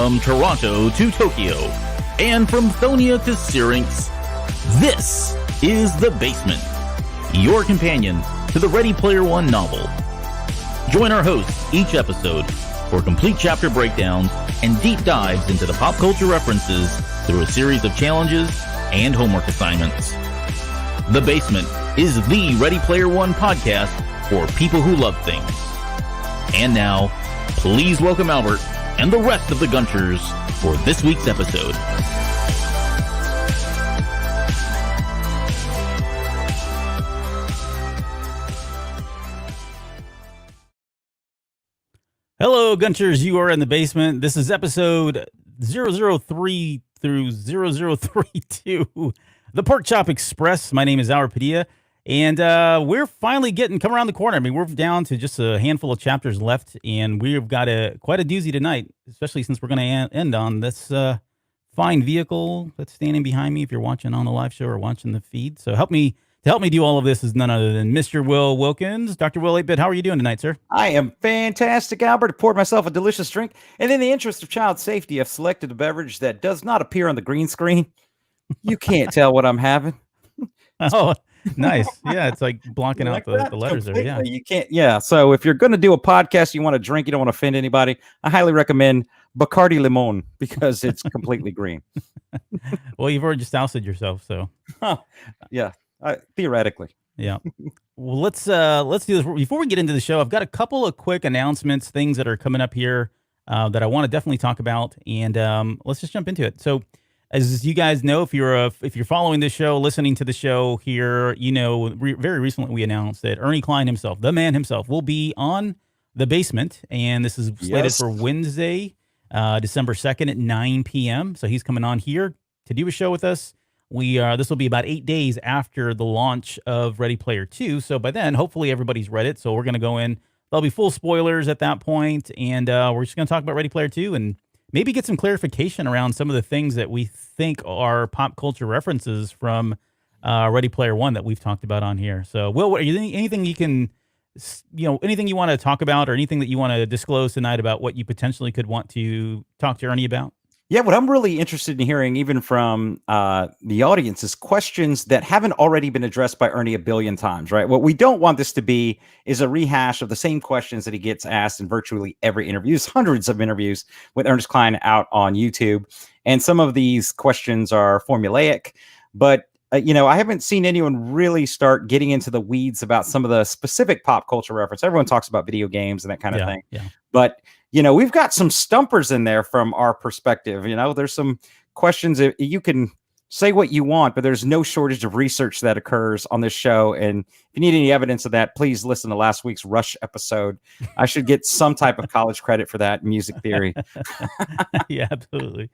From Toronto to Tokyo, and from Thonia to Syrinx, this is The Basement, your companion to the Ready Player One novel. Join our hosts each episode for complete chapter breakdowns and deep dives into the pop culture references through a series of challenges and homework assignments. The Basement is the Ready Player One podcast for people who love things. And now, please welcome Albert and the rest of the Gunchers for this week's episode. Hello, Gunchers. You are in the basement. This is episode 003 through 0032, the Pork Chop Express. My name is Albert Padilla, and we're finally come around the corner. I mean, we're down to just a handful of chapters left, and we've got quite a doozy tonight, especially since we're going to end on this fine vehicle that's standing behind me if you're watching on the live show or watching the feed. So to help me do all of this is none other than Mr. Will Wilkins. Dr. Will 8-Bit, how are you doing tonight, sir? I am fantastic, Albert. I poured myself a delicious drink, and in the interest of child safety, I've selected a beverage that does not appear on the green screen. You can't tell what I'm having. Oh, nice. Yeah, it's like blocking out the letters completely. there. Yeah, you can't. Yeah, so if you're going to do a podcast, you want to drink, you don't want to offend anybody, I highly recommend Bacardi Limon because it's completely green. Well, you've already just ousted yourself, so. Yeah. Theoretically. Yeah. Well, let's do this. Before we get into the show, I've got a couple of quick announcements, things that are coming up here that I want to definitely talk about, and let's just jump into it. So, as you guys know, if you're following this show, listening to the show here, you know, very recently we announced that Ernie Klein himself, the man himself, will be on The Basement, and this is slated for Wednesday, December 2nd at 9 p.m. So he's coming on here to do a show with us. This will be about 8 days after the launch of Ready Player 2. So by then, hopefully everybody's read it. So we're going to go in. There'll be full spoilers at that point, and we're just going to talk about Ready Player 2 and maybe get some clarification around some of the things that we think are pop culture references from Ready Player 1 that we've talked about on here. So, Will, anything you can, anything you want to talk about or anything that you want to disclose tonight about what you potentially could want to talk to Ernie about? Yeah, what I'm really interested in hearing, even from the audience, is questions that haven't already been addressed by Ernie a billion times, right? What we don't want this to be is a rehash of the same questions that he gets asked in virtually every interview. There's hundreds of interviews with Ernest Klein out on YouTube, and some of these questions are formulaic, but I haven't seen anyone really start getting into the weeds about some of the specific pop culture reference. Everyone talks about video games and that kind of thing, but we've got some stumpers in there from our perspective. There's some questions that you can say what you want, but there's no shortage of research that occurs on this show. And if you need any evidence of that, please listen to last week's Rush episode. I should get some type of college credit for that in music theory. Yeah, absolutely.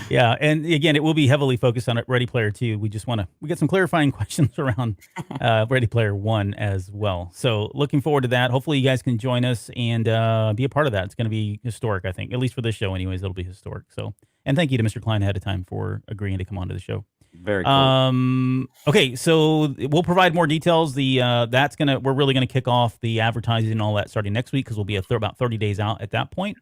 Yeah, and again, it will be heavily focused on Ready Player 2. We get some clarifying questions around Ready Player 1 as well. So looking forward to that. Hopefully you guys can join us and be a part of that. It's going to be historic, I think, at least for this show anyways, it'll be historic. So, and thank you to Mr. Klein ahead of time for agreeing to come on to the show. Very cool. Okay, so we'll provide more details. We're really going to kick off the advertising and all that starting next week because we'll be about 30 days out at that point.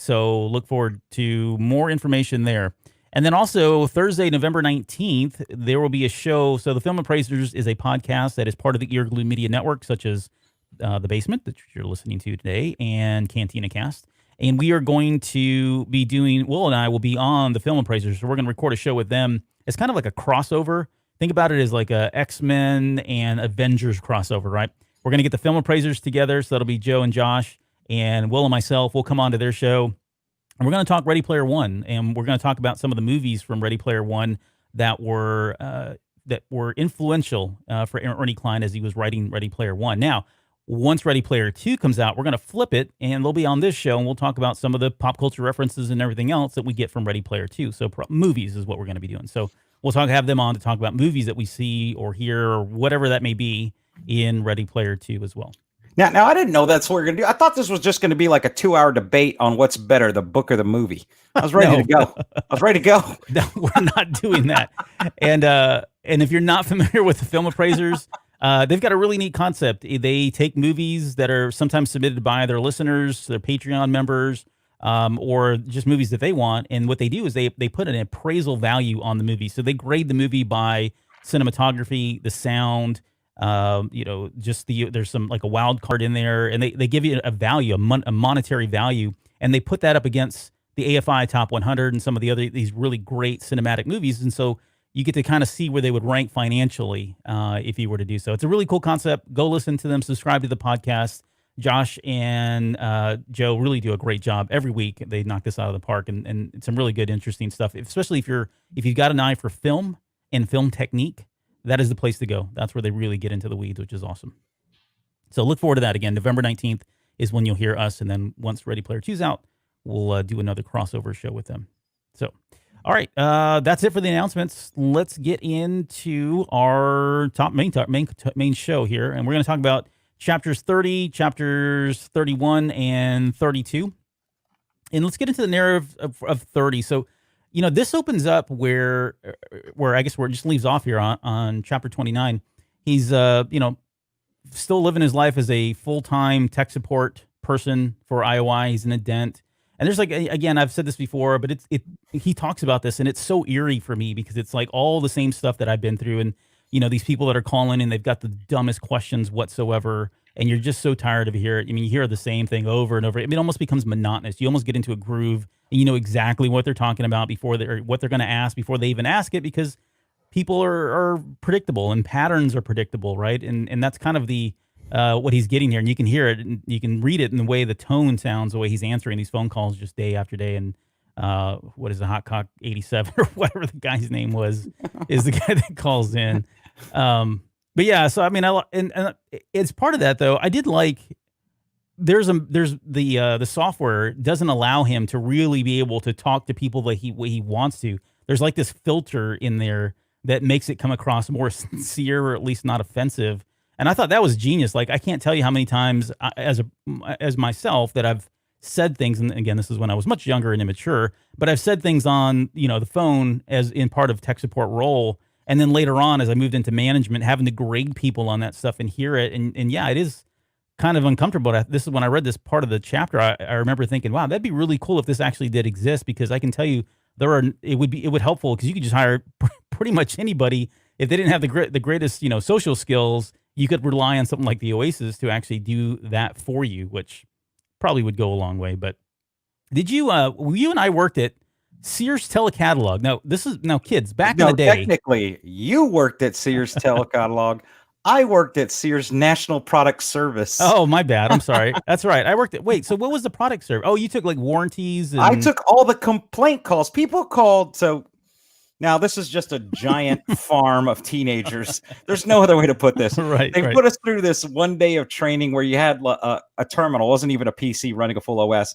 So look forward to more information there. And then also Thursday, November 19th, there will be a show. So the Film Appraisers is a podcast that is part of the Earglue Media Network, such as The Basement that you're listening to today and Cantina Cast. And we are going to be Will and I will be on the Film Appraisers. So we're going to record a show with them. It's kind of like a crossover. Think about it as like a X-Men and Avengers crossover, right? We're going to get the Film Appraisers together. So that'll be Joe and Josh. And Will and myself will come on to their show, and we're going to talk Ready Player 1, and we're going to talk about some of the movies from Ready Player 1 that were influential for Ernie Klein as he was writing Ready Player 1. Now, once Ready Player 2 comes out, we're going to flip it, and they'll be on this show, and we'll talk about some of the pop culture references and everything else that we get from Ready Player 2. So movies is what we're going to be doing. So we'll have them on to talk about movies that we see or hear or whatever that may be in Ready Player 2 as well. Now, I didn't know that's what we're going to do. I thought this was just going to be like a 2-hour debate on what's better, the book or the movie. I was ready to go. No, we're not doing that. And if you're not familiar with the Film Appraisers, they've got a really neat concept. They take movies that are sometimes submitted by their listeners, their Patreon members, or just movies that they want. And what they do is they put an appraisal value on the movie. So they grade the movie by cinematography, the sound, just there's some like a wild card in there, and they give you a value, a monetary value, and they put that up against the AFI Top 100 and some of the other these really great cinematic movies, and so you get to kind of see where they would rank financially if you were to do so. It's a really cool concept. Go listen to them. Subscribe to the podcast. Josh and Joe really do a great job every week. They knock this out of the park, and some really good, interesting stuff. Especially if you've got an eye for film and film technique, that is the place to go. That's where they really get into the weeds, which is awesome. So look forward to that. Again, November 19th is when you'll hear us, and then once Ready Player 2's out, we'll do another crossover show with them. So, all right, that's it for the announcements. Let's get into our main show here, and we're going to talk about chapters 30, chapters 31, and 32. And let's get into the narrative of 30. So, this opens up where I guess where it just leaves off here on chapter 29. He's, still living his life as a full-time tech support person for IOI. He's in a dent. And there's like, again, I've said this before, but he talks about this, and it's so eerie for me because it's like all the same stuff that I've been through. And, these people that are calling and they've got the dumbest questions whatsoever. And you're just so tired of hearing it. I mean, you hear the same thing over and over. I mean, it almost becomes monotonous. You almost get into a groove, and you know exactly what they're talking about or what they're going to ask before they even ask it, because people are predictable and patterns are predictable, right? And that's kind of the what he's getting here. And you can hear it, and you can read it in the way the tone sounds, the way he's answering these phone calls just day after day. And what is the Hot Cock 87 or whatever the guy's name was, is the guy that calls in. But yeah, so I mean, and it's part of that though. I did like there's the software doesn't allow him to really be able to talk to people that he wants to. There's like this filter in there that makes it come across more sincere, or at least not offensive. And I thought that was genius. Like, I can't tell you how many times as myself that I've said things, and again, this is when I was much younger and immature, but I've said things on the phone as in part of tech support role. And then later on, as I moved into management, having to grade people on that stuff and hear it. And yeah, it is kind of uncomfortable. This is when I read this part of the chapter, I remember thinking, wow, that'd be really cool if this actually did exist, because I can tell you it would helpful, because you could just hire pretty much anybody. If they didn't have the greatest, social skills, you could rely on something like the Oasis to actually do that for you, which probably would go a long way. But did you and I worked at Sears Telecatalog. Now, kids, back in the day. Technically, you worked at Sears Telecatalog. I worked at Sears National Product Service. Oh, my bad. I'm sorry. That's right. I worked at. Wait, so what was the product service? Oh, you took like warranties. I took all the complaint calls. People called. So now this is just a giant farm of teenagers. There's no other way to put this. Right. They put us through this one day of training where you had a terminal. It wasn't even a PC running a full OS.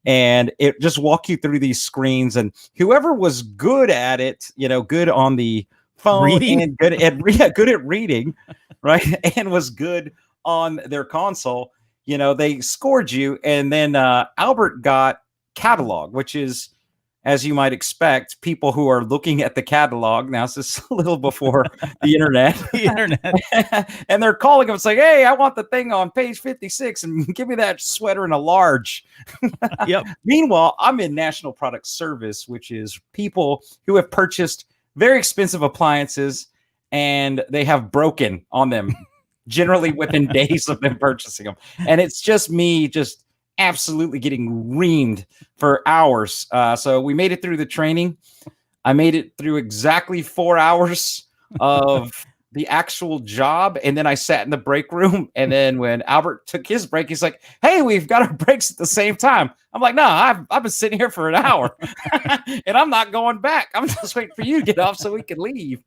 And it just walked you through these screens, and whoever was good at it, good on the phone reading? And good at reading, right, and was good on their console, they scored you. And then Albert got catalog, which is, as you might expect, people who are looking at the catalog. Now, this is a little before the internet. And they're calling him saying, hey, I want the thing on page 56 and give me that sweater in a large. Yep. Meanwhile, I'm in National Product Service, which is people who have purchased very expensive appliances and they have broken on them, generally within days of them purchasing them. And it's just me absolutely getting reamed for hours. So we made it through the training. I made it through exactly 4 hours of the actual job. And then I sat in the break room. And then when Albert took his break, he's like, hey, we've got our breaks at the same time. I'm like, no, I've been sitting here for an hour and I'm not going back. I'm just waiting for you to get off so we can leave.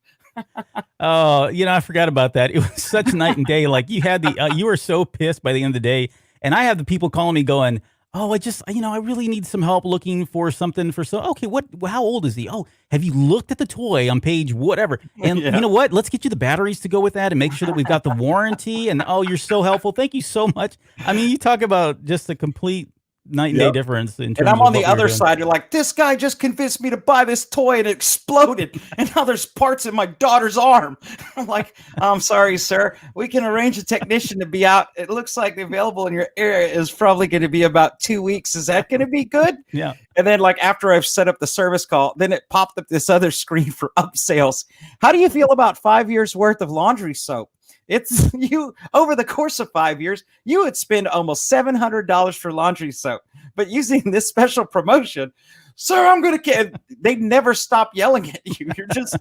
Oh, I forgot about that. It was such night and day. Like you had you were so pissed by the end of the day. And I have the people calling me going, oh, I really need some help looking for something okay, how old is he? Oh, have you looked at the toy on page whatever? And You know what? Let's get you the batteries to go with that and make sure that we've got the warranty. And oh, you're so helpful. Thank you so much. I mean, you talk about just a complete night and day difference in And terms I'm of on what the we were other doing. side. You're like, this guy just convinced me to buy this toy and it exploded. And now there's parts in my daughter's arm. I'm like, I'm sorry, sir. We can arrange a technician to be out. It looks like the available in your area is probably going to be about 2 weeks. Is that going to be good? Yeah. And then, like, after I've set up the service call, then it popped up this other screen for upsales. How do you feel about 5 years worth of laundry soap? It's you over the course of 5 years, you would spend almost $700 for laundry soap. But using this special promotion, sir, I'm going to, they never stop yelling at you. You're just,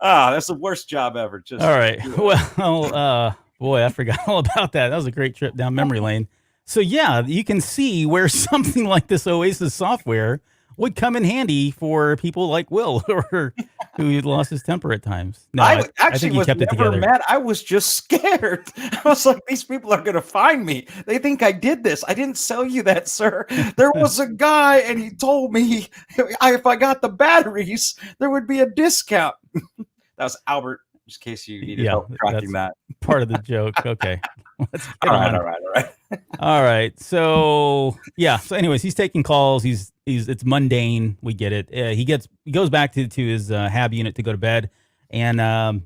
that's the worst job ever. Just, all right. Well, boy, I forgot all about that. That was a great trip down memory lane. So yeah, you can see where something like this Oasis software would come in handy for people like Will, or who lost his temper at times. No, I I think he kept it together. Mad. I was just scared. I was like, these people are going to find me. They think I did this. I didn't sell you that, sir. There was a guy, and he told me if I got the batteries, there would be a discount. That was Albert, just in case you needed help tracking that. Part of the joke. Okay. Let's get all on. right. All right. So yeah. So anyways, he's taking calls. It's mundane. We get it. He goes back to his hab unit to go to bed, and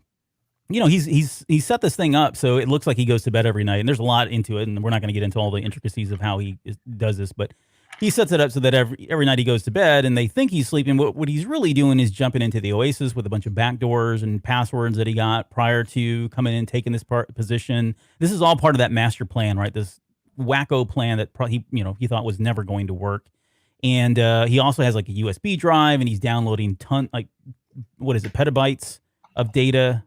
he's set this thing up so it looks like he goes to bed every night. And there's a lot into it, and we're not going to get into all the intricacies of how he does this, but he sets it up so that every night he goes to bed, and they think he's sleeping. What he's really doing is jumping into the Oasis with a bunch of backdoors and passwords that he got prior to coming in, taking this position. This is all part of that master plan, right? This wacko plan that he thought was never going to work. And he also has like a USB drive, and he's downloading petabytes of data.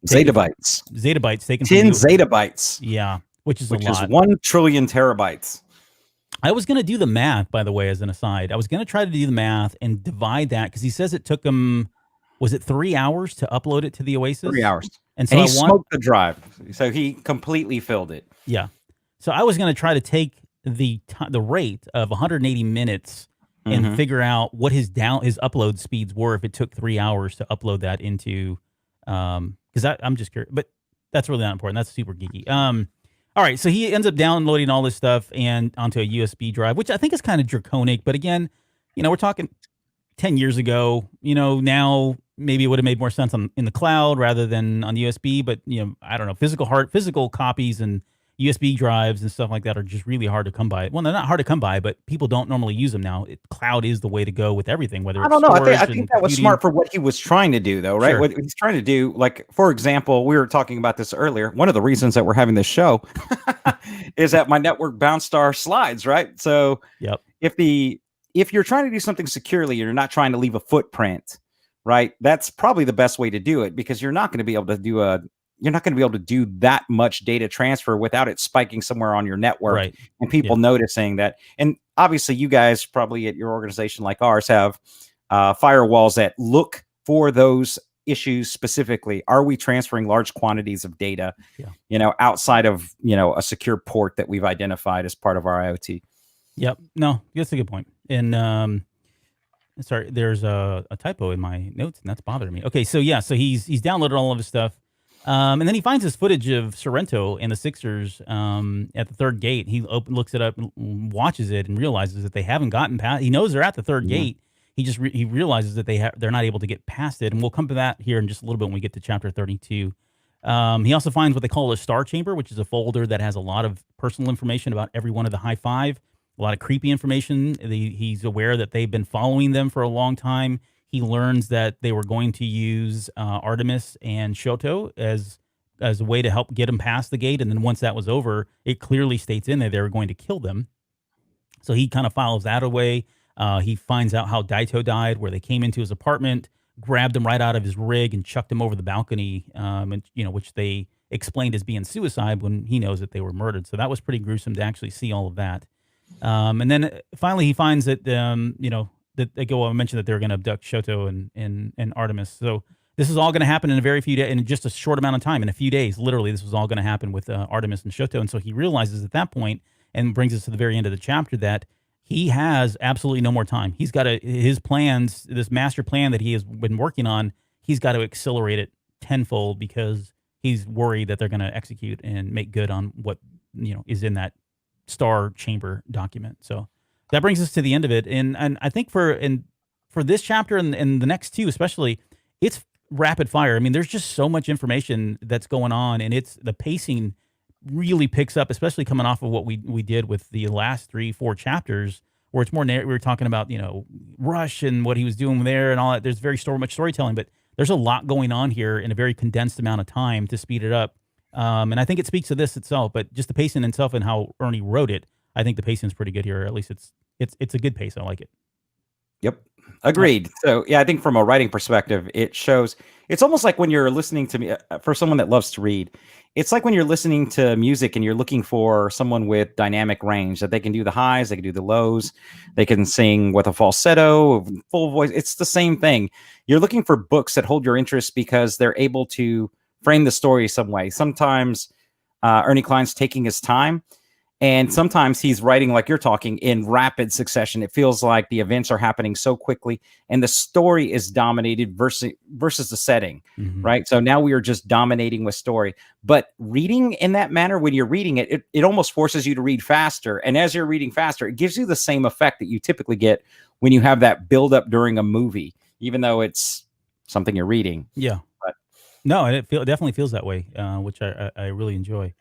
Zettabytes taken 10 zettabytes. Yeah, which is 1 trillion terabytes. I was going to do the math, by the way, as an aside. I was going to try to do the math and divide that, because he says it took him, was it 3 hours to upload it to the Oasis? 3 hours. And so he smoked the drive. So he completely filled it. Yeah. So I was going to try to take the rate of 180 minutes and figure out what his upload speeds were if it took 3 hours to upload that into, because I'm just curious, but that's really not important. That's super geeky. All right, so he ends up downloading all this stuff and onto a USB drive, which I think is kind of draconic. But again, we're talking 10 years ago. Now maybe it would have made more sense in the cloud rather than on USB. But I don't know. Physical copies and USB drives and stuff like that are just really hard to come by. Well, they're not hard to come by, but people don't normally use them now. Cloud is the way to go with everything. Whether it's I don't know. I think that was smart for what he was trying to do, though, right? Sure. What he's trying to do, like, for example, we were talking about this earlier. One of the reasons that we're having this show is that my network bounced our slides, right? So, yep. If you're trying to do something securely, you're not trying to leave a footprint, right? That's probably the best way to do it, because you're not going to be able to do that much data transfer without it spiking somewhere on your network, right, and people noticing that. And obviously you guys probably at your organization like ours have firewalls that look for those issues specifically. Are we transferring large quantities of data, outside of, a secure port that we've identified as part of our IoT? Yep. No, that's a good point. And sorry, there's a typo in my notes, and that's bothering me. Okay, so yeah, so he's downloaded all of his stuff. And then he finds this footage of Sorrento and the Sixers at the third gate. He looks it up, and watches it, and realizes that they haven't gotten past. He knows they're at the third gate. He just he realizes that they're not able to get past it. And we'll come to that here in just a little bit when we get to chapter 32. He also finds what they call a star chamber, which is a folder that has a lot of personal information about every one of the high five, a lot of creepy information. He's aware that they've been following them for a long time. He learns that they were going to use Artemis and Shoto as a way to help get him past the gate. And then once that was over, it clearly states in there they were going to kill them. So he kind of files that away. He finds out how Daito died, where they came into his apartment, grabbed him right out of his rig, and chucked him over the balcony, which they explained as being suicide when he knows that they were murdered. So that was pretty gruesome to actually see all of that. And then finally he finds that, I mentioned that they're going to abduct Shoto and Artemis. So this is all going to happen in just a short amount of time, in a few days. Literally, this was all going to happen with Artemis and Shoto. And so he realizes at that point, and brings us to the very end of the chapter, that he has absolutely no more time. He's got his plans, this master plan that he has been working on, he's got to accelerate it tenfold, because he's worried that they're going to execute and make good on what is in that star chamber document. So that brings us to the end of it. And I think for this chapter and the next two especially, it's rapid fire. I mean, there's just so much information that's going on, and it's the pacing really picks up, especially coming off of what we did with the last 3-4 chapters, where it's more we were talking about Rush and what he was doing there and all that. There's very much storytelling, but there's a lot going on here in a very condensed amount of time to speed it up. And I think it speaks to this itself, but just the pacing itself and how Ernie wrote it, I think the pacing is pretty good here. At least it's a good pace. I like it. Yep. Agreed. So yeah, I think from a writing perspective, it shows. It's almost like when you're listening to me, for someone that loves to read, it's like when you're listening to music and you're looking for someone with dynamic range, that they can do the highs, they can do the lows, they can sing with a falsetto, full voice. It's the same thing. You're looking for books that hold your interest because they're able to frame the story some way. Sometimes Ernie Klein's taking his time, and sometimes he's writing like you're talking in rapid succession. It feels like the events are happening so quickly and the story is dominated versus the setting, right? So now we are just dominating with story. But reading in that manner, when you're reading it, it almost forces you to read faster. And as you're reading faster, it gives you the same effect that you typically get when you have that buildup during a movie, even though it's something you're reading. Yeah. But no, and it definitely feels that way, which I really enjoy.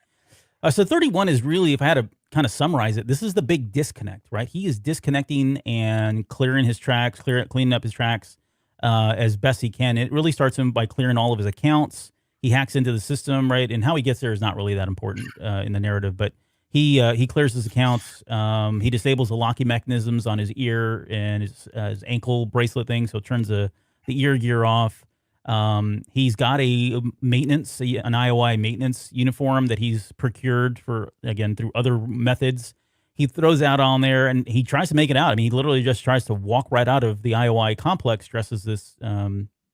So 31 is really, if I had to kind of summarize it, this is the big disconnect, right? He is disconnecting and clearing his tracks, cleaning up his tracks as best he can. It really starts him by clearing all of his accounts. He hacks into the system, right? And how he gets there is not really that important in the narrative, but he clears his accounts. He disables the locking mechanisms on his ear and his ankle bracelet thing, so it turns the ear gear off. He's got an IOI maintenance uniform that he's procured through other methods. He throws out on there and he tries to make it out. I mean, he literally just tries to walk right out of the IOI complex dressed as this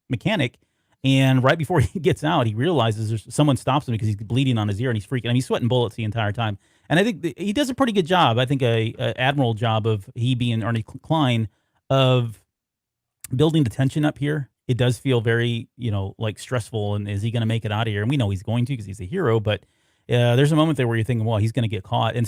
mechanic. And right before he gets out, he realizes someone stops him because he's bleeding on his ear and he's freaking. I mean, he's sweating bullets the entire time. And I think he does a pretty good job. I think a admirable job of he being Ernie Klein of building the tension up here. It does feel very, like stressful. And is he going to make it out of here? And we know he's going to because he's a hero. But there's a moment there where you're thinking, well, he's going to get caught. And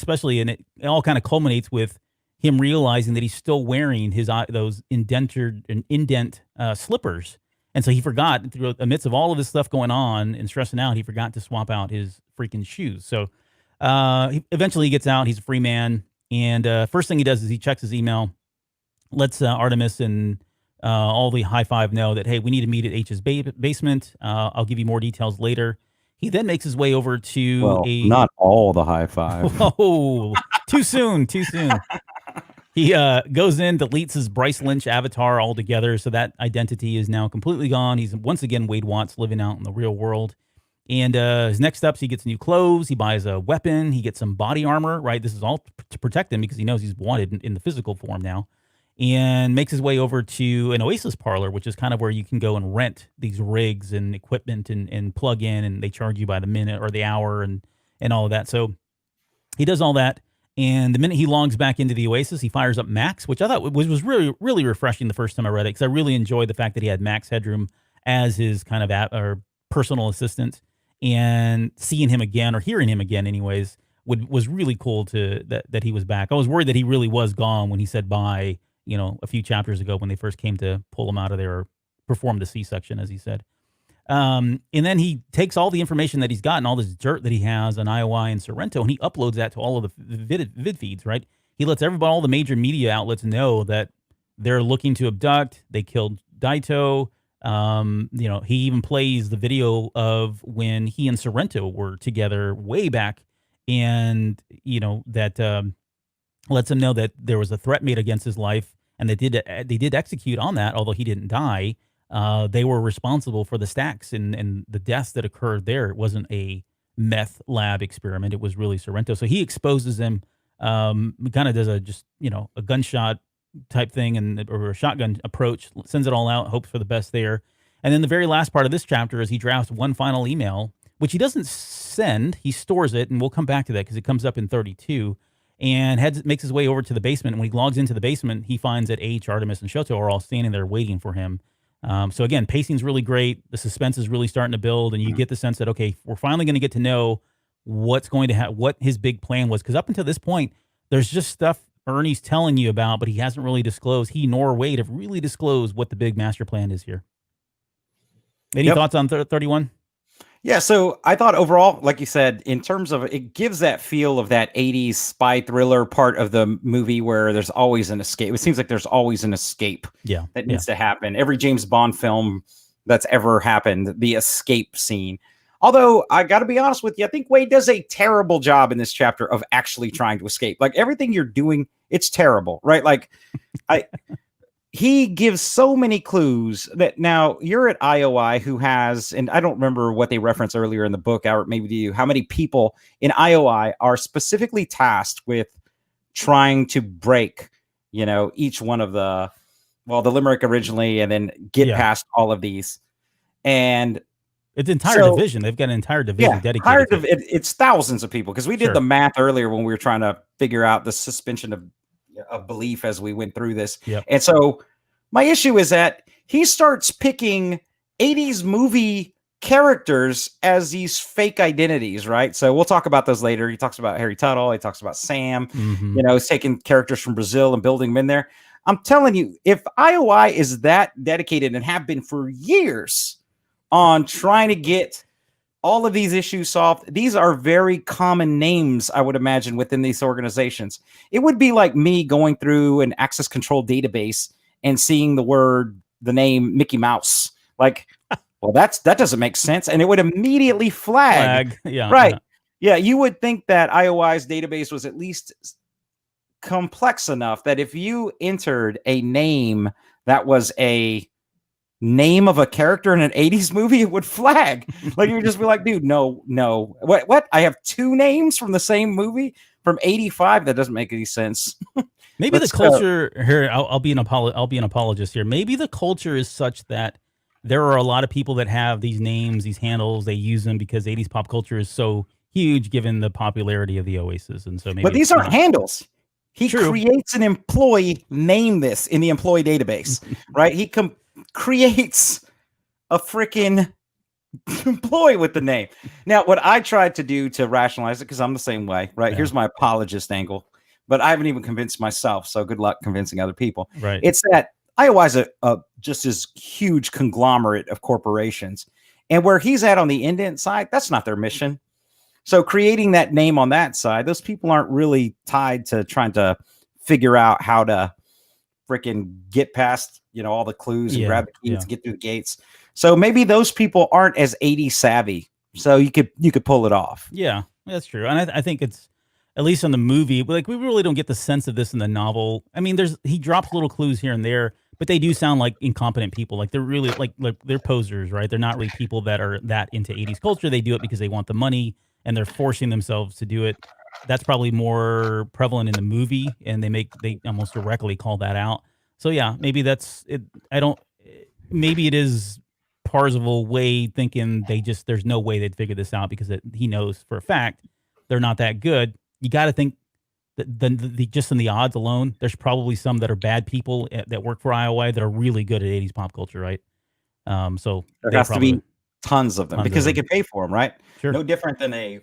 it all kind of culminates with him realizing that he's still wearing those indent slippers. And so he forgot, amidst of all of this stuff going on and stressing out, he forgot to swap out his freaking shoes. So eventually he gets out. He's a free man. And first thing he does is he checks his email, lets Artemis and all the high five know that, hey, we need to meet at H's basement. I'll give you more details later. He then makes his way over to not all the high five. Oh, too soon. He goes in, deletes his Bryce Lynch avatar altogether, so that identity is now completely gone. He's once again Wade Watts living out in the real world. And his next steps, he gets new clothes, he buys a weapon, he gets some body armor, right? This is all to protect him because he knows he's wanted in the physical form now. And makes his way over to an Oasis parlor, which is kind of where you can go and rent these rigs and equipment and plug in, and they charge you by the minute or the hour and all of that. So he does all that. And the minute he logs back into the Oasis, he fires up Max, which I thought was really, really refreshing the first time I read it, because I really enjoyed the fact that he had Max Headroom as his kind of personal assistant. And seeing him again, or hearing him again anyways, was really cool that he was back. I was worried that he really was gone when he said bye, a few chapters ago when they first came to pull him out of there or perform the C-section, as he said. And then he takes all the information that he's gotten, all this dirt that he has on IOI and Sorrento, and he uploads that to all of the vid feeds, right? He lets all the major media outlets know that they're looking to abduct. They killed Daito. He even plays the video of when he and Sorrento were together way back, and, that lets him know that there was a threat made against his life, and they did execute on that, although he didn't die. They were responsible for the stacks and the deaths that occurred there. It wasn't a meth lab experiment. It was really Sorrento. So he exposes them, kind of does a gunshot type thing or a shotgun approach, sends it all out, hopes for the best there. And then the very last part of this chapter is he drafts one final email, which he doesn't send. He stores it, and we'll come back to that because it comes up in 32. And makes his way over to the basement. And when he logs into the basement, he finds that H, Artemis, and Shoto are all standing there waiting for him. So again, pacing's really great. The suspense is really starting to build, and you get the sense that, okay, we're finally going to get to know what's going to what his big plan was. Because up until this point, there's just stuff Ernie's telling you about, but he hasn't really disclosed. He nor Wade have really disclosed what the big master plan is here. Any thoughts on 31? Yeah, so I thought overall, like you said, in terms of it gives that feel of that 80s spy thriller part of the movie where there's always an escape. It seems like there's always an escape that needs to happen. Every James Bond film that's ever happened, the escape scene. Although I got to be honest with you, I think Wade does a terrible job in this chapter of actually trying to escape. Like everything you're doing, it's terrible, right? Like he gives so many clues that now you're at IOI who has, and I don't remember what they referenced earlier in the book, or maybe to you, how many people in IOI are specifically tasked with trying to break, each one of the Limerick originally, and then get past all of these. And it's entire division. They've got an entire division dedicated to it. It's thousands of people, because we did the math earlier when we were trying to figure out the suspension of belief as we went through this. And so my issue is that he starts picking 80s movie characters as these fake identities, right? So we'll talk about those later. He talks about Harry Tuttle. He talks about Sam. He's taking characters from Brazil and building them in there. I'm telling you, if IOI is that dedicated and have been for years on trying to get all of these issues solved, these are very common names, I would imagine, within these organizations. It would be like me going through an access control database and seeing the name Mickey Mouse. Like, well, that doesn't make sense. And it would immediately flag. Right. Yeah. You would think that IOI's database was at least complex enough that if you entered a name that was a name of a character in an 80s movie, it would flag. Like, you'd just be like, dude, no. What? I have two names from the same movie from 85? That doesn't make any sense. Maybe the culture here, I'll be an apologist here. Maybe the culture is such that there are a lot of people that have these names, these handles, they use them because 80s pop culture is so huge given the popularity of the Oasis. And so maybe But these aren't handles. He creates an employee, name this in the employee database, right? He creates a freaking employee with the name. Now, what I tried to do to rationalize it, because I'm the same way, right? Here's my apologist angle, but I haven't even convinced myself. So good luck convincing other people. Right. It's that IOI is just this huge conglomerate of corporations, and where he's at on the indent side, that's not their mission. So creating that name on that side, those people aren't really tied to trying to figure out how to freaking get past, all the clues and grab the keys to get through the gates. So maybe those people aren't as 80s savvy. So you could pull it off. Yeah, that's true. And I think it's, at least on the movie, like, we really don't get the sense of this in the novel. I mean, he drops little clues here and there, but they do sound like incompetent people. Like, they're really like they're posers, right? They're not really people that are that into 80s culture. They do it because they want the money and they're forcing themselves to do it. That's probably more prevalent in the movie, and they almost directly call that out. So yeah, maybe that's it. Maybe it is Parzival way thinking there's no way they'd figure this out because he knows for a fact they're not that good. You got to think that the just in the odds alone, there's probably some that are bad people that work for IOI that are really good at 80s pop culture, right? So there has to be tons of them because they can pay for them, right? Sure. No different than they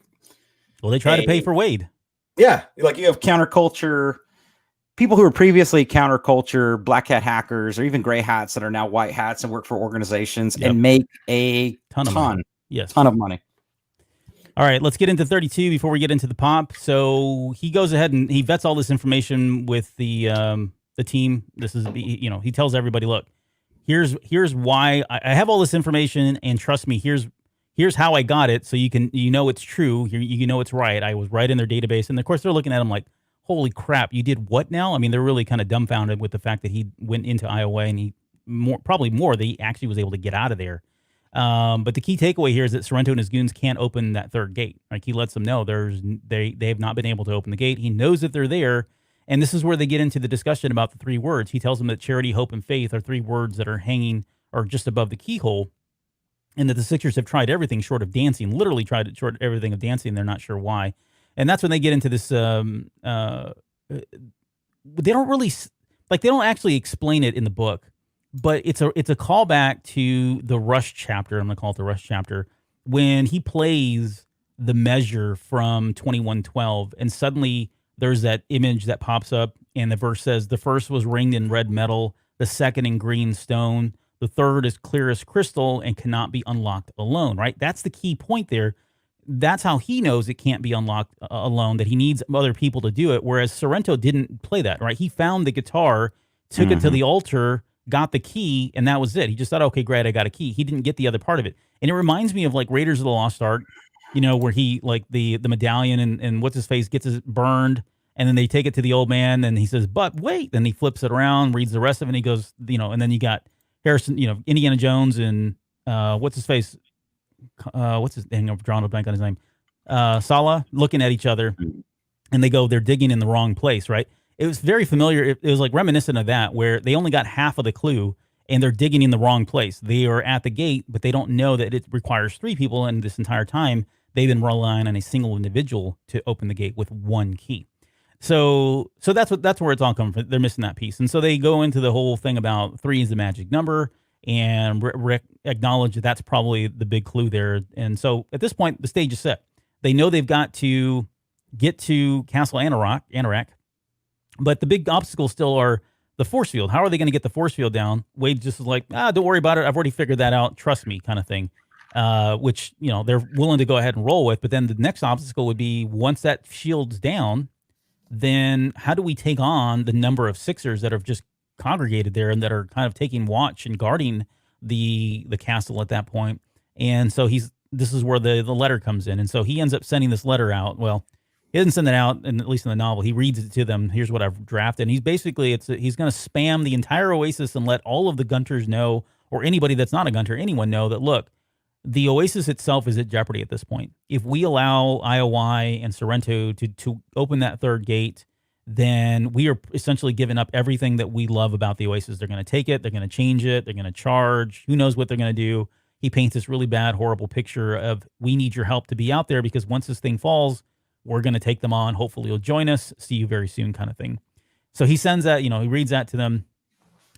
try to pay for Wade. Yeah, like you have counterculture people who were previously counterculture, black hat hackers, or even gray hats that are now white hats and work for organizations and make a ton of money. All right, let's get into 32 before we get into the pop. So he goes ahead and he vets all this information with the team. This is, he tells everybody, look, here's why I have all this information, and trust me, here's how I got it. So it's true. It's right. I was right in their database. And of course they're looking at him like, holy crap, you did what now? I mean, they're really kind of dumbfounded with the fact that he went into Iowa and probably more that he actually was able to get out of there. But the key takeaway here is that Sorrento and his goons can't open that third gate. Like, he lets them know they have not been able to open the gate. He knows that they're there. And this is where they get into the discussion about the three words. He tells them that charity, hope, and faith are three words that are hanging or just above the keyhole, and that the Sixers have tried everything short of dancing, literally tried short of everything of dancing. They're not sure why. And that's when they get into this, they don't really, they don't actually explain it in the book, but it's a callback to the Rush chapter. I'm going to call it the Rush chapter, when he plays the measure from 2112, and suddenly there's that image that pops up, and the verse says, "The first was ringed in red metal, the second in green stone, the third is clear as crystal and cannot be unlocked alone." Right? That's the key point there. That's how he knows it can't be unlocked alone, that he needs other people to do it. Whereas Sorrento didn't play that, right? He found the guitar, took it to Mhm. the altar, got the key, and that was it. He just thought, okay, great, I got a key. He didn't get the other part of it. And it reminds me of like Raiders of the Lost Ark, where he like the medallion and what's his face gets his burned, and then they take it to the old man, and he says, "But wait," then he flips it around, reads the rest of it, and he goes, and then you got Harrison, Indiana Jones and what's his face, what's his dang, I'm drawing a blank on his name, Sala, looking at each other, and they go, they're digging in the wrong place, right? It was very familiar. It was like reminiscent of that, where they only got half of the clue and they're digging in the wrong place. They are at the gate, but they don't know that it requires three people. And this entire time, they've been relying on a single individual to open the gate with one key. So that's where it's all coming from. They're missing that piece, and so they go into the whole thing about three is the magic number, and acknowledge that that's probably the big clue there. And so at this point, the stage is set. They know they've got to get to Castle Anorak, but the big obstacles still are the force field. How are they going to get the force field down? Wade just is like, don't worry about it. I've already figured that out. Trust me, kind of thing. Which they're willing to go ahead and roll with. But then the next obstacle would be, once that shield's down, then how do we take on the number of Sixers that have just congregated there and that are kind of taking watch and guarding the castle at that point? And so this is where the letter comes in. And so he ends up sending this letter out. Well, he doesn't send it out, and at least in the novel, he reads it to them. Here's what I've drafted. And he's basically, he's going to spam the entire Oasis and let all of the Gunters know, or anybody that's not a Gunter, anyone know that, look, the Oasis itself is at jeopardy at this point. If we allow IOI and Sorrento to open that third gate, then we are essentially giving up everything that we love about the Oasis. They're going to take it. They're going to change it. They're going to charge. Who knows what they're going to do? He paints this really bad, horrible picture of, we need your help to be out there, because once this thing falls, we're going to take them on. Hopefully you'll join us. See you very soon, kind of thing. So he sends that, he reads that to them.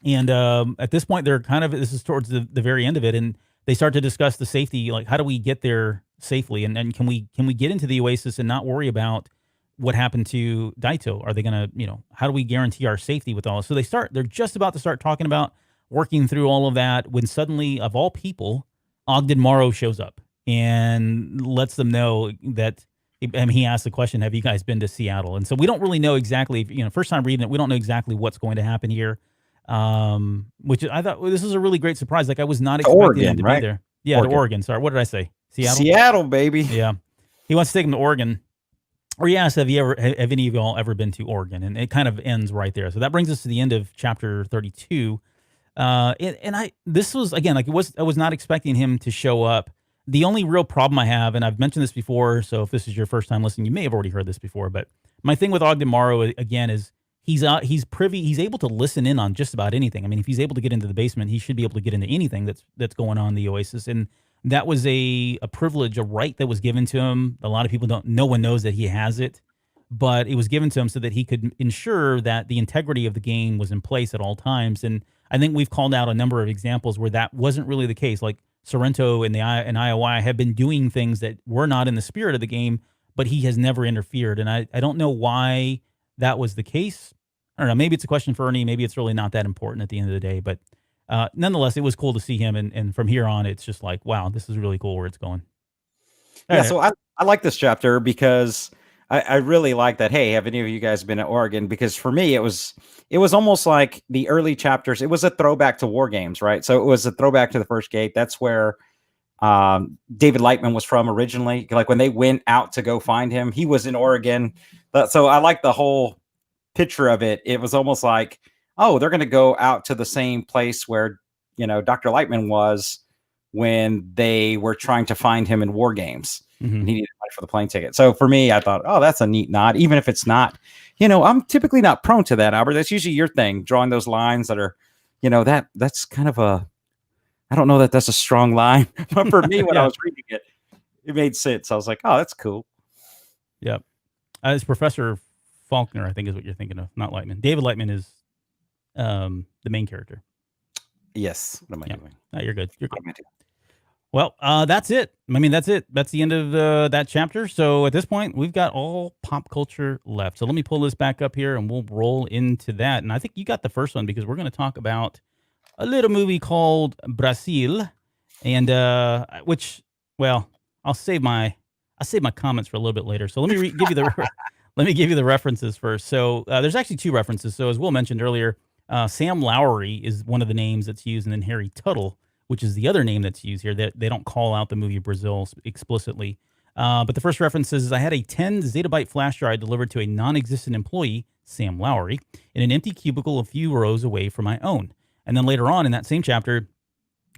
And at this point, they're this is towards the very end of it. And they start to discuss the safety, like how do we get there safely, and can we get into the Oasis and not worry about what happened to Daito? Are they gonna, how do we guarantee our safety with all this? So they're just about to start talking about working through all of that, when suddenly, of all people, Ogden Morrow shows up and lets them know that, he asks the question, have you guys been to Seattle? And so we don't really know exactly, first time reading it, we don't know exactly what's going to happen here. Which I thought, this is a really great surprise. Like, I was not expecting Oregon, him to right? be there. Yeah, Oregon. to Oregon. Sorry, what did I say? Seattle? Seattle, baby. Yeah. He wants to take him to Oregon. Or he asks, have any of y'all ever been to Oregon? And it kind of ends right there. So that brings us to the end of chapter 32. This was, again, like, I was not expecting him to show up. The only real problem I have, and I've mentioned this before, so if this is your first time listening, you may have already heard this before, but my thing with Ogden Morrow, again, is he's able to listen in on just about anything. I mean, if he's able to get into the basement, he should be able to get into anything that's going on in the Oasis. And that was a privilege, a right that was given to him. A lot of people no one knows that he has it, but it was given to him so that he could ensure that the integrity of the game was in place at all times. And I think we've called out a number of examples where that wasn't really the case. Like Sorrento and IOI have been doing things that were not in the spirit of the game, but he has never interfered. And I don't know why that was the case. I don't know. Maybe it's a question for Ernie. Maybe it's really not that important at the end of the day. But nonetheless, it was cool to see him. And from here on, it's just like, wow, this is really cool where it's going. Yeah, so I like this chapter because I really like that. Hey, have any of you guys been to Oregon? Because for me, it was almost like the early chapters. It was a throwback to War Games, right? So it was a throwback to the first gate. That's where David Lightman was from originally. Like when they went out to go find him, he was in Oregon. So I like the whole picture of it. It was almost like, oh, they're going to go out to the same place where, Dr. Lightman was when they were trying to find him in War Games. Mm-hmm. And he needed money for the plane ticket. So for me, I thought, oh, that's a neat nod, even if it's not, I'm typically not prone to that, Albert. That's usually your thing, drawing those lines that are, that's kind of I don't know that that's a strong line, but for me, when I was reading it, it made sense. I was like, oh, that's cool. Yep. It's Professor Faulkner, I think, is what you're thinking of, not Lightman. David Lightman is the main character. Yes. What am I doing? No, you're good. You're good. Well, that's it. I mean, that's it. That's the end of that chapter. So at this point, we've got all pop culture left. So let me pull this back up here and we'll roll into that. And I think you got the first one because we're going to talk about a little movie called Brazil, and which, well, I'll save my comments for a little bit later. So let me give you the let me give you the references first. So there's actually two references. So as Will mentioned earlier, Sam Lowry is one of the names that's used, and then Harry Tuttle, which is the other name that's used here. That they don't call out the movie Brazil explicitly. But the first reference is I had a 10 zettabyte flash drive delivered to a non-existent employee, Sam Lowry, in an empty cubicle a few rows away from my own. And then later on in that same chapter,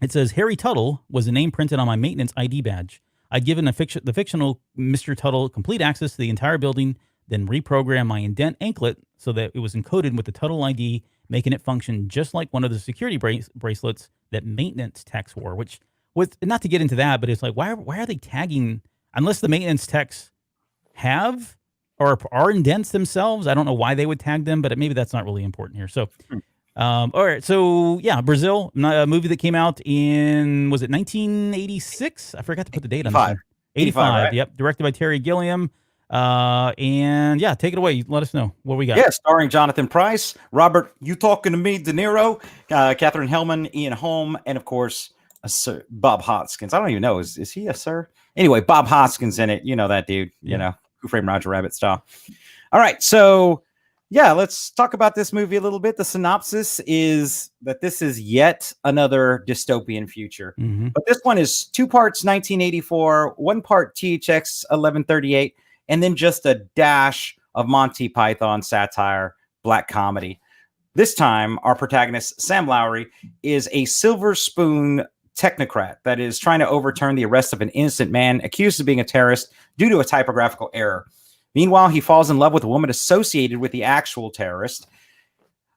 it says Harry Tuttle was a name printed on my maintenance ID badge. I'd given the fictional Mr. Tuttle complete access to the entire building, then reprogrammed my indent anklet so that it was encoded with the Tuttle ID, making it function just like one of the security bracelets that maintenance techs wore, which was, not to get into that, but it's like, why are they tagging, unless the maintenance techs have or are indents themselves? I don't know why they would tag them, but maybe that's not really important here. So, all right. So yeah, Brazil, a movie that came out in, was it 1986? I forgot to put the date on this one. 85. Right? Yep. Directed by Terry Gilliam. And yeah, take it away. Let us know what we got. Yeah, starring Jonathan Pryce, Robert, you talking to me, De Niro, Catherine Hellman, Ian Holm, and of course, Sir Bob Hoskins. I don't even know, is he a sir? Anyway, Bob Hoskins in it. You know that dude. Yeah. You know, Who Framed Roger Rabbit style. All right, so yeah, let's talk about this movie a little bit. The synopsis is that this is yet another dystopian future, but this one is 2 parts 1984, 1 part THX 1138, and then just a dash of Monty Python satire, black comedy. This time, our protagonist, Sam Lowry, is a silver spoon technocrat that is trying to overturn the arrest of an innocent man accused of being a terrorist due to a typographical error. Meanwhile, he falls in love with a woman associated with the actual terrorist.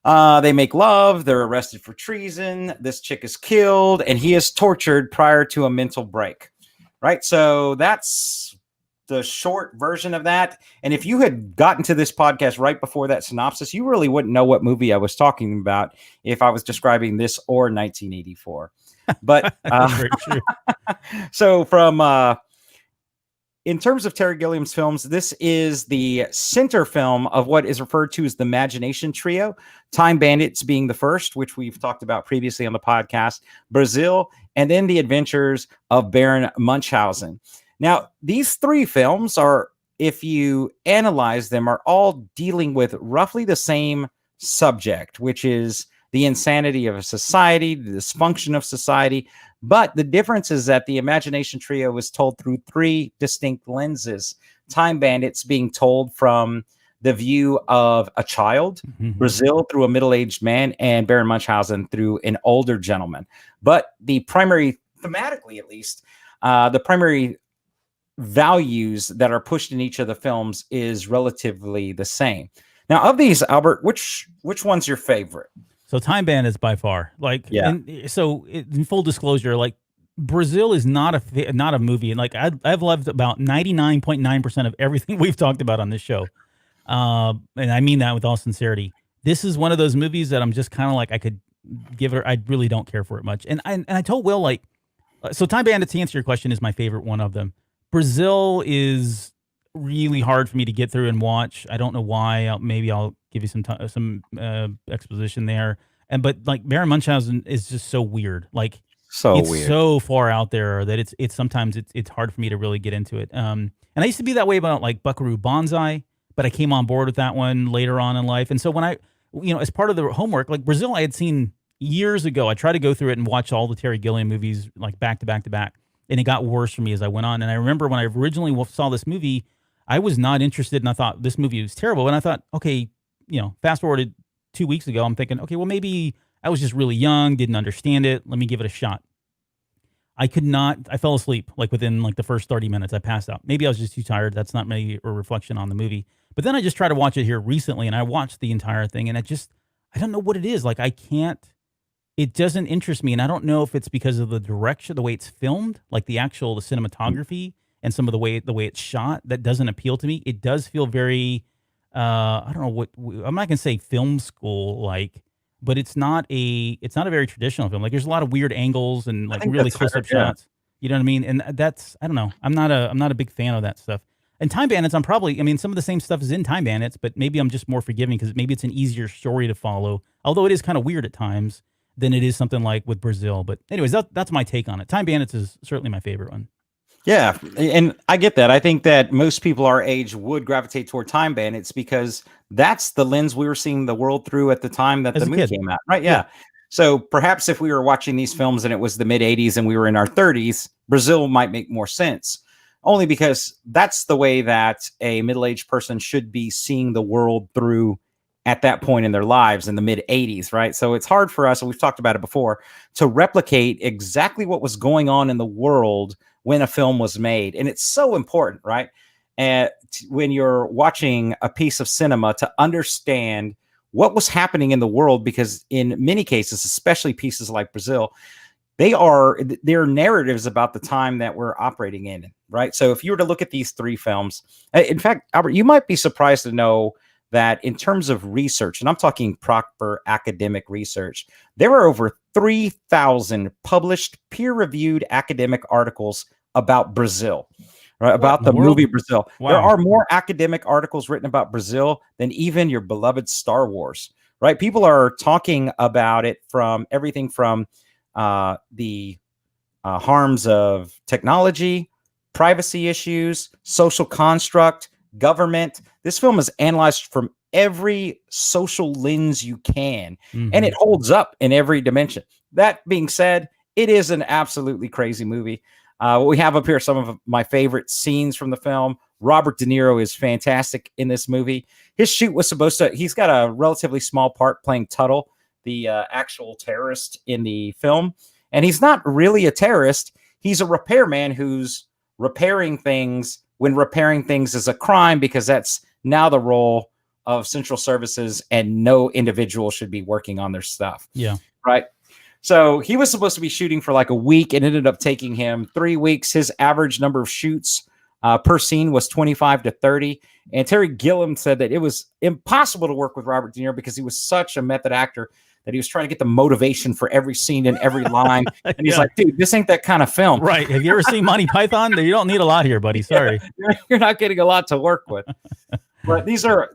They make love. They're arrested for treason. This chick is killed, and he is tortured prior to a mental break. Right? So that's the short version of that. And if you had gotten to this podcast right before that synopsis, you really wouldn't know what movie I was talking about if I was describing this or 1984. But so from in terms of Terry Gilliam's films, this is the center film of what is referred to as the Imagination Trio, Time Bandits being the first, which we've talked about previously on the podcast, Brazil, and then The Adventures of Baron Munchausen. Now, these 3 films are, if you analyze them, are all dealing with roughly the same subject, which is the insanity of a society, the dysfunction of society. But the difference is that the Imagination Trio was told through 3 distinct lenses. Time Bandits being told from the view of a child, Brazil through a middle-aged man, and Baron Munchausen through an older gentleman. But the primary, thematically at least, the primary values that are pushed in each of the films is relatively the same. Now, of these, Albert, which one's your favorite? So Time Bandits by far, like, yeah. In full disclosure, like, Brazil is not a movie, and like I've loved about 99.9% of everything we've talked about on this show, and I mean that with all sincerity. This is one of those movies that I'm just kind of like, I could give it. I really don't care for it much, and I told Will, like, so Time Bandits, to answer your question, is my favorite one of them. Brazil is really hard for me to get through and watch. I don't know why. Maybe I'll give you some exposition there. But like Baron Munchausen is just so weird. Like, it's weird, so far out there that it's sometimes it's hard for me to really get into it. And I used to be that way about like Buckaroo Banzai, but I came on board with that one later on in life. And so when I, as part of the homework, like Brazil, I had seen years ago. I tried to go through it and watch all the Terry Gilliam movies like back to back to back, and it got worse for me as I went on. And I remember when I originally saw this movie, I was not interested, and I thought this movie was terrible. And I thought, okay, fast forwarded 2 weeks ago, I'm thinking, okay, well, maybe I was just really young, didn't understand it. Let me give it a shot. I fell asleep like within like the first 30 minutes. I passed out. Maybe I was just too tired. That's not maybe a reflection on the movie. But then I just tried to watch it here recently, and I watched the entire thing, and I don't know what it is. Like, it doesn't interest me. And I don't know if it's because of the direction, the way it's filmed, like the cinematography and some of the way it's shot, that doesn't appeal to me. It does feel very, I don't know what, I'm not going to say film school like, but it's not a very traditional film. Like, there's a lot of weird angles and like really close-up shots. You know what I mean? And that's, I don't know. I'm not a big fan of that stuff. And Time Bandits, I mean, some of the same stuff is in Time Bandits, but maybe I'm just more forgiving because maybe it's an easier story to follow. Although it is kind of weird at times than it is something like with Brazil. But anyways, that's my take on it. Time Bandits is certainly my favorite one. Yeah, and I get that. I think that most people our age would gravitate toward Time Bandits because that's the lens we were seeing the world through at the time that As the a movie kid. came out, right? Yeah. So perhaps if we were watching these films and it was the mid 80s and we were in our 30s, Brazil might make more sense. Only because that's the way that a middle-aged person should be seeing the world through at that point in their lives in the mid 80s, right? So it's hard for us, and we've talked about it before, to replicate exactly what was going on in the world when a film was made. And it's so important, right? And when you're watching a piece of cinema to understand what was happening in the world, because in many cases, especially pieces like Brazil, they're narratives about the time that we're operating in, right? So if you were to look at these three films, in fact, Albert, you might be surprised to know that in terms of research, and I'm talking proper academic research, there are over 3,000 published peer-reviewed academic articles about Brazil, right? About the movie Brazil. Wow. There are more academic articles written about Brazil than even your beloved Star Wars, right? People are talking about it from everything from the harms of technology, privacy issues, social construct, government. This film is analyzed from every social lens you can, and it holds up in every dimension. That being said, it is an absolutely crazy movie. What we have up here, some of my favorite scenes from the film. Robert De Niro is fantastic in this movie. His shoot was he's got a relatively small part playing Tuttle, the actual terrorist in the film. And he's not really a terrorist. He's a repairman who's repairing things when repairing things is a crime, because that's now the role of central services and no individual should be working on their stuff. Yeah. Right. So he was supposed to be shooting for like a week. It ended up taking him 3 weeks. His average number of shoots per scene was 25 to 30. And Terry Gilliam said that it was impossible to work with Robert De Niro because he was such a method actor that he was trying to get the motivation for every scene and every line. And he's like, dude, this ain't that kind of film. Right. Have you ever seen Monty Python? You don't need a lot here, buddy. Sorry. You're not getting a lot to work with. But these are,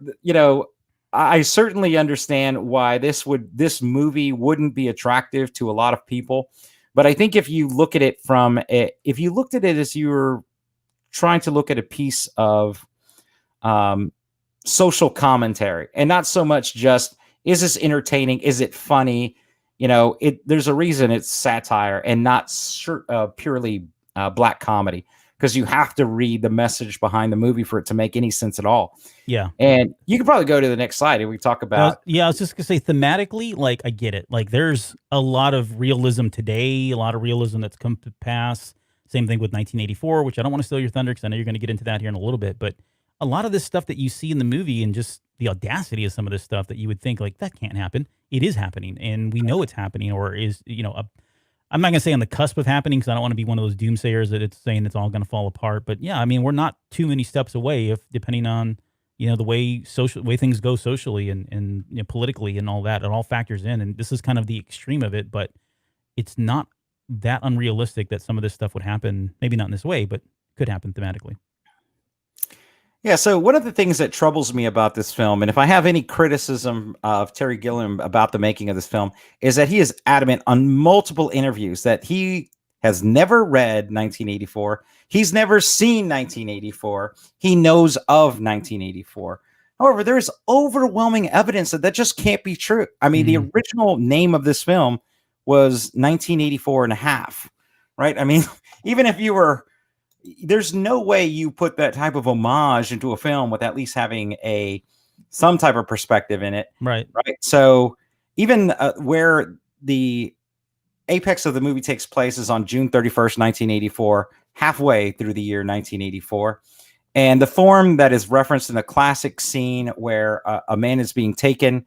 I certainly understand why this movie wouldn't be attractive to a lot of people. But I think if you look at it if you looked at it as you were trying to look at a piece of social commentary, and not so much just, is this entertaining? Is it funny? There's a reason it's satire and not purely black comedy, because you have to read the message behind the movie for it to make any sense at all. Yeah. And you can probably go to the next slide and we talk about. I was just going to say thematically, like, I get it. Like, there's a lot of realism today, a lot of realism that's come to pass. Same thing with 1984, which I don't want to steal your thunder because I know you're going to get into that here in a little bit. But a lot of this stuff that you see in the movie and just the audacity of some of this stuff that you would think, like, that can't happen. It is happening. And we know it's happening, or is, I'm not going to say on the cusp of happening because I don't want to be one of those doomsayers that it's saying it's all going to fall apart. But yeah, I mean, we're not too many steps away depending on, the way things go socially and politically and all that. It all factors in. And this is kind of the extreme of it, but it's not that unrealistic that some of this stuff would happen. Maybe not in this way, but could happen thematically. Yeah, so one of the things that troubles me about this film, and if I have any criticism of Terry Gilliam about the making of this film, is that he is adamant on multiple interviews that he has never read 1984. He's never seen 1984. He knows of 1984. However, there is overwhelming evidence that just can't be true. I mean, the original name of this film was 1984 and a half, right? I mean, even if you were... There's no way you put that type of homage into a film with at least having some type of perspective in it. Right. So even where the apex of the movie takes place is on June 31st, 1984, halfway through the year 1984. And the form that is referenced in the classic scene where a man is being taken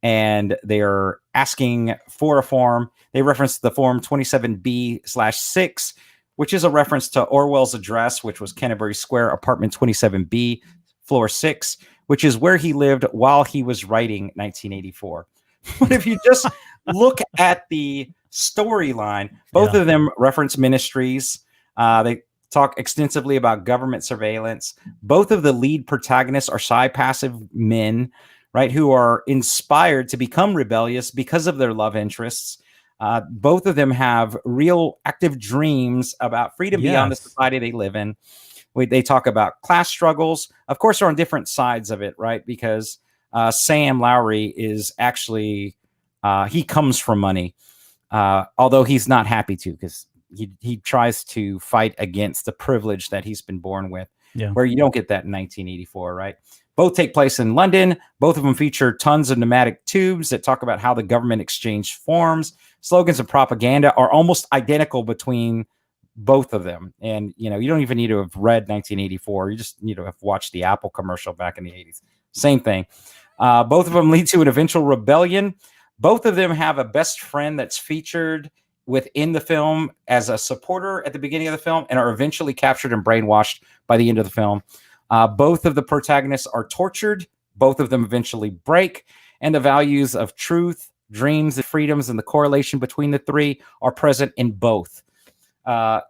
and they are asking for a form, they reference the form 27B/6, which is a reference to Orwell's address, which was Canterbury Square, apartment 27B, floor 6, which is where he lived while he was writing 1984. But if you just look at the storyline, both of them reference ministries. They talk extensively about government surveillance. Both of the lead protagonists are shy, passive men, right, who are inspired to become rebellious because of their love interests. Both of them have real active dreams about freedom beyond the Yes. society they live in. They talk about class struggles. Of course, they're on different sides of it, right? Because Sam Lowry is actually, he comes from money, although he's not happy to, because he tries to fight against the privilege that he's been born with, where you don't get that in 1984, right? Both take place in London. Both of them feature tons of pneumatic tubes that talk about how the government exchanged forms. Slogans and propaganda are almost identical between both of them. And, you don't even need to have read 1984. You just need to have watched the Apple commercial back in the 80s. Same thing. Both of them lead to an eventual rebellion. Both of them have a best friend that's featured within the film as a supporter at the beginning of the film and are eventually captured and brainwashed by the end of the film. Both of the protagonists are tortured. Both of them eventually break. And the values of truth, dreams, and freedoms, and the correlation between the three are present in both.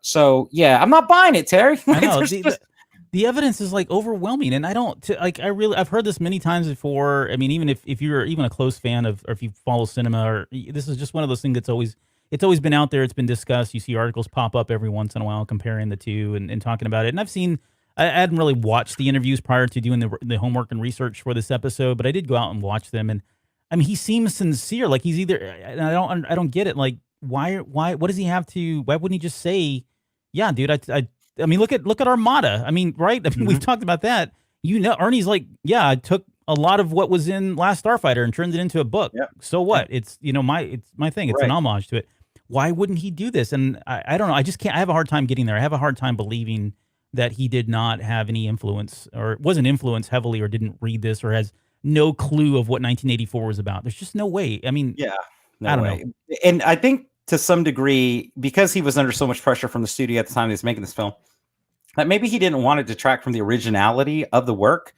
So, yeah, I'm not buying it, Terry. I know. The evidence is like overwhelming, and I've heard this many times before. I mean, even if you're even a close fan of, or if you follow cinema, or this is just one of those things that's always been out there. It's been discussed. You see articles pop up every once in a while comparing the two and talking about it. And I hadn't really watched the interviews prior to doing the homework and research for this episode, but I did go out and watch them. And I mean, he seems sincere. Like he's either, and I don't get it. Like why, what does he have to? Why wouldn't he just say, yeah, dude, I mean, look at Armada. I mean, right? I mean, we've talked about that. Ernie's like, yeah, I took a lot of what was in Last Starfighter and turned it into a book. Yep. So what? It's my thing. It's an homage to it. Why wouldn't he do this? And I don't know. I just can't. I have a hard time getting there. I have a hard time believing that he did not have any influence, or wasn't influenced heavily, or didn't read this, or has no clue of what 1984 was about. There's just no way. I mean, I don't know. And I think to some degree, because he was under so much pressure from the studio at the time he was making this film, that maybe he didn't want to detract from the originality of the work,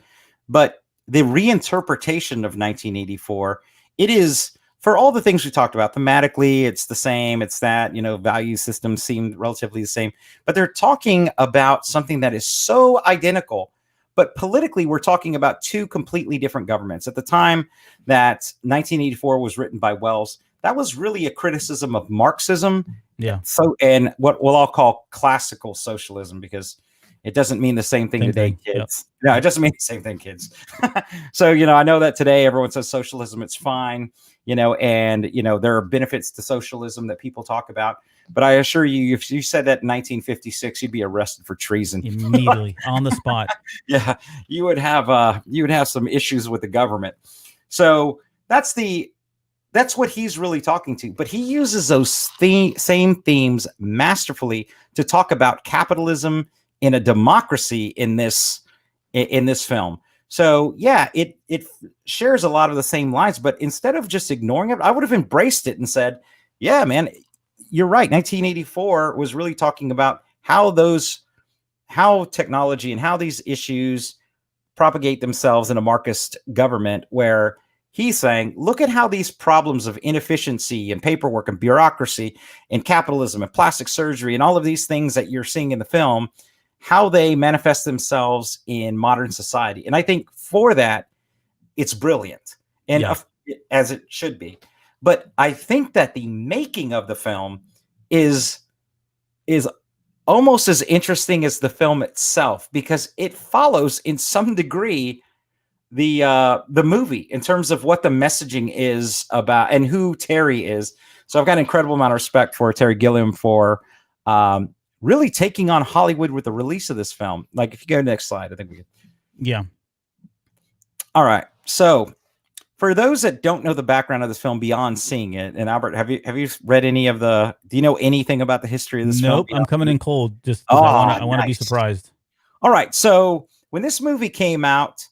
but the reinterpretation of 1984, it is, for all the things we talked about, thematically, it's the same. It's that, value systems seem relatively the same, but they're talking about something that is so identical. But politically, we're talking about two completely different governments. At the time that 1984 was written by Wells, that was really a criticism of Marxism. Yeah. So, and what we'll all call classical socialism, because it doesn't mean the same thing today, kids. Yep. No, it doesn't mean the same thing, kids. So, I know that today everyone says socialism, it's fine, and, there are benefits to socialism that people talk about. But I assure you, if you said that in 1956, you'd be arrested for treason. Immediately, on the spot. Yeah, you would have some issues with the government. So that's what he's really talking to. But he uses those same themes masterfully to talk about capitalism in a democracy in this film. So yeah, it shares a lot of the same lines, but instead of just ignoring it, I would have embraced it and said, yeah, man, you're right. 1984 was really talking about how technology and how these issues propagate themselves in a Marxist government, where he's saying, look at how these problems of inefficiency and paperwork and bureaucracy and capitalism and plastic surgery and all of these things that you're seeing in the film, how they manifest themselves in modern society. And I think for that, it's brilliant, and as it should be. But I think that the making of the film is almost as interesting as the film itself, because it follows in some degree the movie in terms of what the messaging is about and who Terry is. So I've got an incredible amount of respect for Terry Gilliam for really taking on Hollywood with the release of this film. Like, if you go to the next slide, I think we could. Yeah. All right. So for those that don't know the background of this film beyond seeing it, and Albert, have you read any of do you know anything about the history of this film? Nope. I'm coming in cold. Just I want to be surprised. All right. So when this movie came out,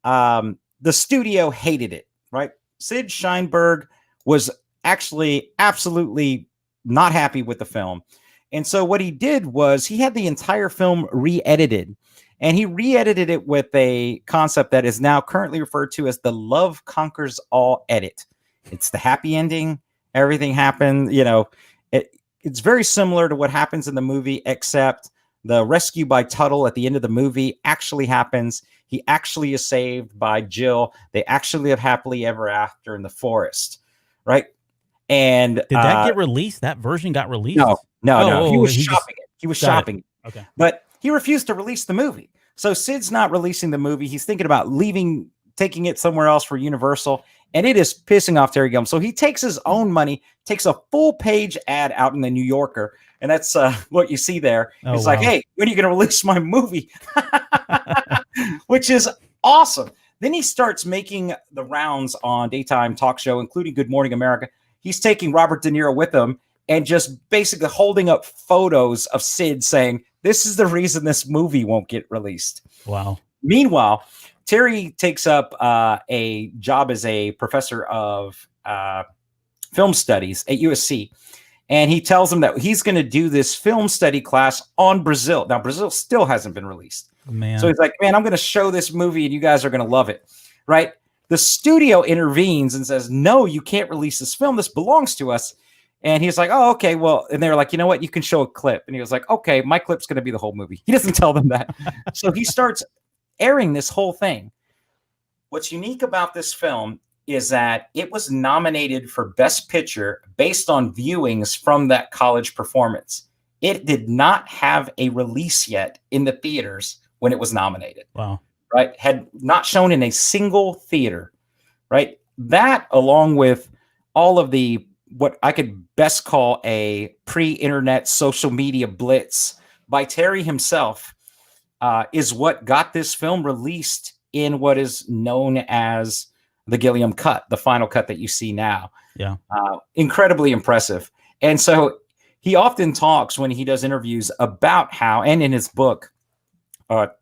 the studio hated it, right? Sid Sheinberg was actually absolutely not happy with the film. And so what he did was he had the entire film re-edited, and he re-edited it with a concept that is now currently referred to as the Love Conquers All edit. It's the happy ending. Everything happened, it's very similar to what happens in the movie, except the rescue by Tuttle at the end of the movie actually happens. He actually is saved by Jill. They actually live happily ever after in the forest, right? And Did that get released? That version got released? No. He was he shopping it. He was shopping it. Okay. But he refused to release the movie. So Sid's not releasing the movie. He's thinking about taking it somewhere else for Universal. And it is pissing off Terry Gilliam. So he takes his own money, takes a full page ad out in the New Yorker. And that's what you see there. It's like, hey, when are you going to release my movie? Which is awesome. Then he starts making the rounds on daytime talk show, including Good Morning America. He's taking Robert De Niro with him and just basically holding up photos of Sid saying, this is the reason this movie won't get released. Wow. Meanwhile, Terry takes up a job as a professor of film studies at USC. And he tells them that he's going to do this film study class on Brazil. Now, Brazil still hasn't been released. Man. So he's like, man, I'm going to show this movie and you guys are going to love it. Right? The studio intervenes and says, no, you can't release this film. This belongs to us. And he's like, oh, okay, well, and they're like, you know what? You can show a clip. And he was like, okay, my clip's going to be the whole movie. He doesn't tell them that. So he starts airing this whole thing. What's unique about this film is that it was nominated for Best Picture based on viewings from that college performance. It did not have a release yet in the theaters when it was nominated. Wow. Right? Had not shown in a single theater. Right? That, along with all of the what I could best call a pre-internet social media blitz by Terry himself, is what got this film released in what is known as the Gilliam cut, the final cut that you see now. Yeah. Incredibly impressive. And so he often talks when he does interviews about how, and in his book,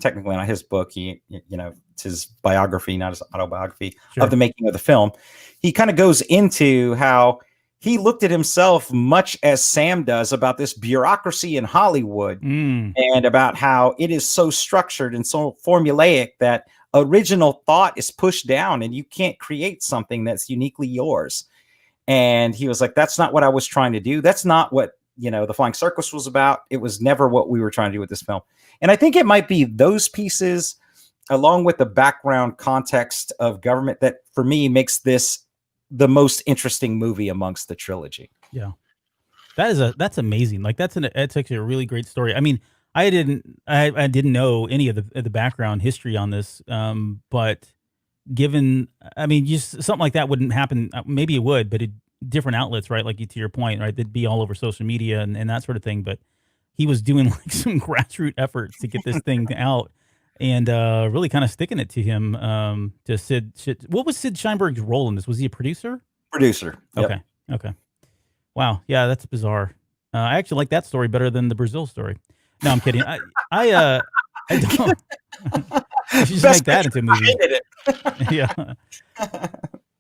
technically not his book, it's his biography, not his autobiography, of the making of the film. He kind of goes into how he looked at himself much as Sam does about this bureaucracy in Hollywood and about how it is so structured and so formulaic that original thought is pushed down and you can't create something that's uniquely yours. And he was like, that's not what I was trying to do. That's not what, the Flying Circus was about. It was never what we were trying to do with this film. And I think it might be those pieces, along with the background context of government, that for me makes this the most interesting movie amongst the trilogy. Yeah. That's amazing. Like that's actually a really great story. I mean, I didn't know any of the background history on this. But given, I mean, just something like that wouldn't happen. Maybe it would, but different outlets, right? Like to your point, right? They'd be all over social media and that sort of thing. But he was doing like some grassroots efforts to get this thing out and really kind of sticking it to him. To Sid. What was Sid Sheinberg's role in this? Was he a producer? Producer. Yep. Okay. Wow. Yeah, that's bizarre. I actually like that story better than the Brazil story. No, I'm kidding. I don't. You should make that into a movie. Yeah.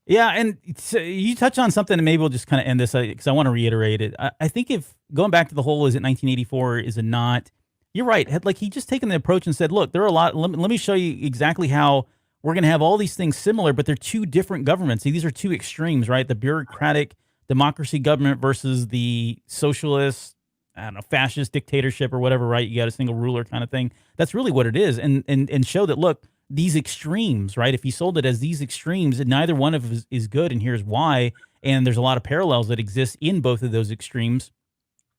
Yeah, and so you touch on something, and maybe we'll just kind of end this because I want to reiterate it. I think if going back to the whole, is it 1984? Is it not? You're right. Like he just taken the approach and said, look, there are a lot. Let me show you exactly how we're going to have all these things similar, but they're two different governments. See, these are two extremes, right? The bureaucratic democracy government versus the socialist, I don't know, fascist dictatorship or whatever, right? You got a single ruler kind of thing. That's really what it is. And show that, look, these extremes, right? If he sold it as these extremes, neither one of them is good, and here's why. And there's a lot of parallels that exist in both of those extremes.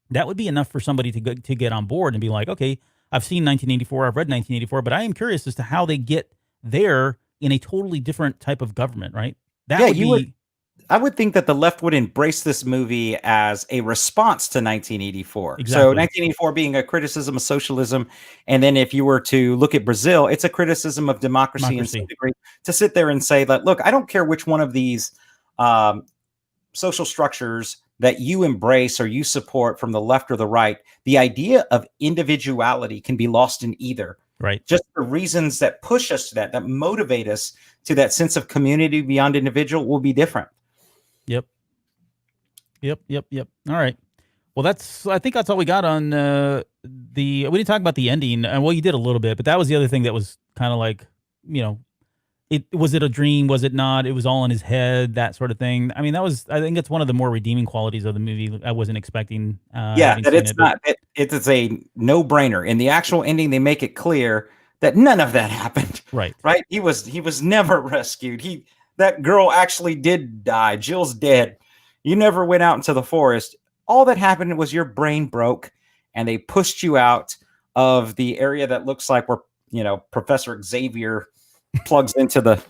That would be enough for somebody to get on board and be like, okay, I've seen 1984, I've read 1984, but I am curious as to how they get there in a totally different type of government, right? I would think that the left would embrace this movie as a response to 1984. Exactly. So 1984 being a criticism of socialism. And then if you were to look at Brazil, it's a criticism of democracy. In some degree. To sit there and say that, look, I don't care which one of these social structures that you embrace or you support from the left or the right, the idea of individuality can be lost in either. Right. Just the reasons that push us to that motivate us to that sense of community beyond individual will be different. Yep. All right. Well, I think that's all we got on we didn't talk about the ending. Well, you did a little bit, but that was the other thing that was kind of like, was it a dream? Was it not? It was all in his head, that sort of thing. I mean, I think it's one of the more redeeming qualities of the movie. I wasn't expecting, Yeah, having that seen it's it, but not. It is a no-brainer. In the actual ending, they make it clear that none of that happened. right. Right? He was never rescued. That girl actually did die. Jill's dead. You never went out into the forest. All that happened was your brain broke, and they pushed you out of the area that looks like where Professor Xavier plugs into the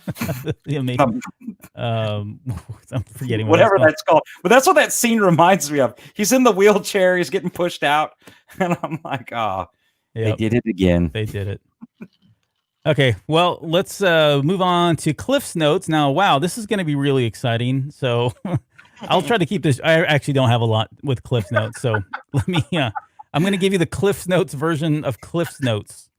I'm forgetting what whatever that's called. But that's what that scene reminds me of. He's in the wheelchair. He's getting pushed out, and I'm like, oh, they did it again. They did it. Okay, well, let's move on to Cliff's Notes. Now, wow, this is going to be really exciting. So I'll try to keep this. I actually don't have a lot with Cliff's Notes. So let me, I'm going to give you the Cliff's Notes version of Cliff's Notes.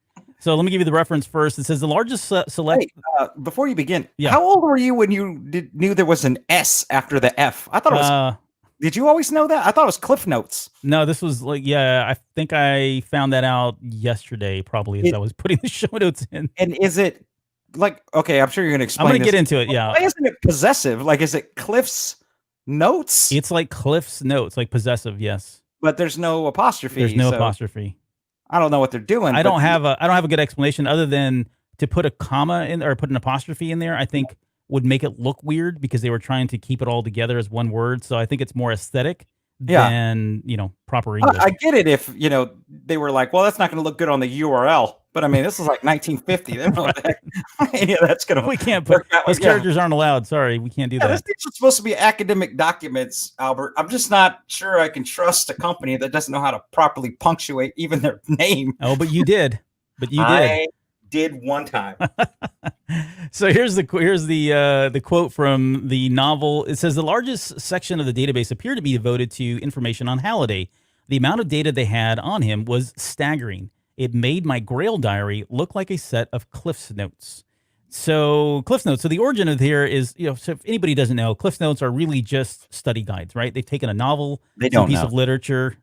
So let me give you the reference first. It says the largest select. Hey, before you begin, Yeah. How old were you when you knew there was an S after the F? I thought it was. Did you always know that? I thought it was Cliff Notes. No, this was I think I found that out yesterday, probably as I was putting the show notes in. And is it like, okay, I'm sure you're going to explain. I'm going to get into it. Yeah. Why isn't it possessive? Like, is it Cliff's Notes? It's like Cliff's Notes, like possessive. Yes. But there's no apostrophe. There's no apostrophe. I don't know what they're doing. I don't have a good explanation other than to put a comma in or put an apostrophe in there. I think would make it look weird because they were trying to keep it all together as one word. So I think it's more aesthetic than proper English. I get it if they were like, well, that's not going to look good on the URL. But I mean, this is like 1950. They know that's going to. We can't put those characters aren't allowed. Sorry, we can't do that. These are supposed to be academic documents, Albert. I'm just not sure I can trust a company that doesn't know how to properly punctuate even their name. Oh, but you did. I did one time. So here's the quote from the novel. It says the largest section of the database appeared to be devoted to information on Halliday. The amount of data they had on him was staggering. It made my Grail diary look like a set of Cliff's Notes. So Cliff's Notes. So the origin of here is, so if anybody doesn't know, Cliff's Notes are really just study guides, right? They've taken a novel, some piece of literature,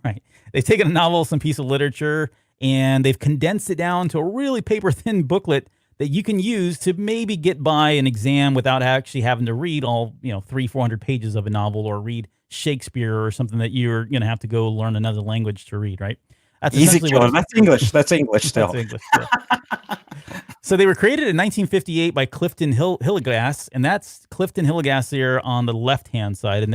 right? They've taken a novel, some piece of literature, and they've condensed it down to a really paper-thin booklet that you can use to maybe get by an exam without actually having to read all, 300-400 pages of a novel or read Shakespeare or something that you're going to have to go learn another language to read, right? That's easy. That's English. That's English still. That's English still. So they were created in 1958 by Clifton Hillegas, and that's Clifton Hillegas there on the left-hand side. And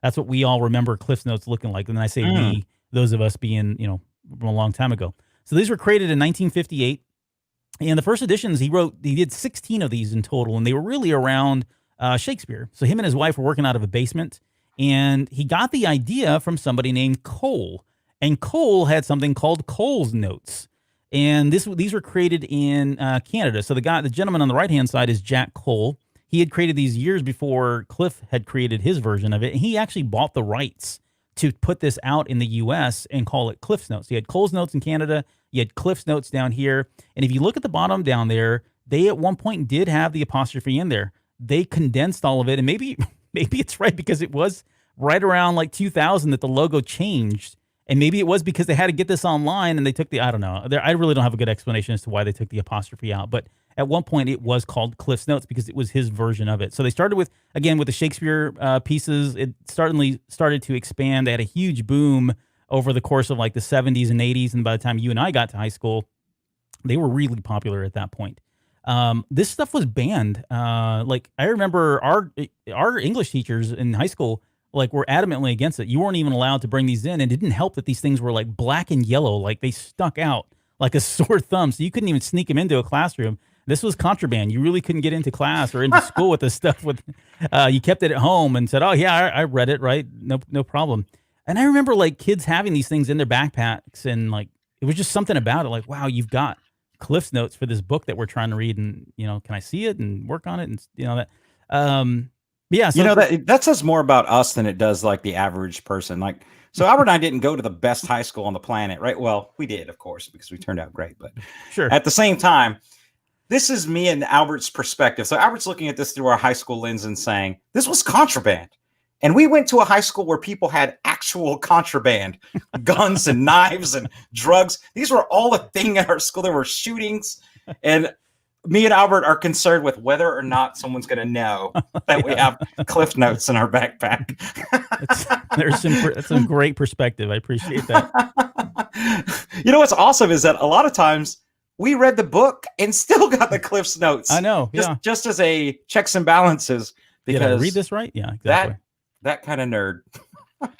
that's what we all remember Cliff's Notes looking like. And then I say we, those of us being, from a long time ago. So these were created in 1958. And the first editions, he did 16 of these in total, and they were really around Shakespeare. So him and his wife were working out of a basement, and he got the idea from somebody named Cole. And Cole had something called Cole's Notes. And these were created in Canada. So the gentleman on the right-hand side is Jack Cole. He had created these years before Cliff had created his version of it. And he actually bought the rights to put this out in the U.S. and call it Cliff's Notes. You had Cole's Notes in Canada. You had Cliff's Notes down here. And if you look at the bottom down there, they at one point did have the apostrophe in there. They condensed all of it. And maybe it's right because it was right around like 2000 that the logo changed. And maybe it was because they had to get this online and they took I don't know. I really don't have a good explanation as to why they took the apostrophe out. But at one point it was called Cliff's Notes because it was his version of it. So they started with the Shakespeare pieces. It certainly started to expand. They had a huge boom over the course of like the 70s and 80s. And by the time you and I got to high school, they were really popular at that point. This stuff was banned. Like I remember our English teachers in high school were adamantly against it. You weren't even allowed to bring these in, and it didn't help that these things were like black and yellow, like they stuck out like a sore thumb. So you couldn't even sneak them into a classroom. This was contraband. You really couldn't get into class or into school with this stuff. You kept it at home and said, "Oh yeah, I read it, right? No problem." And I remember like kids having these things in their backpacks, and like it was just something about it. Like, wow, you've got Cliff's Notes for this book that we're trying to read, and can I see it and work on it, and that. Yeah, so that says more about us than it does like the average person. Like, so Albert and I didn't go to the best high school on the planet, right? Well, we did, of course, because we turned out great. But sure, at the same time, this is me and Albert's perspective. So Albert's looking at this through our high school lens and saying this was contraband. And we went to a high school where people had actual contraband, guns and knives and drugs. These were all a thing at our school. There were shootings, and me and Albert are concerned with whether or not someone's going to know that we have Cliff Notes in our backpack. That's some great perspective. I appreciate that. You know what's awesome is that a lot of times we read the book and still got the Cliff's Notes. I know, just as a checks and balances. Because did I read this right? Yeah, exactly. That kind of nerd.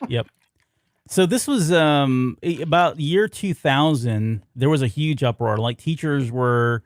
Yep. So this was about year 2000. There was a huge uproar. Like teachers were,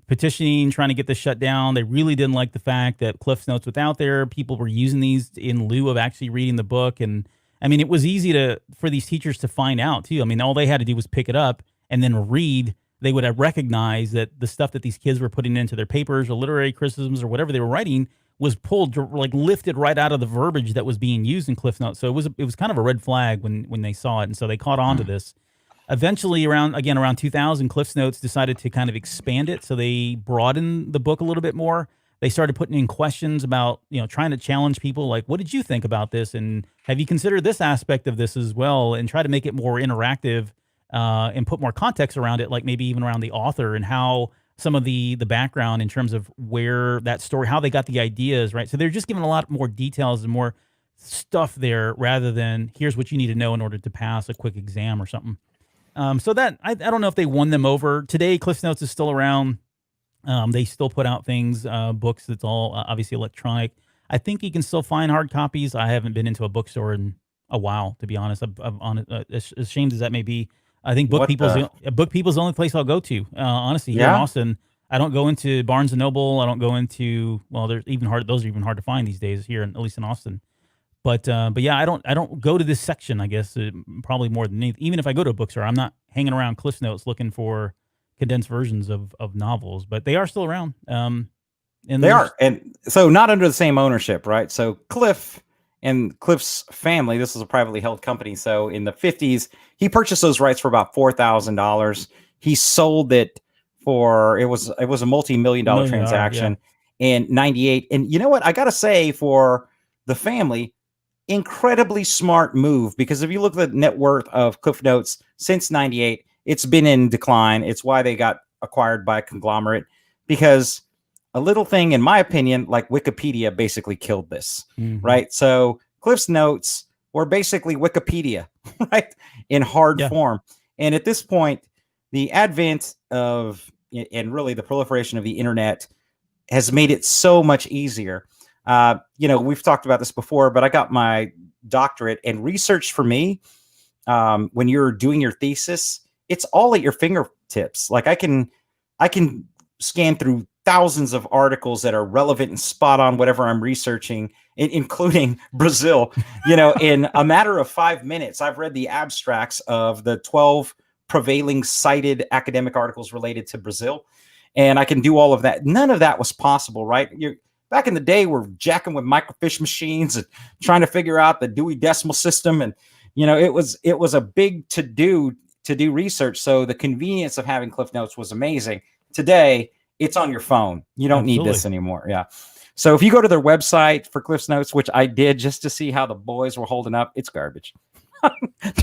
petitioning, trying to get this shut down. They really didn't like the fact that CliffsNotes was out there. People were using these in lieu of actually reading the book. And I mean, it was easy for these teachers to find out too. I mean, all they had to do was pick it up and then read. They would have recognized that the stuff that these kids were putting into their papers or literary criticisms or whatever they were writing was pulled, like lifted right out of the verbiage that was being used in CliffsNotes. So it was kind of a red flag when they saw it. And so they caught on to this. Eventually, around 2000, CliffsNotes decided to kind of expand it. So they broadened the book a little bit more. They started putting in questions about, trying to challenge people like, what did you think about this? And have you considered this aspect of this as well? And try to make it more interactive and put more context around it, like maybe even around the author and how some of the background in terms of where that story, how they got the ideas, right? So they're just giving a lot more details and more stuff there rather than here's what you need to know in order to pass a quick exam or something. So that, I don't know if they won them over. Today, CliffsNotes is still around. They still put out things, books. It's all obviously electronic. I think you can still find hard copies. I haven't been into a bookstore in a while, to be honest. As ashamed as that may be, I think Book People's the only place I'll go to. Honestly, here in Austin, I don't go into Barnes and Noble. I don't go into those are even hard to find these days here, at least in Austin. But yeah, I don't go to this section. I guess probably more than anything. Even if I go to a bookstore, I'm not hanging around CliffsNotes looking for condensed versions of novels. But they are still around. And they are, and so not under the same ownership, right? So Cliff and Cliff's family, this is a privately held company. So in the 50s, he purchased those rights for about $4,000. He sold it for it was a multi-million-dollar transaction in 98. And you know what? I got to say, for the family, incredibly smart move, because if you look at the net worth of CliffsNotes since 98, it's been in decline. It's why they got acquired by a conglomerate, because a little thing, in my opinion, like Wikipedia basically killed this, right? So CliffsNotes were basically Wikipedia, right? In hard form. And at this point, the advent of, and really the proliferation of the internet has made it so much easier. We've talked about this before, but I got my doctorate, and research for me, when you're doing your thesis, it's all at your fingertips. Like I can scan through thousands of articles that are relevant and spot on whatever I'm researching, including Brazil. In a matter of 5 minutes, I've read the abstracts of the 12 prevailing cited academic articles related to Brazil, and I can do all of that. None of that was possible, right? Back in the day, we're jacking with microfiche machines and trying to figure out the Dewey Decimal System, and it was a big to do research. So the convenience of having CliffsNotes was amazing. Today, it's on your phone. You don't need this anymore. Yeah. So if you go to their website for CliffsNotes, which I did just to see how the boys were holding up, it's garbage.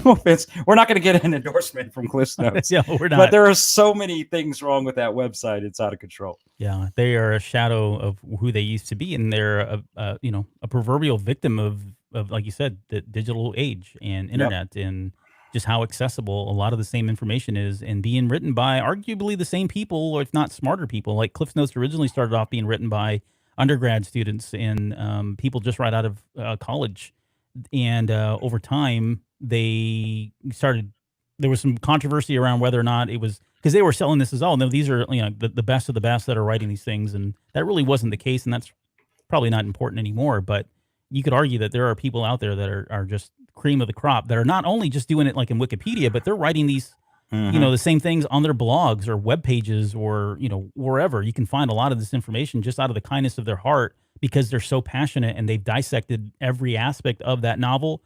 No offense. We're not going to get an endorsement from CliffsNotes. Yeah, we're not. But there are so many things wrong with that website. It's out of control. Yeah, they are a shadow of who they used to be, and they're a proverbial victim of like you said, the digital age and internet and just how accessible a lot of the same information is, and being written by arguably the same people, or if not smarter people. Like CliffsNotes originally started off being written by undergrad students and people just right out of college. And over time, there was some controversy around whether or not it was, because they were selling this as, oh, no, these are the best of the best that are writing these things. And that really wasn't the case. And that's probably not important anymore. But you could argue that there are people out there that are just cream of the crop that are not only just doing it like in Wikipedia, but they're writing these, the same things on their blogs or web pages or, wherever. You can find a lot of this information just out of the kindness of their heart, because they're so passionate and they've dissected every aspect of that novel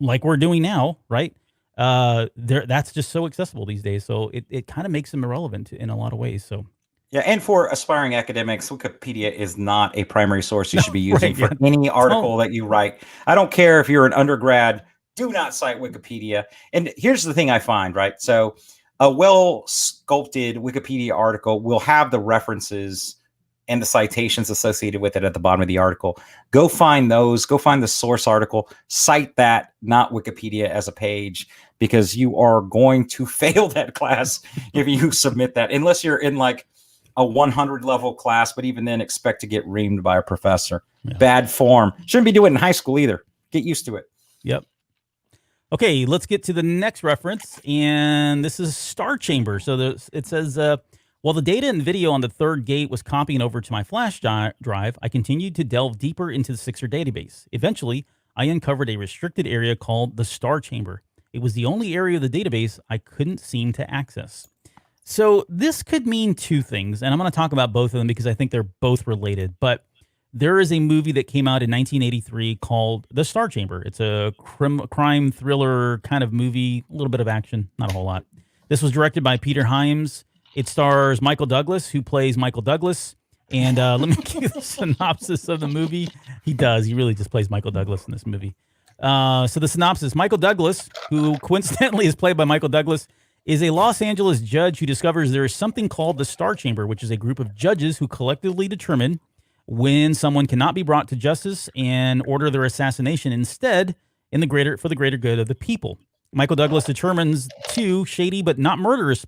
like we're doing now, right? That's just so accessible these days. So it kind of makes them irrelevant in a lot of ways. So yeah, and for aspiring academics, Wikipedia is not a primary source you should be using for any article that you write. I don't care if you're an undergrad, do not cite Wikipedia. And here's the thing I find, right? So a well sculpted Wikipedia article will have the references and the citations associated with it at the bottom of the article. Go find those. Go find the source article. Cite that, not Wikipedia, as a page, because you are going to fail that class if you submit that, unless you're in like a 100 level class, but even then expect to get reamed by a professor. Yeah. Bad form. Shouldn't be doing it in high school either. Get used to it. Yep. Okay, let's get to the next reference, and this is Star Chamber. So it says, while the data and video on the third gate was copying over to my flash drive, I continued to delve deeper into the Sixer database. Eventually, I uncovered a restricted area called the Star Chamber. It was the only area of the database I couldn't seem to access. So this could mean two things, and I'm going to talk about both of them because I think they're both related. But there is a movie that came out in 1983 called The Star Chamber. It's a crime thriller kind of movie, a little bit of action, not a whole lot. This was directed by Peter Hyams. It stars Michael Douglas, who plays Michael Douglas. And let me give you the synopsis of the movie. He does. He really just plays Michael Douglas in this movie. So the synopsis: Michael Douglas, who coincidentally is played by Michael Douglas, is a Los Angeles judge who discovers there is something called the Star Chamber, which is a group of judges who collectively determine when someone cannot be brought to justice and order their assassination instead for the greater good of the people. Michael Douglas determines two shady but not murderous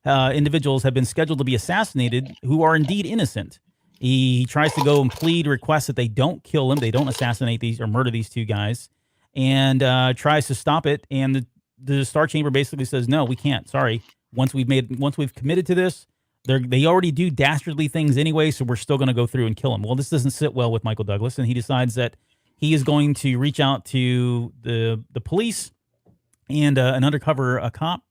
individuals have been scheduled to be assassinated who are indeed innocent. He tries to go and plead, requests that they don't kill him, they don't assassinate these or murder these two guys, and tries to stop it. And the Star Chamber basically says, no, we can't. Sorry. Once we've committed to this, they already do dastardly things anyway, so we're still going to go through and kill him. Well, this doesn't sit well with Michael Douglas, and he decides that he is going to reach out to the police and an undercover cop,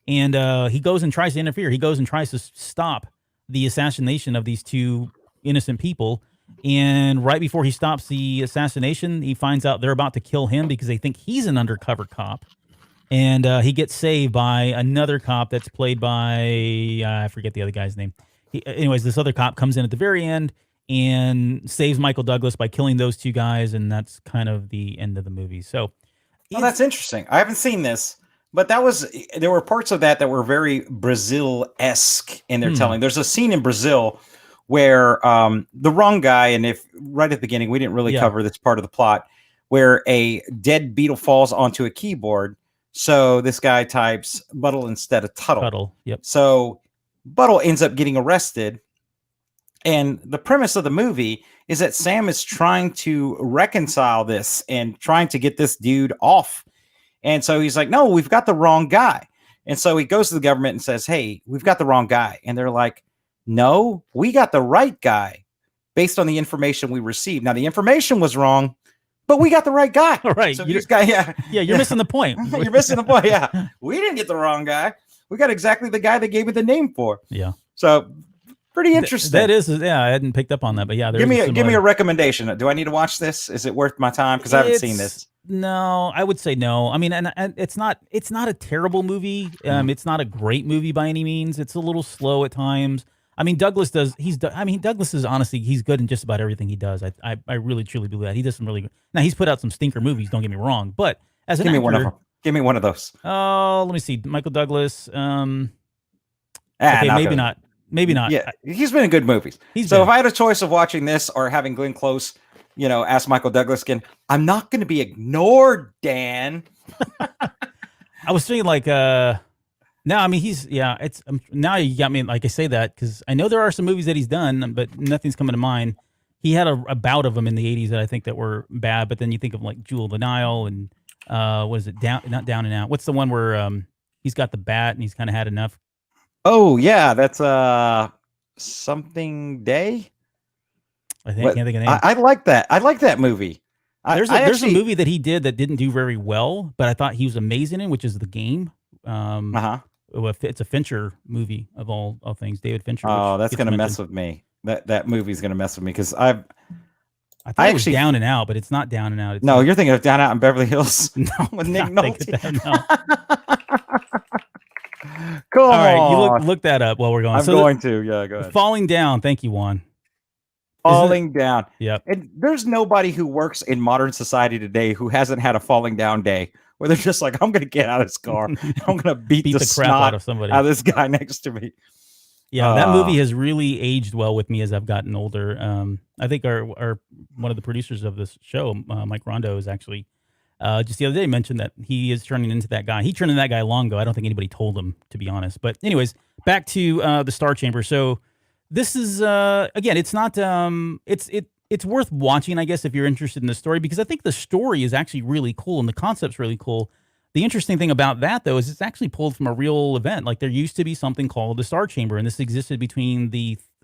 and he goes and tries to interfere. He goes and tries to stop the assassination of these two innocent people, and right before he stops the assassination, he finds out they're about to kill him because they think he's an undercover cop. And he gets saved by another cop that's played by, I forget the other guy's name. Anyways, this other cop comes in at the very end and saves Michael Douglas by killing those two guys, and that's kind of the end of the movie. So, that's interesting. I haven't seen this, but there were parts of that were very Brazil-esque in their telling. There's a scene in Brazil where the wrong guy, and if right at the beginning, we didn't really cover this part of the plot, where a dead beetle falls onto a keyboard. So this guy types Buttle instead of Tuttle. Tuttle, yep. So Buttle ends up getting arrested. And the premise of the movie is that Sam is trying to reconcile this and trying to get this dude off. And so he's like, no, we've got the wrong guy. And so he goes to the government and says, hey, we've got the wrong guy. And they're like, no, we got the right guy based on the information we received. Now, the information was wrong, but we got the right guy. All right. So this guy, you're missing the point. You're missing the point. Yeah. We didn't get the wrong guy. We got exactly the guy they gave it the name for. Yeah. So pretty interesting. That is, I hadn't picked up on that, but yeah. Give me a recommendation. Do I need to watch this? Is it worth my time? Because I haven't seen this. No, I would say no. I mean, and it's not a terrible movie. It's not a great movie by any means. It's a little slow at times. I mean, Douglas is honestly, he's good in just about everything he does. I really, truly believe that. He does some really good. Now, he's put out some stinker movies, don't get me wrong, but as an actor. Give me one of those. Oh, let me see. Michael Douglas. Okay, maybe not. Yeah, he's been in good movies. If I had a choice of watching this or having Glenn Close, ask Michael Douglas again, I'm not going to be ignored, Dan. I was thinking like, no, I mean, now you got me, like I say that, because I know there are some movies that he's done, but nothing's coming to mind. He had a bout of them in the 80s that I think that were bad, but then you think of like Jewel of the Nile and, what is it, not Down and Out. What's the one where he's got the bat and he's kind of had enough? Oh, yeah, that's Something Day? I can't think of the name. I like that. I like that movie. There's a movie that he did that didn't do very well, but I thought he was amazing in, which is The Game. It's a Fincher movie of all things. David Fincher. Oh, that's gonna mess with me. That movie's gonna mess with me because I thought it was Down and Out, but it's not Down and Out. You're thinking of Down Out in Beverly Hills. No, with Nick Nolte. Come on. All right, you look that up while we're going. I'm going to. Yeah, go ahead. Falling Down. Thank you, Juan. Falling down. Yep. And there's nobody who works in modern society today who hasn't had a falling down day where they're just like, I'm going to get out of this car. I'm going to beat the crap snot out of somebody. out of this guy next to me. Yeah, that movie has really aged well with me as I've gotten older. I think our one of the producers of this show, Mike Rondo, is actually just the other day mentioned that he is turning into that guy. He turned into that guy long ago. I don't think anybody told him, to be honest. But anyways, back to the Star Chamber. So this is again, it's not it's worth watching, I guess, if you're interested in the story, because I think the story is actually really cool and the concept's really cool. The interesting thing about that, though, is it's actually pulled from a real event. Like, there used to be something called the Star Chamber, and this existed between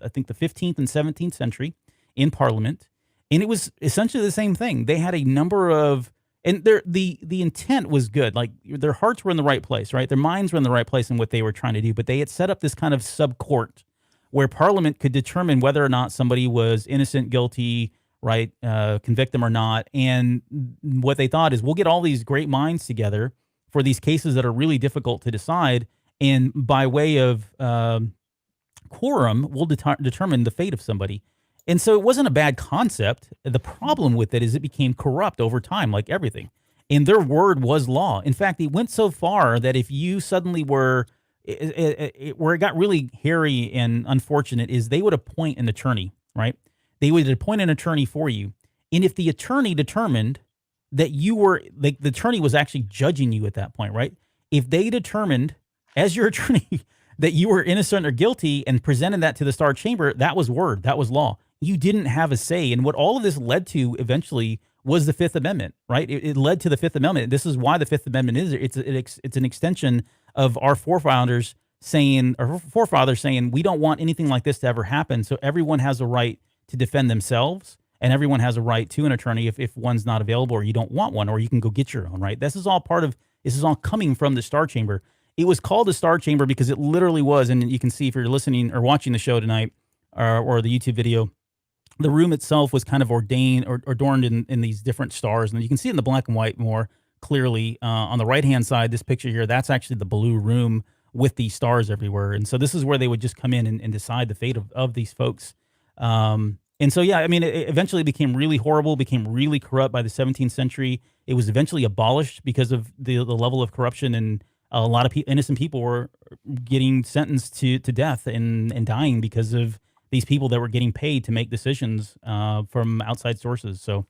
I think the 15th and 17th century in Parliament, and it was essentially the same thing. They had a number of, and the intent was good. Like, their hearts were in the right place, right? Their minds were in the right place in what they were trying to do, but they had set up this kind of sub-court where Parliament could determine whether or not somebody was innocent, guilty, right, convict them or not. And what they thought is, we'll get all these great minds together for these cases that are really difficult to decide, and by way of quorum, we'll determine the fate of somebody. And so it wasn't a bad concept. The problem with it is it became corrupt over time, like everything. And their word was law. In fact, it went so far that if you suddenly were, where it got really hairy and unfortunate, is they would appoint an attorney, right? They would appoint an attorney for you. And if the attorney determined that you were, like, the attorney was actually judging you at that point, right? If they determined as your attorney that you were innocent or guilty and presented that to the Star Chamber, that was word, that was law. You didn't have a say. And what all of this led to eventually was the Fifth Amendment, right? It led to the Fifth Amendment. This is why the Fifth Amendment is, it's an extension of our forefathers saying, we don't want anything like this to ever happen. So everyone has a right to defend themselves, and everyone has a right to an attorney if one's not available, or you don't want one, or you can go get your own, right? This is all coming from the Star Chamber. It was called the Star Chamber because it literally was, and you can see if you're listening or watching the show tonight, or the YouTube video, the room itself was kind of adorned in these different stars, and you can see it in the black and white more clearly. On the right-hand side, this picture here, that's actually the blue room with these stars everywhere. And so this is where they would just come in and decide the fate of these folks. And so, yeah, I mean, it eventually became really horrible, became really corrupt by the 17th century. It was eventually abolished because of the level of corruption, and a lot of innocent people were getting sentenced to death and dying because of these people that were getting paid to make decisions from outside sources. So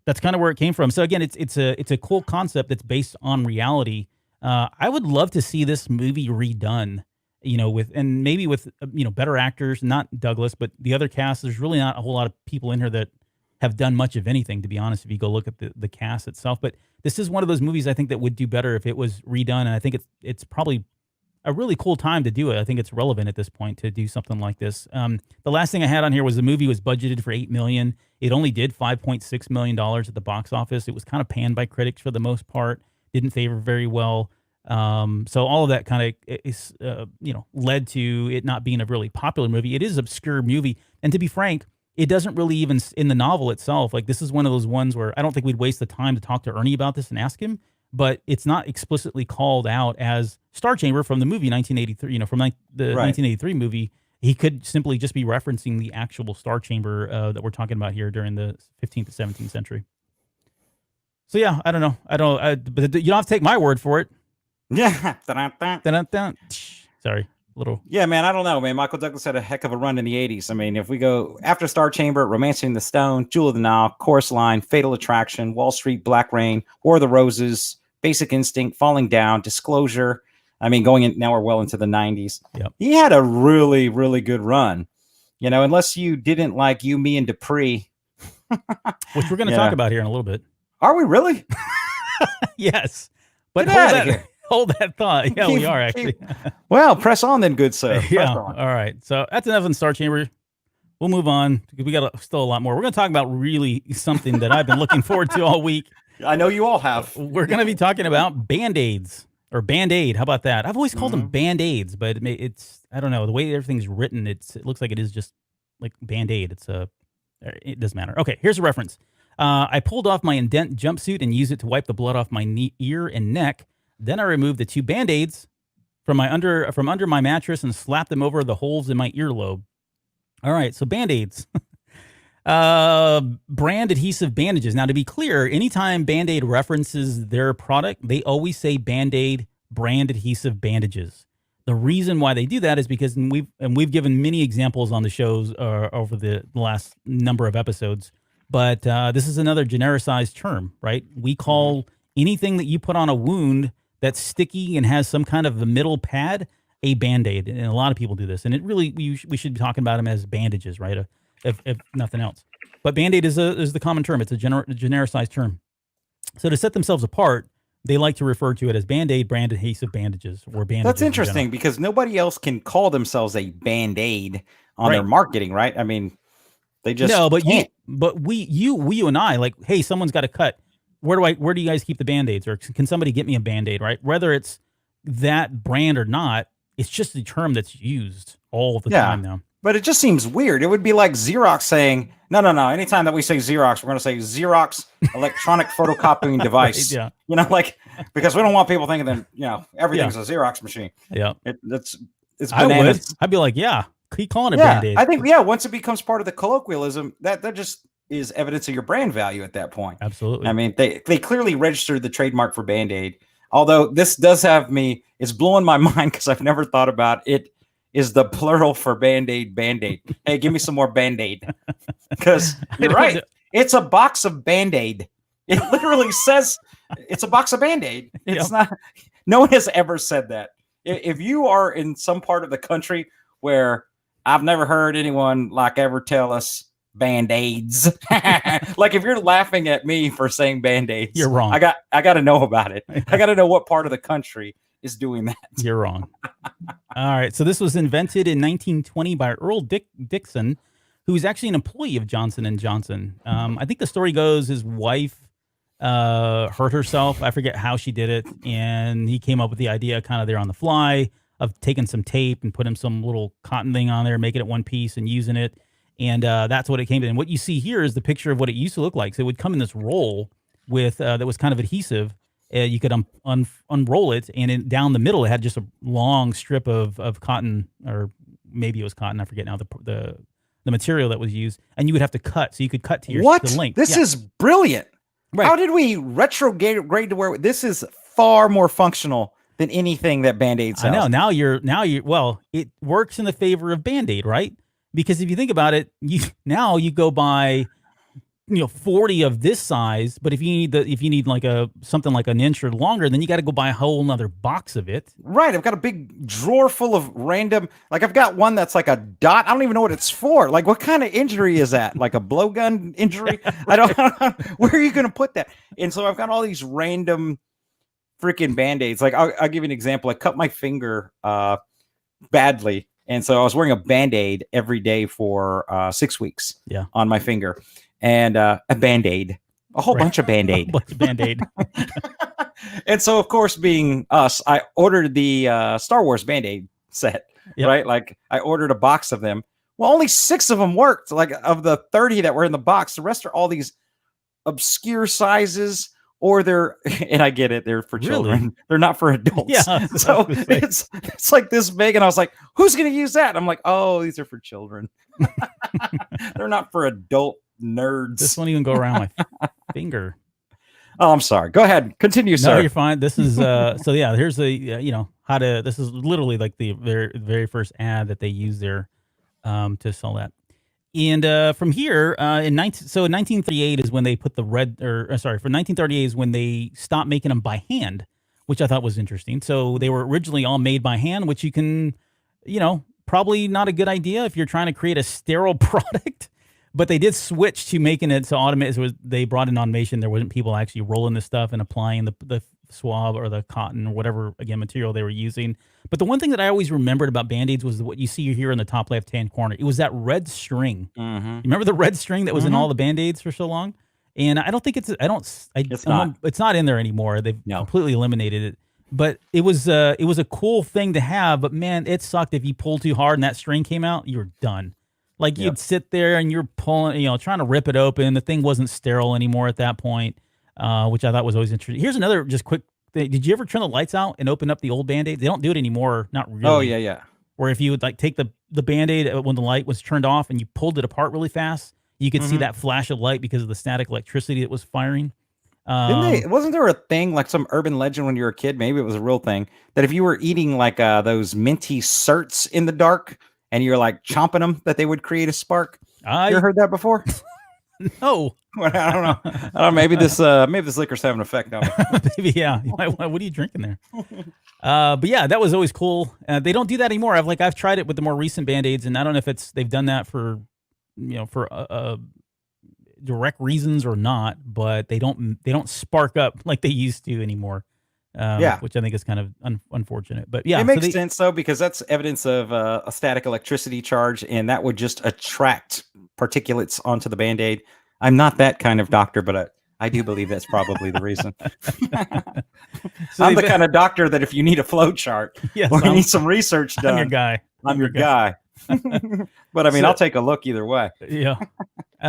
that's kind of where it came from. So again, it's a cool concept that's based on reality. I would love to see this movie redone, maybe with better actors, not Douglas, but the other cast. There's really not a whole lot of people in here that have done much of anything, to be honest, if you go look at the cast itself. But this is one of those movies I think that would do better if it was redone, and I think it's probably a really cool time to do it. I think it's relevant at this point to do something like this. The last thing I had on here was the movie was budgeted for $8 million. It only did $5.6 million at the box office. It was kind of panned by critics for the most part. Didn't favor very well. So all of that kind of is, led to it not being a really popular movie. It is an obscure movie, and to be frank, it doesn't really even in the novel itself. Like, this is one of those ones where I don't think we'd waste the time to talk to Ernie about this and ask him. But it's not explicitly called out as Star Chamber from the movie 1983. From the 1983 movie, he could simply just be referencing the actual Star Chamber that we're talking about here during the 15th to 17th century. So yeah, I don't know. But you don't have to take my word for it. Yeah. Sorry, little. Yeah, man, I don't know, man. Michael Douglas had a heck of a run in the 80s. I mean, if we go after Star Chamber, Romancing the Stone, Jewel of the Nile, Chorus Line, Fatal Attraction, Wall Street, Black Rain, War of the Roses, Basic Instinct, Falling Down, Disclosure. I mean, now we're well into the 90s. Yep. He had a really, really good run. Unless you didn't like You, Me, and Dupree. Which we're going to talk about here in a little bit. Are we really? Yes. But hold that thought. Yeah, we are actually. Well, press on then, good sir. Yeah. All right. So that's enough in Star Chamber. We'll move on. We got still a lot more. We're going to talk about really something that I've been looking forward to all week. I know you all have. We're going to be talking about Band-Aids, or Band-Aid. How about that? I've always called them Band-Aids, but it's, I don't know, the way everything's written, it looks like it is just like Band-Aid. It doesn't matter. Okay, here's a reference. I pulled off my indent jumpsuit and used it to wipe the blood off my ear and neck. Then I removed the 2 Band-Aids from under my mattress and slapped them over the holes in my earlobe. All right, so Band-Aids. Brand adhesive bandages. Now, to be clear, anytime Band-Aid references their product, they always say Band-Aid brand adhesive bandages. The reason why they do that is because we've given many examples on the shows over the last number of episodes. But this is another genericized term, right? We call anything that you put on a wound that's sticky and has some kind of a middle pad a Band-Aid. And a lot of people do this. And it really, we should be talking about them as bandages, right? If nothing else. But Band-Aid is the common term. It's a genericized term. So to set themselves apart, they like to refer to it as Band-Aid brand adhesive bandages or bandages. That's interesting because nobody else can call themselves a Band-Aid on their marketing, right? I mean, they just can't. You and I, like, hey, someone's got a cut. Where do you guys keep the Band-Aids? Or can somebody get me a Band-Aid, right? Whether it's that brand or not, it's just a term that's used all the time now. But it just seems weird. It would be like Xerox saying, no. Anytime that we say Xerox, we're going to say Xerox electronic photocopying device. Right, you know, like, because we don't want people thinking that, you know, everything's a Xerox machine. Yeah. It's bananas. I'd be like, yeah, keep calling it Band-Aid. I think, once it becomes part of the colloquialism, that just is evidence of your brand value at that point. Absolutely. I mean, they clearly registered the trademark for Band-Aid. Although this does have me, it's blowing my mind because I've never thought about it. Is the plural for Band-Aid Band-Aid. Hey, give me some more Band-Aid. Because you're right. It's a box of Band-Aid. It literally says it's a box of Band-Aid. It's not, no one has ever said that. If you are in some part of the country where I've never heard anyone like ever tell us Band-Aids, like if you're laughing at me for saying Band-Aids, you're wrong. I got to know about it. I got to know what part of the country is doing that. You're wrong. All right. So this was invented in 1920 by Earl Dixon, who was actually an employee of Johnson & Johnson. I think the story goes his wife hurt herself. I forget how she did it. And he came up with the idea kind of there on the fly of taking some tape and putting some little cotton thing on there, making it one piece and using it. And that's what it came to. And what you see here is the picture of what it used to look like. So it would come in this roll with that was kind of adhesive. You could unroll it, and down the middle, it had just a long strip of cotton, or maybe it was cotton. I forget now the material that was used, and you would have to cut. So you could cut to your the length. This is brilliant. Right. How did we retrograde to where this is far more functional than anything that Band-Aid sells? I know. Now you're well, it works in the favor of Band-Aid, right? Because if you think about it, you go buy 40 of this size, but if you need like something like an inch or longer, then you got to go buy a whole nother box of it. Right. I've got a big drawer full of random, like I've got one that's like a dot. I don't even know what it's for. Like, what kind of injury is that? Like a blowgun injury? I don't know. Where are you going to put that? And so I've got all these random freaking Band-Aids. Like I'll give you an example. I cut my finger badly. And so I was wearing a Band-Aid every day for 6 weeks on my finger. And a Band-Aid, a whole bunch of Band-Aid. Band-Aid. And so, of course, being us, I ordered the Star Wars Band-Aid set, right? Like, I ordered a box of them. Well, only 6 of them worked. Like, of the 30 that were in the box, the rest are all these obscure sizes, or they're, and I get it, they're for children. Really? They're not for adults. Yeah. So it's like this big, and I was like, who's going to use that? And I'm like, oh, these are for children. They're not for adult nerds. This won't even go around my finger. Oh, I'm sorry. Go ahead. Continue, sir. No, you're fine. This is so yeah, here's the how to, this is literally like the very first ad that they use there to sell that. And from here in 1938 is when they put the for 1938 is when they stopped making them by hand, which I thought was interesting. So they were originally all made by hand, which you can, probably not a good idea if you're trying to create a sterile product. But they did switch to making it so automated. So they brought in automation. There wasn't people actually rolling this stuff and applying the swab or the cotton or whatever, again, material they were using. But the one thing that I always remembered about Band-Aids was what you see here in the top left-hand corner. It was that red string. Mm-hmm. You remember the red string that was in all the Band-Aids for so long? And I don't think it's not in there anymore. They've completely eliminated it. But it was a cool thing to have. But man, it sucked if you pulled too hard and that string came out, you were done. Like you'd sit there and you're pulling, trying to rip it open. The thing wasn't sterile anymore at that point, which I thought was always interesting. Here's another just quick thing. Did you ever turn the lights out and open up the old Band-Aid? They don't do it anymore. Not really. Oh, yeah. Where if you would like take the Band-Aid when the light was turned off and you pulled it apart really fast, You could see that flash of light because of the static electricity that was firing. Wasn't there a thing, like some urban legend when you were a kid, maybe it was a real thing, that if you were eating like those minty certs in the dark and you're like chomping them, that they would create a spark? You ever heard that before? No. Well, I don't know. I don't know. Maybe this liquor's having an effect on me. Maybe, yeah. What are you drinking there? But yeah, that was always cool. They don't do that anymore. I've tried it with the more recent Band-Aids, and I don't know if they've done that for direct reasons or not, but they don't spark up like they used to anymore. Which I think is kind of unfortunate. But yeah, it makes sense though, because that's evidence of a static electricity charge, and that would just attract particulates onto the Band-Aid. I'm not that kind of doctor, but I do believe that's probably the reason. I'm the kind of doctor that if you need a flow chart or you need some research done, I'm your guy. I'm your guy. But I mean, I'll take a look either way. Yeah.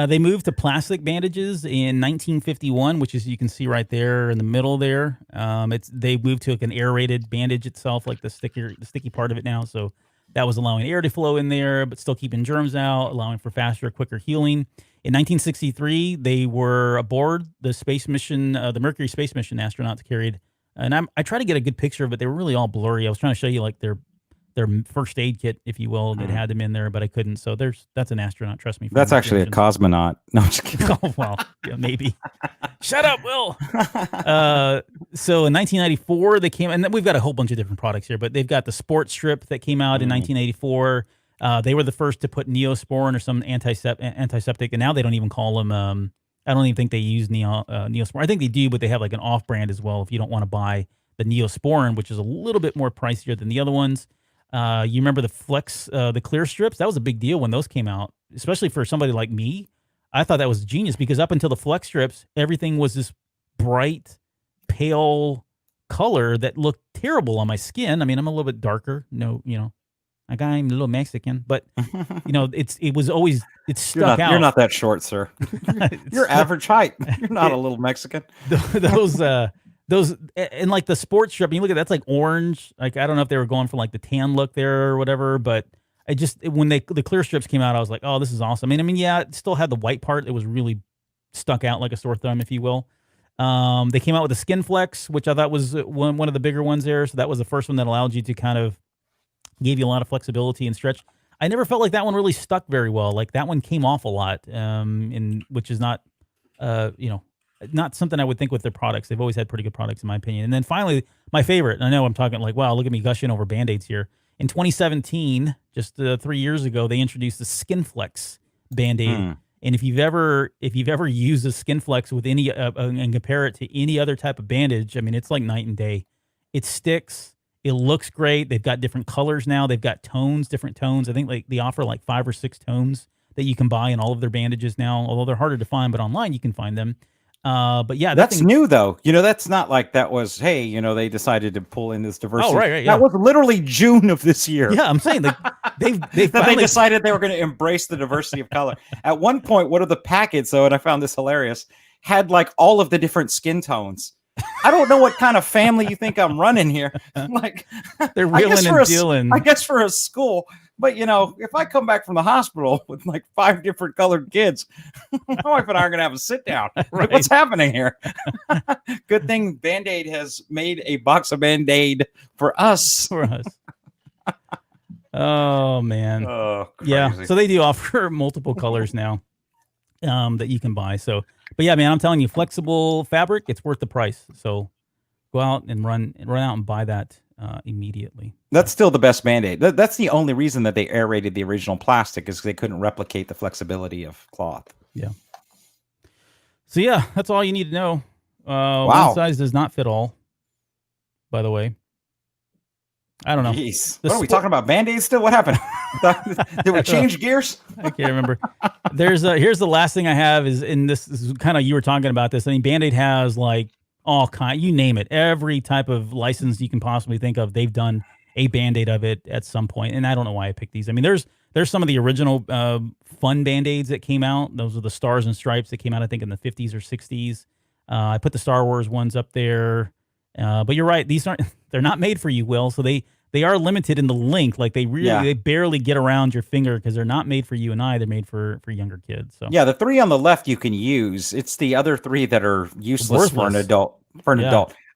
They moved to plastic bandages in 1951, which is, you can see right there in the middle there. They moved to like an aerated bandage itself, like the sticky part of it now. So that was allowing air to flow in there, but still keeping germs out, allowing for faster, quicker healing. In 1963, they were aboard the space mission, the Mercury space mission astronauts carried. And I tried to get a good picture of it. They were really all blurry. I was trying to show you like their first aid kit, if you will, that had them in there, but I couldn't. So that's an astronaut. Trust me. That's actually a cosmonaut. No, I'm just kidding. Oh, well, yeah, maybe. Shut up, Will. So in 1994, they came, and then we've got a whole bunch of different products here, but they've got the Sport Strip that came out in 1984. They were the first to put Neosporin or some antiseptic, and now they don't even call them. I don't even think they use Neosporin. I think they do, but they have like an off-brand as well. If you don't want to buy the Neosporin, which is a little bit more pricier than the other ones. You remember the Flex, the clear strips? That was a big deal when those came out, especially for somebody like me. I thought that was genius because up until the Flex strips, everything was this bright, pale color that looked terrible on my skin. I mean, I'm a little bit darker. No, I'm a little Mexican, but it stuck out. You're not that short, sir. You're average height. You're not a little Mexican. Those and like the sports strip, you look at that's like orange. Like I don't know if they were going for like the tan look there or whatever, but when the clear strips came out, I was like, oh, this is awesome. I mean, yeah, it still had the white part. It was really stuck out like a sore thumb, if you will. They came out with the Skin Flex, which I thought was one of the bigger ones there. So that was the first one that allowed you to kind of gave you a lot of flexibility and stretch. I never felt like that one really stuck very well. Like that one came off a lot, which is not, not something I would think with their products. They've always had pretty good products, in my opinion. And then finally, my favorite, and I know I'm talking like, wow, look at me gushing over Band-Aids here. In 2017, just 3 years ago, they introduced the Skin Flex Band-Aid. And if you've ever used a Skin Flex with any and compare it to any other type of bandage, I mean, it's like night and day. It sticks. It looks great. They've got different colors now. They've got different tones. I think like they offer like 5 or 6 tones that you can buy in all of their bandages now. Although they're harder to find, but online you can find them. But yeah, that's new though. That's not like that was, hey, they decided to pull in this diversity. Oh, right. Yeah. That was literally June of this year. Yeah, I'm saying like they decided they were going to embrace the diversity of color. At one point, one of the packets though, and I found this hilarious, had like all of the different skin tones. I don't know what kind of family you think I'm running here. Like they're reeling and dealing. I guess for a school. But, if I come back from the hospital with like 5 different colored kids, my wife and I are going to have a sit down. Right. What's happening here? Good thing Band-Aid has made a box of Band-Aid for us. Oh, man. Oh, crazy. Yeah. So they do offer multiple colors now that you can buy. So, but yeah, man, I'm telling you, flexible fabric, it's worth the price. So go out and run out and buy that immediately. That's still the best Band-Aid. That's the only reason that they aerated the original plastic is they couldn't replicate the flexibility of cloth. Yeah. So yeah, that's all you need to know. Wow. One size does not fit all, by the way. I don't know. Jeez. What are we talking about? Band-Aids still? What happened? Did we change gears? I can't remember. Here's the last thing I have is this is kind of, you were talking about this. I mean, Band-Aid has like all kind, you name it, every type of license you can possibly think of. They've done a Band-Aid of it at some point, and I don't know why I picked these. I mean, there's some of the original fun Band-Aids that came out. Those are the Stars and Stripes that came out, I think, in the 50s or 60s. I put the Star Wars ones up there, but you're right; they're not made for you, Will. So they they are limited in the length. Like they barely get around your finger because they're not made for you and I. They're made for younger kids. So yeah, the 3 on the left you can use. It's the other 3 that are useless for an adult.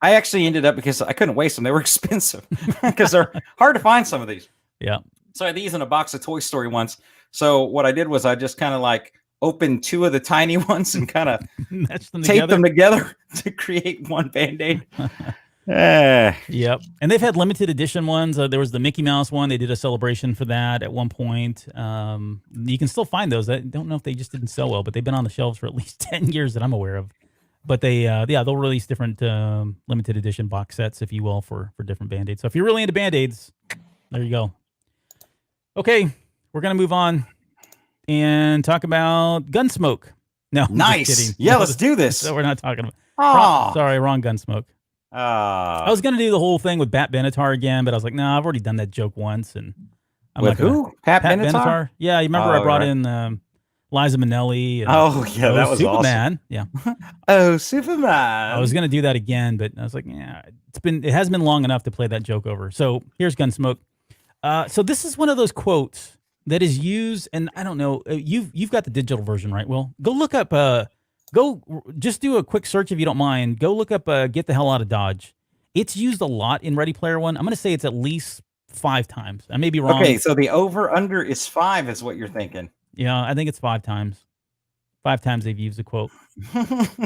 I actually ended up, because I couldn't waste them. They were expensive because they're hard to find, some of these. Yeah. So I had these in a box of Toy Story once. So what I did was I just kind of like opened 2 of the tiny ones and kind of taped them together to create one Band-Aid. Yep. And they've had limited edition ones. There was the Mickey Mouse one. They did a celebration for that at one point. You can still find those. I don't know if they just didn't sell well, but they've been on the shelves for at least 10 years that I'm aware of. But they, they'll release different limited edition box sets, if you will, for different Band-Aids. So if you're really into Band-Aids, there you go. Okay, we're going to move on and talk about Gunsmoke. No, nice. Just kidding. Yeah, let's do this. So we're not talking about. Sorry, wrong Gunsmoke. I was going to do the whole thing with Pat Benatar again, but I was like, no, I've already done that joke once. And I'm with who? Pat Benatar? Yeah, you remember I brought in Liza Minnelli. And, that was Superman. Awesome. Yeah. Superman. I was going to do that again, but I was like, yeah, it hasn't been long enough to play that joke over. So here's Gunsmoke. So this is one of those quotes that is used, and I don't know, you've got the digital version, right? Well, go look up, just do a quick search if you don't mind. Go look up Get the Hell Out of Dodge. It's used a lot in Ready Player One. I'm going to say it's at least 5 times. I may be wrong. Okay, so the over-under is 5 is what you're thinking. Yeah, I think it's 5 times. 5 times they've used the quote.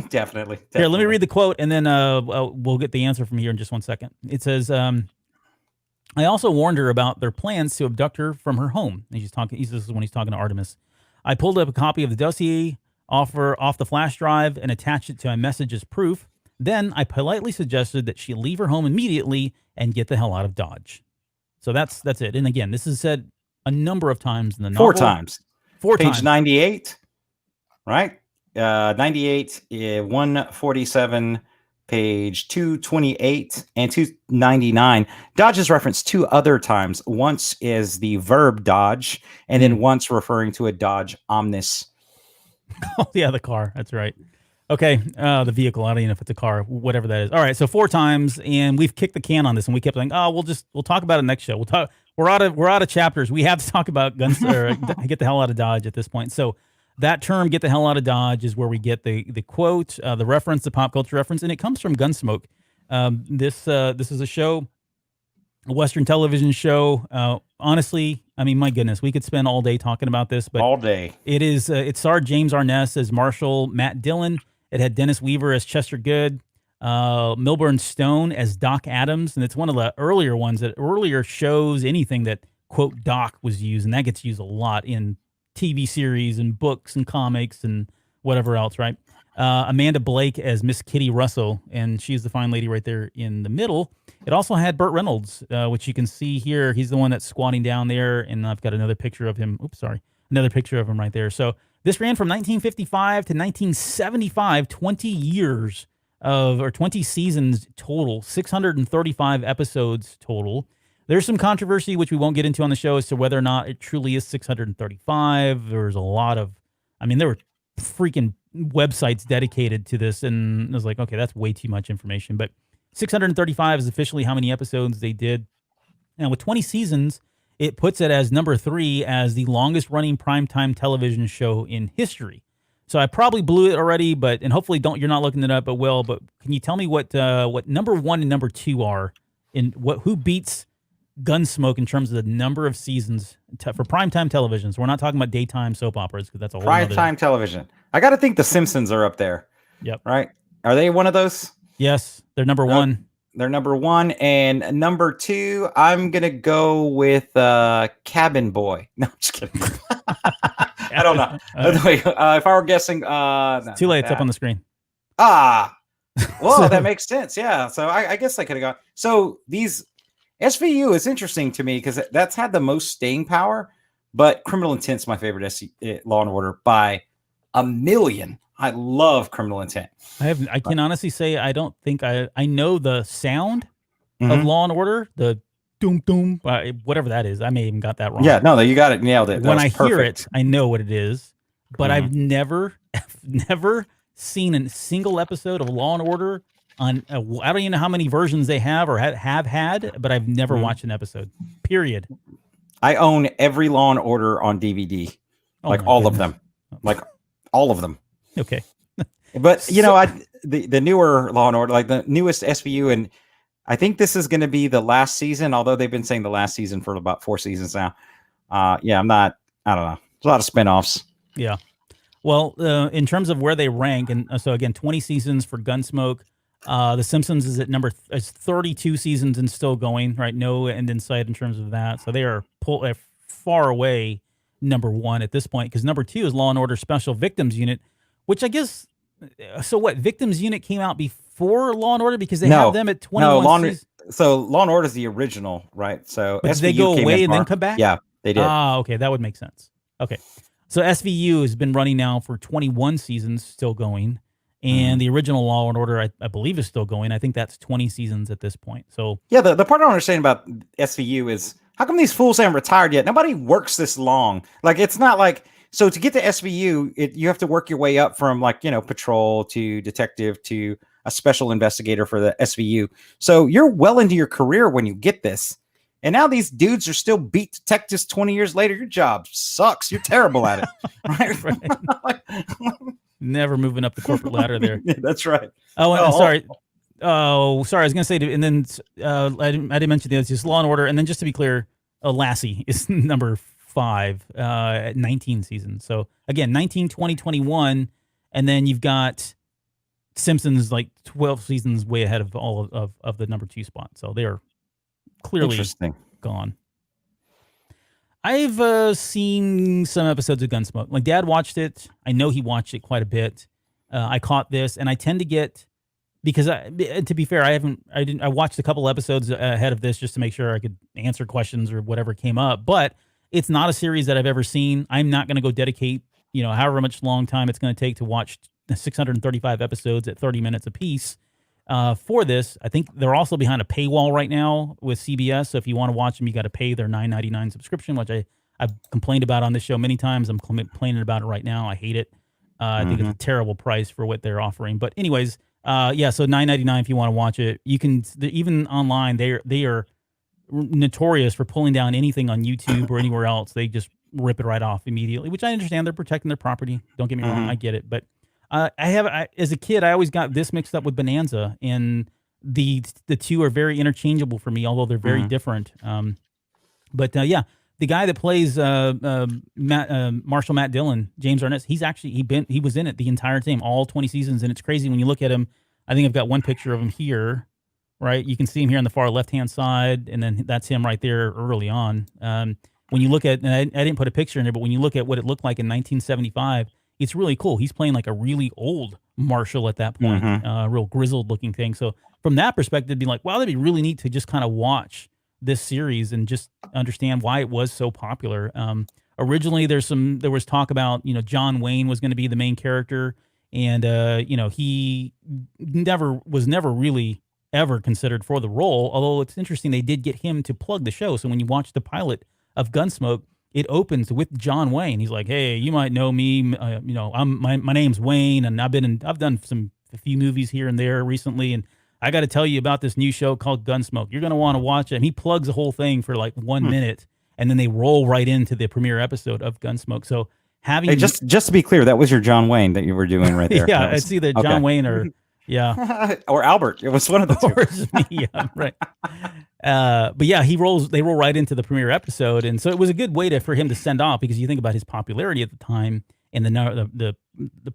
Definitely. Here, let me read the quote, and then we'll get the answer from here in just 1 second. It says, I also warned her about their plans to abduct her from her home. And this is when he's talking to Artemis. I pulled up a copy of the dossier off the flash drive and attached it to my message as proof. Then I politely suggested that she leave her home immediately and get the hell out of Dodge. So that's it. And again, this is said a number of times in the novel. 4 times. 4 times. Page 98, right? 98, 147, page 228, and 299. Dodge is referenced 2 other times. Once is the verb dodge, and then once referring to a Dodge Omnis. Oh, yeah, the car. That's right. Okay, the vehicle. I don't even know if it's a car, whatever that is. All right, so 4 times, and we've kicked the can on this, and we kept saying, "Oh, we'll talk about it next show. We'll talk. We're out of chapters. We have to talk about guns or get the hell out of Dodge at this point." So that term, "get the hell out of Dodge," is where we get the quote, the reference, the pop culture reference, and it comes from Gunsmoke. This is a show, a Western television show. Honestly, I mean, my goodness, we could spend all day talking about this, but all day. It is. It starred James Arness as Marshall, Matt Dillon. It had Dennis Weaver as Chester Good, Milburn Stone as Doc Adams, and it's one of the earlier ones that earlier shows anything that quote Doc was used, and that gets used a lot in TV series and books and comics and whatever else, right? Amanda Blake as Miss Kitty Russell, and she's the fine lady right there in the middle. It also had Burt Reynolds, which you can see here. He's the one that's squatting down there, and I've got another picture of him. Oops, sorry. Another picture of him right there. So this ran from 1955 to 1975, 20 years or 20 seasons total, 635 episodes total. There's some controversy, which we won't get into on the show, as to whether or not it truly is 635. There's a lot of, there were freaking websites dedicated to this, and I was like, okay, that's way too much information. But 635 is officially how many episodes they did. And with 20 seasons, it puts it as number 3 as the longest running primetime television show in history. So I probably blew it already, and hopefully you're not looking it up, but can you tell me what number 1 and number 2 are, in who beats Gunsmoke in terms of the number of seasons for primetime television? So we're not talking about daytime soap operas, because that's a whole primetime television. I got to think The Simpsons are up there. Yep. Right? Are they one of those? Yes, they're number 1. They're number 1, and number 2, I'm gonna go with Cabin Boy. No, I'm just kidding. I don't know. Wait, if I were guessing, it's too late. It's up on the screen. Well, that makes sense. Yeah. So I guess I could have gone. So these SVU is interesting to me because that's had the most staying power, but Criminal Intent's my favorite Law and Order by a million. I love Criminal Intent. I can honestly say I don't think I know the sound of Law and Order, the doom doom, whatever that is. I may even got that wrong. Yeah, no, you got it, nailed it. When I hear it, I know what it is, but I've never seen a single episode of Law and Order on. I don't even know how many versions they have or have had, but I've never watched an episode. Period. I own every Law and Order on DVD, like all of them, like all of them. Okay, but you know, the newer Law and Order, like the newest SVU, and I think this is going to be the last season. Although they've been saying the last season for about 4 seasons now. Yeah, I'm not. I don't know. There's a lot of spinoffs. Yeah. Well, in terms of where they rank, and so again, 20 seasons for Gunsmoke. The Simpsons is at is 32 seasons and still going, right? No end in sight in terms of that. So they are far away number 1 at this point, because number 2 is Law and Order Special Victims Unit, which I guess. So what? Victims Unit came out before Law and Order because they have them at 21. So Law and Order is the original, right? So but they go away and then come back. Yeah, they did. Okay, that would make sense. Okay. So SVU has been running now for 21 seasons, still going. And the original Law and Order, I believe, is still going. I think that's 20 seasons at this point. So yeah, the part I don't understand about SVU is how come these fools haven't retired yet? Nobody works this long. Like, it's not like, so to get to SVU, you have to work your way up from, like, you know, patrol to detective to a special investigator for the SVU. So you're well into your career when you get this. And now these dudes are still beat detectives 20 years later. Your job sucks. You're terrible at it. Right? Never moving up the corporate ladder there. Yeah, that's right. Oh, and sorry. Oh, sorry. I was going to say, and then I didn't mention this. Just Law and Order. And then just to be clear, Lassie is number 5 at 19 seasons. So again, 19, 20, 21. And then you've got Simpsons like 12 seasons way ahead of all of the number 2 spot. So they're clearly gone. I've seen some episodes of Gunsmoke. Like, Dad watched it. I know he watched it quite a bit. I caught this, and I tend to get, because to be fair, I watched a couple episodes ahead of this just to make sure I could answer questions or whatever came up. But it's not a series that I've ever seen. I'm not going to go dedicate, however much long time it's going to take to watch 635 episodes at 30 minutes apiece. For this, I think they're also behind a paywall right now with CBS. So if you want to watch them, you got to pay their $9.99 subscription, which I've complained about on this show many times. I'm complaining about it right now. I hate it. I think it's a terrible price for what they're offering. But anyways, so $9.99 if you want to watch it. You can, even online, they are notorious for pulling down anything on YouTube or anywhere else. They just rip it right off immediately, which I understand. They're protecting their property. Don't get me wrong. I get it. But as a kid, I always got this mixed up with Bonanza, and the two are very interchangeable for me, although they're very different. But the guy that plays Marshal Matt Dillon, James Arnett, he was in it the entire time, all 20 seasons, and it's crazy when you look at him. I think I've got one picture of him here, right? You can see him here on the far left-hand side, and then that's him right there early on. When you look at, and I didn't put a picture in there, but when you look at what it looked like in 1975, it's really cool. He's playing like a really old Marshal at that point, real grizzled looking thing. So from that perspective, it'd be like, wow, that'd be really neat to just kind of watch this series and just understand why it was so popular. Originally, there was talk about, John Wayne was going to be the main character, and he was never really ever considered for the role. Although it's interesting, they did get him to plug the show. So when you watch the pilot of Gunsmoke, it opens with John Wayne. He's like, "Hey, you might know me. My name's Wayne, and I've done a few movies here and there recently, and I got to tell you about this new show called Gunsmoke. You're going to want to watch it." And he plugs the whole thing for like 1 minute, and then they roll right into the premiere episode of Gunsmoke. So just to be clear, that was your John Wayne that you were doing right there. Yeah, it's either John Wayne or or Albert. It was one of the two. Or it's me, yeah, right. But yeah, they roll right into the premiere episode, and so it was a good way for him to send off, because you think about his popularity at the time and the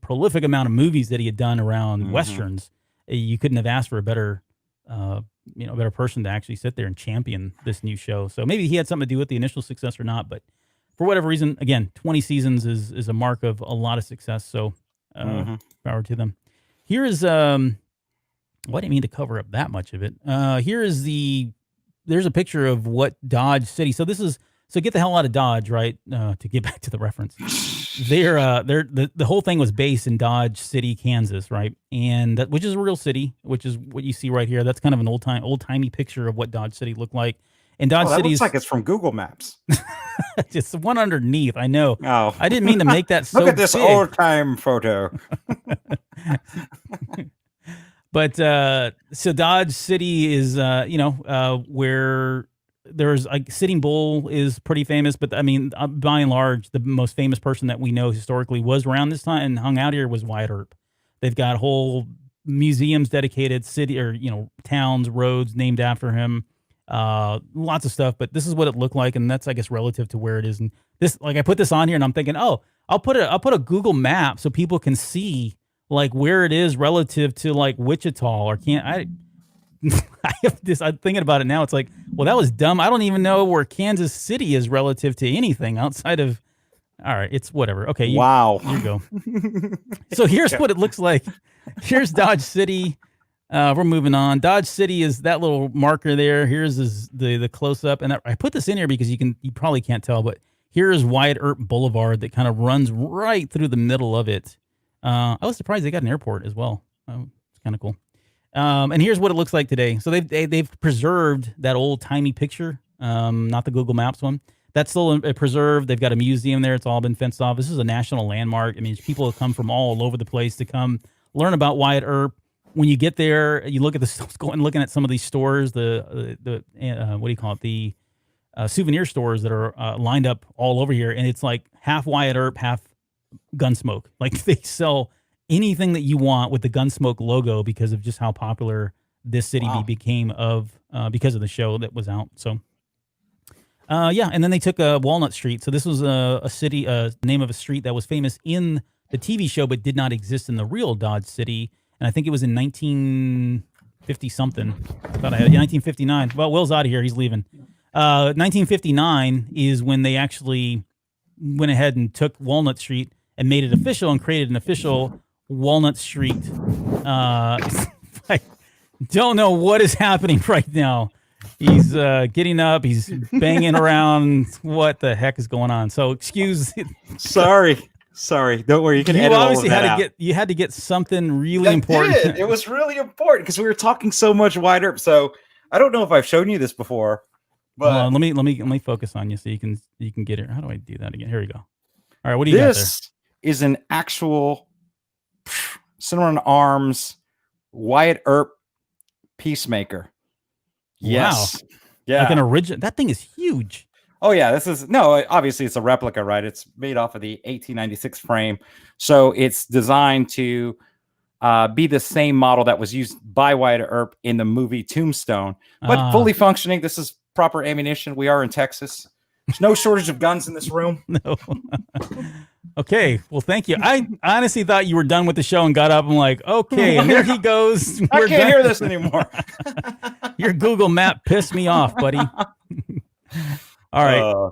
prolific amount of movies that he had done around westerns. You couldn't have asked for a better person to actually sit there and champion this new show. So maybe he had something to do with the initial success or not, but for whatever reason, again, 20 seasons is a mark of a lot of success. So power to them. Here is well, I didn't mean to cover up that much of it. There's a picture of what Dodge City. So get the hell out of Dodge, right? To get back to the reference, the whole thing was based in Dodge City, Kansas, right? And which is a real city, which is what you see right here. That's kind of an old timey picture of what Dodge City looked like. And Dodge City looks like it's from Google Maps. It's the one underneath. I know. Oh, I didn't mean to make that so. Look at this big. old time photo. But so Dodge City is, where there's like Sitting Bull is pretty famous. But I mean, by and large, the most famous person that we know historically was around this time and hung out here was Wyatt Earp. They've got whole museums dedicated, city or towns, roads named after him. Lots of stuff. But this is what it looked like, and that's, I guess, relative to where it is. And this, like, I put this on here, and I'm thinking, oh, I'll put a Google map so people can see like where it is relative to like Wichita or can't I I have this, I'm thinking about it now. It's like, well, that was dumb. I don't even know where Kansas City is relative to anything outside of, all right, it's whatever. Okay. Wow. You go. So here's what it looks like. Here's Dodge City. We're moving on. Dodge City is that little marker there. Here's the close up. And I put this in here because you probably can't tell, but here's Wyatt Earp Boulevard that kind of runs right through the middle of it. I was surprised they got an airport as well. It's kind of cool. And here's what it looks like today. So they've preserved that old timey picture, not the Google Maps one. That's still preserved. They've got a museum there. It's all been fenced off. This is a national landmark. I mean, people have come from all over the place to come learn about Wyatt Earp. When you get there, you look at looking at some of these stores, the what do you call it? The souvenir stores that are lined up all over here, and it's like half Wyatt Earp, half Gunsmoke. Like they sell anything that you want with the Gunsmoke logo because of just how popular this city became because of the show that was out. So and then they took Walnut Street. So this was a city, name of a street that was famous in the TV show but did not exist in the real Dodge City. And I think it was in 1950 something. I thought I had 1959. Well, Will's out of here. He's leaving. 1959 is when they actually went ahead and took Walnut Street and made it official and created an official Walnut Street. I don't know what is happening right now. He's getting up. He's banging around. What the heck is going on? So excuse. Sorry. Don't worry. You can edit obviously all of that had to out. you had to get something really important. It was really important because we were talking so much Wyatt Earp. So I don't know if I've shown you this before, but hold on, let me focus on you so you can get it. How do I do that again? Here we go. All right, what do you got there? This is an actual center on arms Wyatt Earp peacemaker. Yes. Wow. Yeah. Like an original. That thing is huge. Oh yeah, obviously it's a replica, right? It's made off of the 1896 frame. So it's designed to be the same model that was used by Wyatt Earp in the movie Tombstone, but fully functioning. This is proper ammunition. We are in Texas. There's no shortage of guns in this room. No. Okay. Well, thank you. I honestly thought you were done with the show and got up and like, okay, and there he goes. I can't hear this anymore. Your Google map pissed me off, buddy. All right. Cool.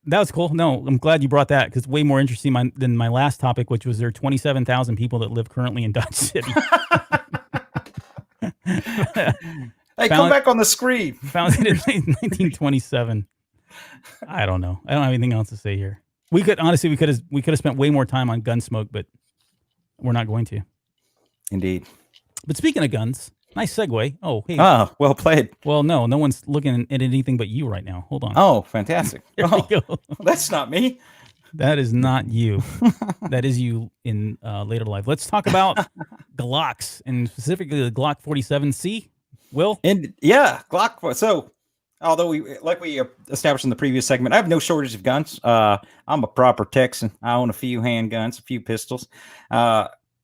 That was cool. No, I'm glad you brought that because it's way more interesting than my last topic, which was there are 27,000 people that live currently in Dodge City. Hey, come back on the screen. Founded in 1927. I don't know. I don't have anything else to say here. We could have spent way more time on Gunsmoke, but we're not going to. Indeed. But speaking of guns, nice segue. Oh, hey. Well played. Well, no one's looking at anything but you right now. Hold on. Oh, fantastic. There we go. That's not me. That is not you. That is you in later life. Let's talk about Glocks and specifically the Glock 47C. Will? And yeah, Glock. So, although we established in the previous segment, I have no shortage of guns. I'm a proper Texan. I own a few handguns, a few pistols.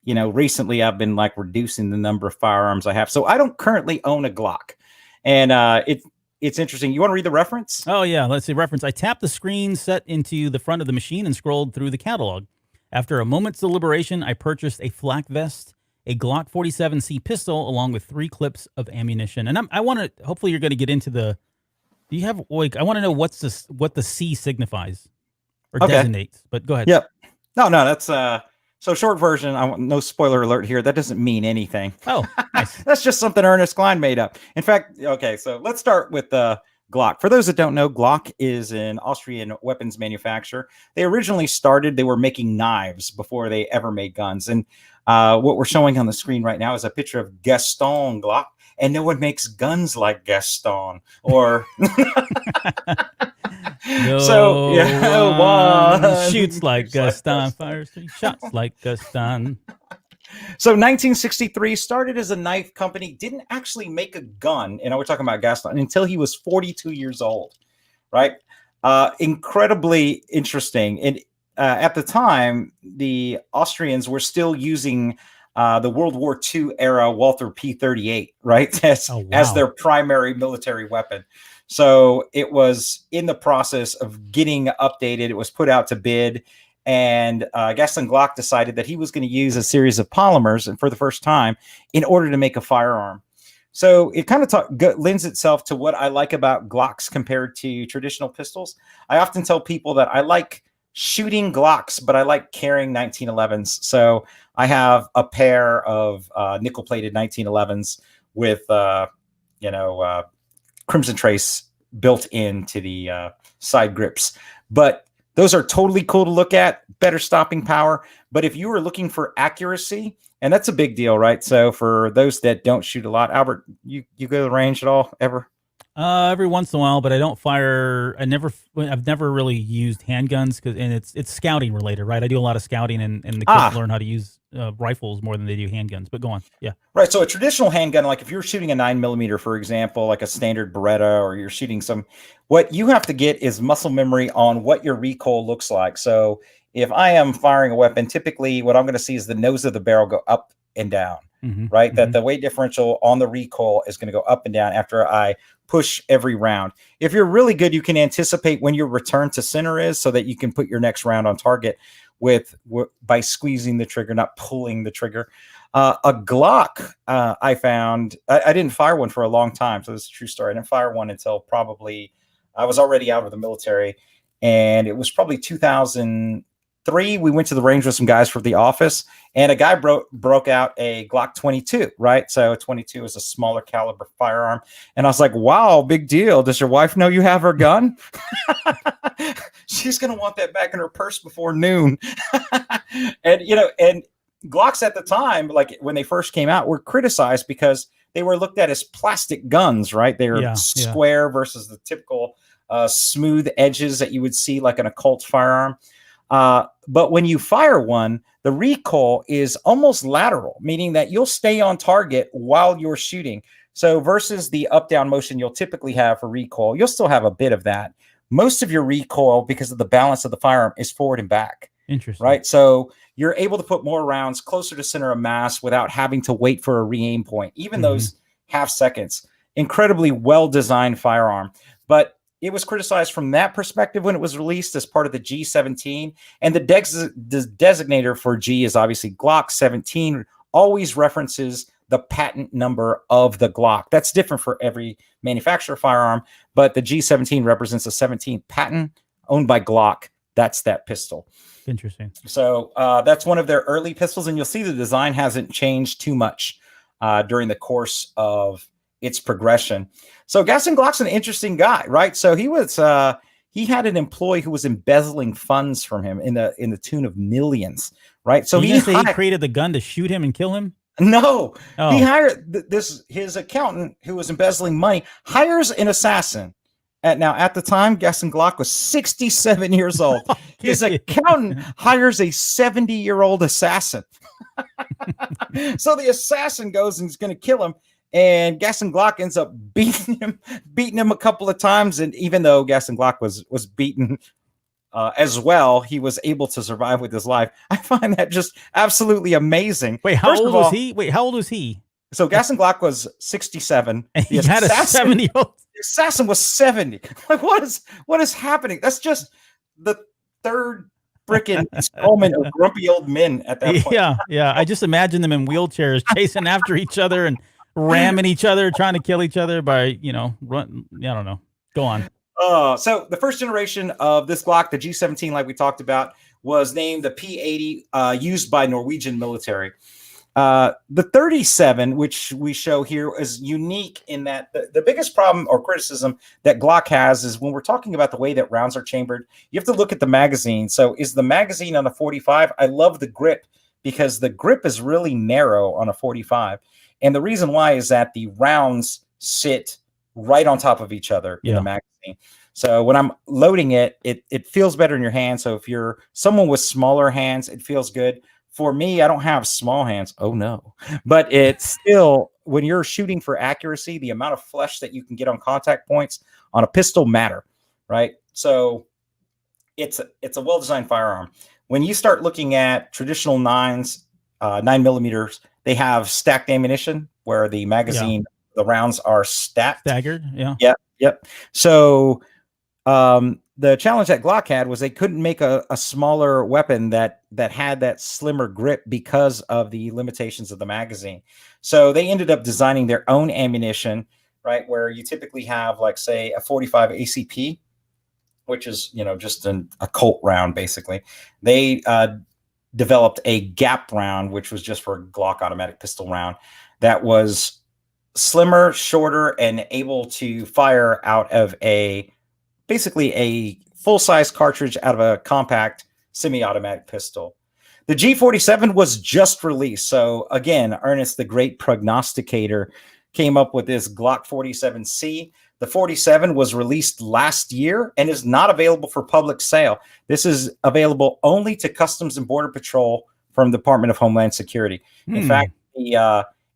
Recently I've been like reducing the number of firearms I have. So I don't currently own a Glock. And it's interesting. You want to read the reference? Oh, yeah. Let's see. Reference. I tapped the screen set into the front of the machine and scrolled through the catalog. After a moment's deliberation, I purchased a flak vest, a Glock 47C pistol, along with 3 clips of ammunition. And I want to, hopefully you're going to get into the, do you have, like, I want to know what the C signifies or designates, but go ahead. Yep. No, that's, so short version, no spoiler alert here. That doesn't mean anything. Oh, nice. That's just something Ernest Klein made up. In fact, okay, so let's start with Glock. For those that don't know, Glock is an Austrian weapons manufacturer. They originally they were making knives before they ever made guns. And what we're showing on the screen right now is a picture of Gaston Glock. And no one makes guns like Gaston or... one shoots like Gaston, fires 3 shots like Gaston. So 1963 started as a knife company, didn't actually make a gun, and we're talking about Gaston, until he was 42 years old, right? Incredibly interesting. And at the time, the Austrians were still using the World War II era Walther P-38, right? As their primary military weapon. So it was in the process of getting updated. It was put out to bid. And Gaston Glock decided that he was going to use a series of polymers, and for the first time, in order to make a firearm. So it kind of lends itself to what I like about Glocks compared to traditional pistols. I often tell people that I like shooting Glocks, but I like carrying 1911s. So I have a pair of nickel-plated 1911s with, Crimson Trace built into the side grips. But those are totally cool to look at, better stopping power. But if you were looking for accuracy, and that's a big deal, right? So for those that don't shoot a lot, Albert, you go to the range at all ever? Every once in a while, but I don't fire. I've never really used handguns and it's scouting related, right? I do a lot of scouting, and the kids learn how to use rifles more than they do handguns. But go on, yeah. Right. So a traditional handgun, like if you're shooting a 9mm, for example, like a standard Beretta, or you're shooting what you have to get is muscle memory on what your recoil looks like. So if I am firing a weapon, typically what I'm going to see is the nose of the barrel go up and down, right? Mm-hmm. That the weight differential on the recoil is going to go up and down after I push every round. If you're really good, you can anticipate when your return to center is, so that you can put your next round on target by squeezing the trigger, not pulling the trigger. A Glock, I found, I didn't fire one for a long time. So this is a true story. I didn't fire one until probably I was already out of the military, and it was probably 2003. We went to the range with some guys for the office, and a guy broke out a Glock 22, right? So 22 is a smaller caliber firearm. And I was like, wow, big deal. Does your wife know you have her gun? She's going to want that back in her purse before noon. And Glocks at the time, like when they first came out, were criticized because they were looked at as plastic guns, right? They were square versus the typical smooth edges that you would see like an occult firearm. But when you fire one, the recoil is almost lateral, meaning that you'll stay on target while you're shooting. So versus the up-down motion you'll typically have for recoil, you'll still have a bit of that. Most of your recoil, because of the balance of the firearm, is forward and back. Interesting. Right? So you're able to put more rounds closer to center of mass without having to wait for a re-aim point, even those half seconds. Incredibly well-designed firearm. But it was criticized from that perspective when it was released as part of the G17. And the designator for G is obviously Glock 17, always references the patent number of the Glock. That's different for every manufacturer firearm, but the G17 represents a 17th patent owned by Glock. That's that pistol. Interesting. So that's one of their early pistols, and you'll see the design hasn't changed too much during the course of its progression. So Gaston Glock's an interesting guy, right? So he had an employee who was embezzling funds from him in the tune of millions, right? So he created the gun to shoot him and kill him? No, he hired his accountant who was embezzling money, hires an assassin. At the time, Gaston Glock was 67 years old. His accountant hires a 70-year-old assassin. So the assassin goes and is going to kill him. And Gaston Glock ends up beating him a couple of times. And even though Gaston Glock was beaten as well, he was able to survive with his life. I find that just absolutely amazing. Wait, how old was he? How old was he? So Gaston Glock was 67. And he had a 70-year-old. The assassin was 70. Like, what is happening? That's just the third freaking installment of grumpy old men at that point. Yeah. I just imagine them in wheelchairs chasing after each other and ramming each other, trying to kill each other by, run. I don't know. Go on. So the first generation of this Glock, the G17, like we talked about, was named the P80, used by Norwegian military. The 37, which we show here, is unique in that the biggest problem or criticism that Glock has is when we're talking about the way that rounds are chambered, you have to look at the magazine. So is the magazine on a 45? I love the grip because the grip is really narrow on a 45. And the reason why is that the rounds sit right on top of each other in the magazine. So when I'm loading it feels better in your hand. So if you're someone with smaller hands, it feels good. for me, I don't have small hands. Oh no. But it's still, when you're shooting for accuracy, the amount of flesh that you can get on contact points on a pistol matter, right? So it's a well-designed firearm. When you start looking at traditional 9mm, they have stacked ammunition where the magazine, the rounds are staggered. Yep. So the challenge that Glock had was they couldn't make a smaller weapon that had that slimmer grip because of the limitations of the magazine. So they ended up designing their own ammunition, right? Where you typically have, like, say, a 45 ACP, which is, just a Colt round, basically. They developed a gap round, which was just for a Glock automatic pistol round that was slimmer, shorter, and able to fire out of basically a full-size cartridge out of a compact semi-automatic pistol. The G47 was just released. So again, Ernest, the great prognosticator, came up with this Glock 47C. The 47 was released last year and is not available for public sale. This is available only to Customs and Border Patrol from the Department of Homeland Security. In fact,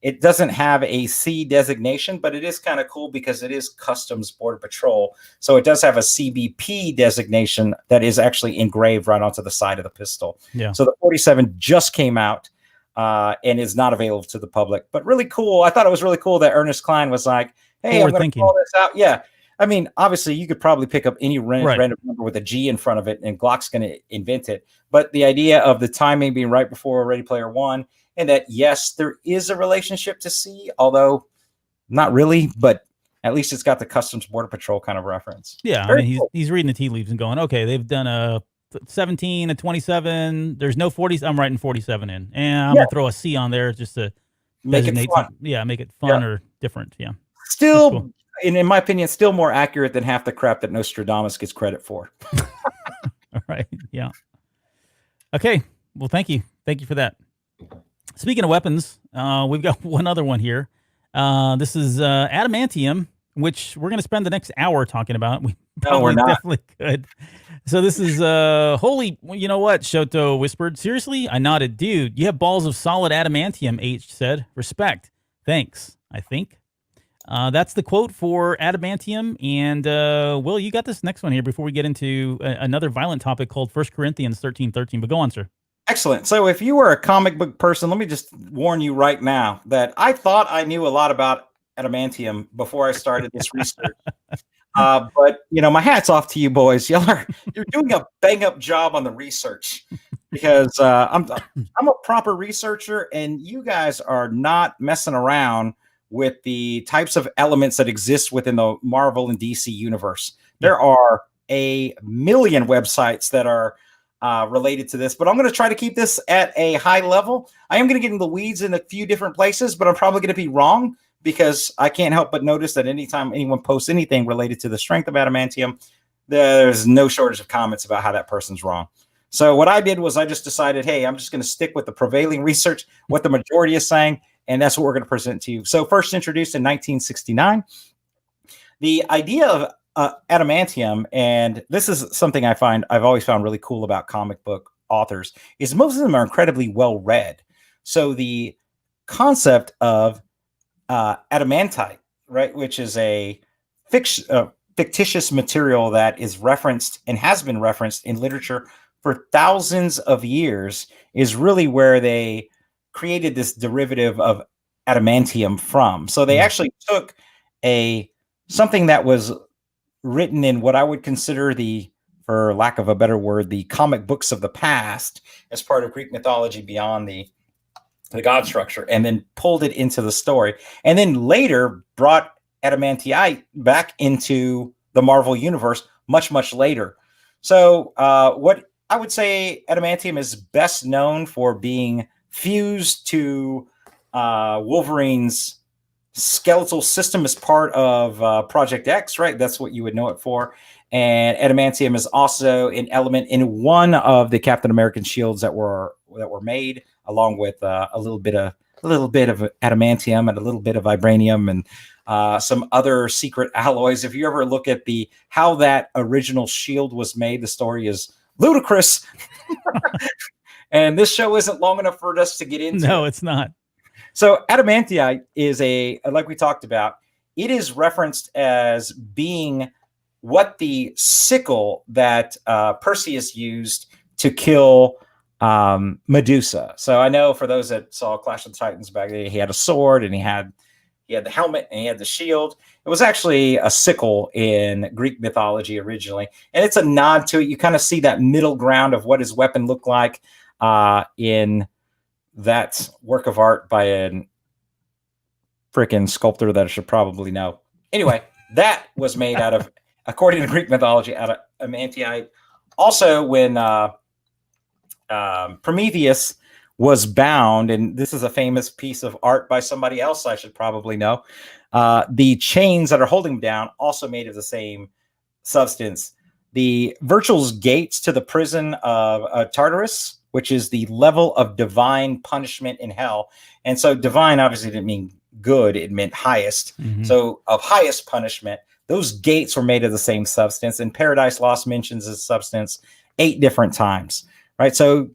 it doesn't have a C designation, but it is kind of cool because it is Customs Border Patrol. So it does have a CBP designation that is actually engraved right onto the side of the pistol. Yeah. So the 47 just came out and is not available to the public, but really cool. I thought it was really cool that Ernest Klein was like, hey, I'm going to call this out. Yeah. I mean, obviously, you could probably pick up any random number with a G in front of it, and Glock's going to invent it. But the idea of the timing being right before Ready Player One, and that, yes, there is a relationship to C, although not really, but at least it's got the Customs Border Patrol kind of reference. Yeah, I mean, he's reading the tea leaves and going, okay, they've done a 17, a 27. There's no 40s. I'm writing 47 in, and I'm gonna throw a C on there just to make it fun. Make it fun or different. Yeah, still, cool. in my opinion, still more accurate than half the crap that Nostradamus gets credit for. All right. Yeah. Okay. Well, thank you for that. Speaking of weapons, we've got one other one here. This is Adamantium, which we're going to spend the next hour talking about. We probably definitely could. So this is holy. You know what? Shoto whispered. Seriously? I nodded. Dude, you have balls of solid adamantium. H said. Respect. Thanks. I think. That's the quote for Adamantium. And Will, you got this next one here before we get into another violent topic called 1 Corinthians 13:13. But go on, sir. Excellent. So if you were a comic book person, let me just warn you right now that I thought I knew a lot about Adamantium before I started this research. But, my hat's off to you boys. You're doing a bang-up job on the research, because I'm a proper researcher, and you guys are not messing around with the types of elements that exist within the Marvel and DC universe. There are a million websites that are related to this, but I'm going to try to keep this at a high level. I am going to get in the weeds in a few different places, but I'm probably going to be wrong, because I can't help but notice that anytime anyone posts anything related to the strength of adamantium, there's no shortage of comments about how that person's wrong. So what I did was I just decided, hey, I'm just going to stick with the prevailing research, what the majority is saying, and that's what we're going to present to you. So first introduced in 1969, the idea of adamantium, and this is something I've always found really cool about comic book authors, is most of them are incredibly well read. So the concept of adamantite, right, which is a fictitious material that is referenced and has been referenced in literature for thousands of years, is really where they created this derivative of adamantium from. So they actually took something that was written in what I would consider for lack of a better word, the comic books of the past, as part of Greek mythology beyond the god structure, and then pulled it into the story, and then later brought adamantite back into the Marvel universe much, much later. So what I would say, adamantium is best known for being fused to Wolverine's skeletal system as part of Project X, right? That's what you would know it for. And adamantium is also an element in one of the Captain American shields that were made, along with a little bit of adamantium and a little bit of vibranium and some other secret alloys. If you ever look at how that original shield was made, the story is ludicrous. And this show isn't long enough for us to get into. No, it's not. So adamantium is like we talked about, it is referenced as being what the sickle that Perseus used to kill Medusa. So I know for those that saw Clash of the Titans back then, he had a sword and he had the helmet and he had the shield. It was actually a sickle in Greek mythology originally. And it's a nod to it. You kind of see that middle ground of what his weapon looked like in that work of art by a freaking sculptor that I should probably know. Anyway, that was made out of, according to Greek mythology, out of adamantium. Also, when Prometheus was bound, and this is a famous piece of art by somebody else I should probably know, the chains that are holding him down also made of the same substance. The Virgil's gates to the prison of Tartarus, which is the level of divine punishment in hell. And so divine obviously didn't mean good, it meant highest. Mm-hmm. So of highest punishment, those gates were made of the same substance. And Paradise Lost mentions this substance 8 different times, right? So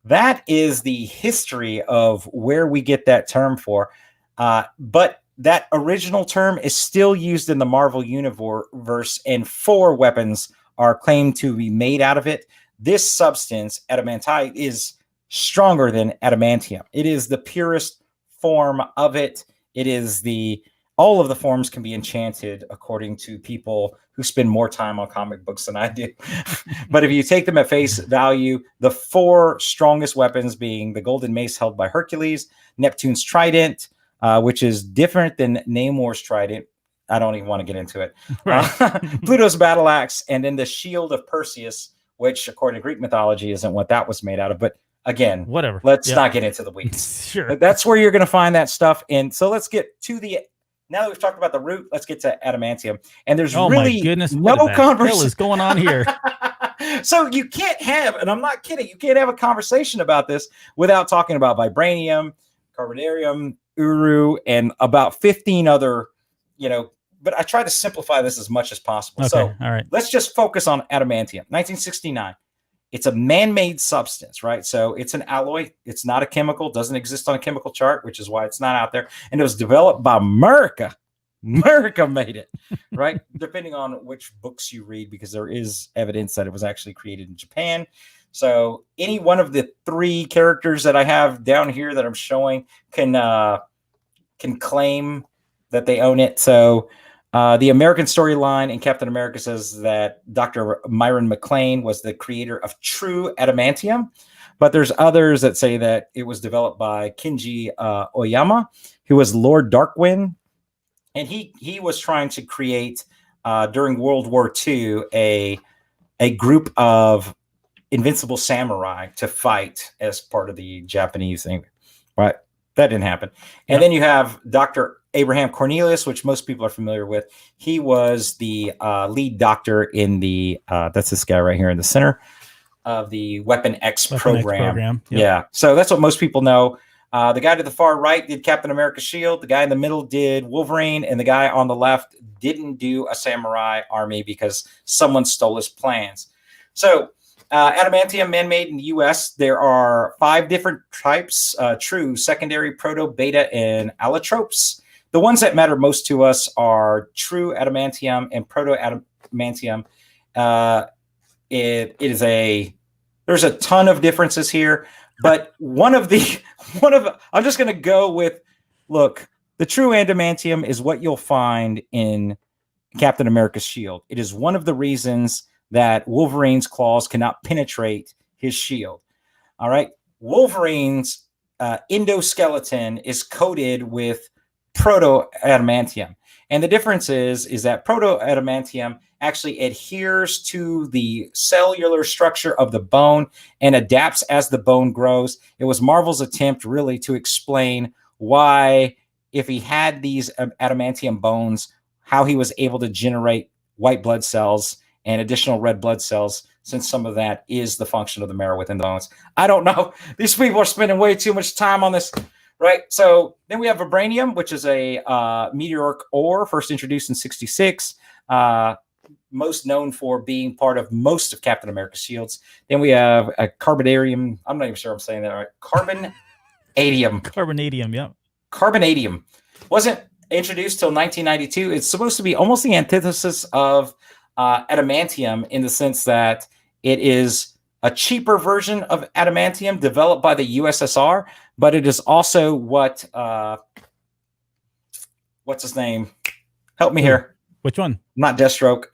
that is the history of where we get that term for. But that original term is still used in the Marvel universe, and 4 weapons are claimed to be made out of it. This substance, adamantite, is stronger than adamantium. It is the purest form of it. It is all of the forms can be enchanted according to people who spend more time on comic books than I do. But if you take them at face value, the 4 strongest weapons being the golden mace held by Hercules, Neptune's trident, which is different than Namor's trident. I don't even want to get into it. Right. Pluto's battle axe, and then the shield of Perseus, which according to Greek mythology isn't what that was made out of. But again, whatever. Let's not get into the weeds. Sure. But that's where you're going to find that stuff. And so let's get to now that we've talked about the root, let's get to adamantium. And there's really no conversation. What is going on here? So you can't have, and I'm not kidding, you can't have a conversation about this without talking about vibranium, carbonarium, uru, and about 15 other, but I try to simplify this as much as possible. Okay, so all right. Let's just focus on adamantium. 1969. It's a man-made substance, right? So it's an alloy. It's not a chemical, doesn't exist on a chemical chart, which is why it's not out there. And it was developed by America. America made it, right? Depending on which books you read, because there is evidence that it was actually created in Japan. So any one of the 3 characters that I have down here that I'm showing can claim that they own it. So the American storyline in Captain America says that Dr. Myron McLean was the creator of true adamantium, but there's others that say that it was developed by Kinji Oyama, who was Lord Darkwind, and he was trying to create during World War II a group of invincible samurai to fight as part of the Japanese thing, right? That didn't happen. And then you have Dr. Abraham Cornelius, which most people are familiar with. He was the lead doctor in that's this guy right here in the center of the Weapon X program. Yep. Yeah. So that's what most people know. The guy to the far right did Captain America's shield. The guy in the middle did Wolverine. And the guy on the left didn't do a samurai army because someone stole his plans. So adamantium man-made in the U.S. There are 5 different types: true, secondary, proto, beta, and allotropes. The ones that matter most to us are true adamantium and proto adamantium. There's a ton of differences here, but I'm just going to go with, look, the true adamantium is what you'll find in Captain America's shield. It is one of the reasons that Wolverine's claws cannot penetrate his shield. All right. Wolverine's endoskeleton is coated with proto-adamantium. And the difference is that proto-adamantium actually adheres to the cellular structure of the bone and adapts as the bone grows. It was Marvel's attempt really to explain why, if he had these adamantium bones, how he was able to generate white blood cells and additional red blood cells, since some of that is the function of the marrow within the bones. I don't know. These people are spending way too much time on this, right? So then we have vibranium, which is a meteoric ore, first introduced in 1966. most known for being part of most of Captain America's shields. Then we have a carbonarium. I'm not even sure I'm saying that right. Carbonadium. Carbonadium, yeah. Carbonadium wasn't introduced till 1992. It's supposed to be almost the antithesis of adamantium in the sense that it is a cheaper version of adamantium developed by the USSR, but it is also what what's his name? Help me here. Which one? Not Deathstroke.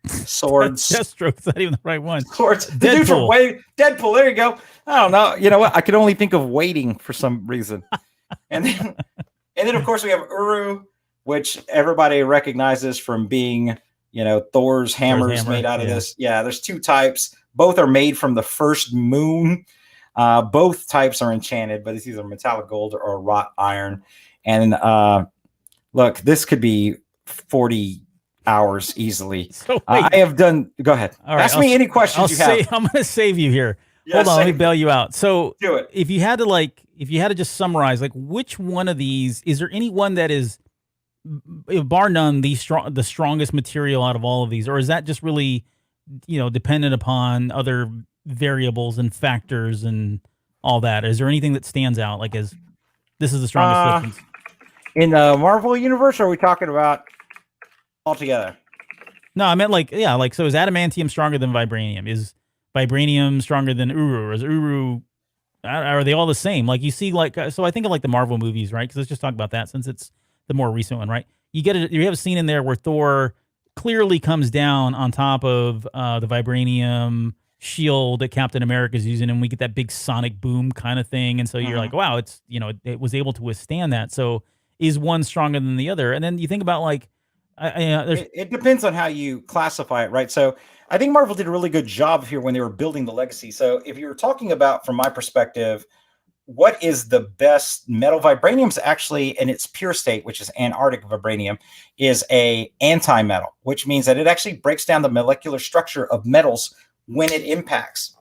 Swords. Deathstroke's not even the right one. Swords. The dude from Deadpool. There you go. I don't know. You know what? I could only think of waiting for some reason. And then of course we have Uru, which everybody recognizes from being, you know, Thor's hammers made out of this. Yeah, there's two types. Both are made from the first moon. Both types are enchanted, but it's either metallic gold or wrought iron. And look, this could be 40 hours easily. So I have done. Go ahead. All right, ask me any questions you have. I'm going to save you here. Yeah, hold on, let me bail you out. So do it. If you had to just summarize, like, which one of these, is there any one that is, bar none, the strongest material out of all of these, or is that just really, you know, dependent upon other variables and factors and all that? Is there anything that stands out, like, as this is the strongest substance? In the Marvel universe, or are we talking about altogether? No, I meant like, yeah, like, so is adamantium stronger than vibranium? Is vibranium stronger than Uru? Or is Uru, are they all the same? Like, you see, like, so I think of like the Marvel movies, right? Because let's just talk about that since it's the more recent one, right? You have a scene in there where Thor clearly comes down on top of the vibranium shield that Captain America's using, and we get that big sonic boom kind of thing. And so you're like, wow, it's, you know, it was able to withstand that. So is one stronger than the other? And then you think about, like, it depends on how you classify it, right? So I think Marvel did a really good job here when they were building the legacy. So if you're talking about, from my perspective, what is the best metal, vibranium's actually in its pure state, which is Antarctic vibranium, is a anti-metal, which means that it actually breaks down the molecular structure of metals when it impacts,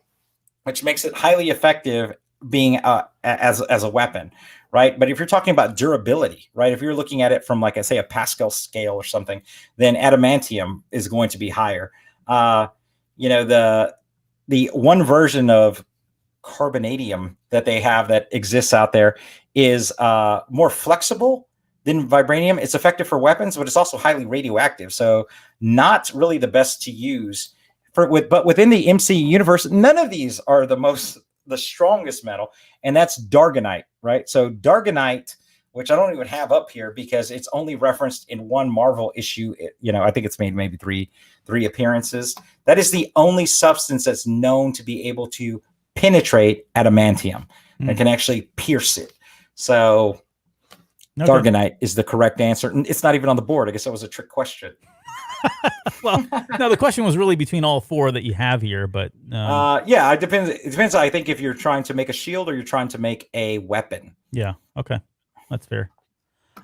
which makes it highly effective being as a weapon, right? But if you're talking about durability, right, if you're looking at it from, like I say, a Pascal scale or something, then adamantium is going to be higher. You know, the one version of carbonadium that they have that exists out there is more flexible than vibranium. It's effective for weapons, but it's also highly radioactive, so not really the best to use. But within the MCU universe, none of these are the strongest metal, and that's Dargonite, right? So Dargonite, which I don't even have up here because it's only referenced in one Marvel issue. You know, I think it's made maybe three appearances. That is the only substance that's known to be able to penetrate adamantium and can actually pierce it. So Dargonite is the correct answer. And it's not even on the board. I guess that was a trick question. Well, no, the question was really between all four that you have here, but yeah, it depends. It depends. I think if you're trying to make a shield or you're trying to make a weapon. Yeah. Okay. That's fair.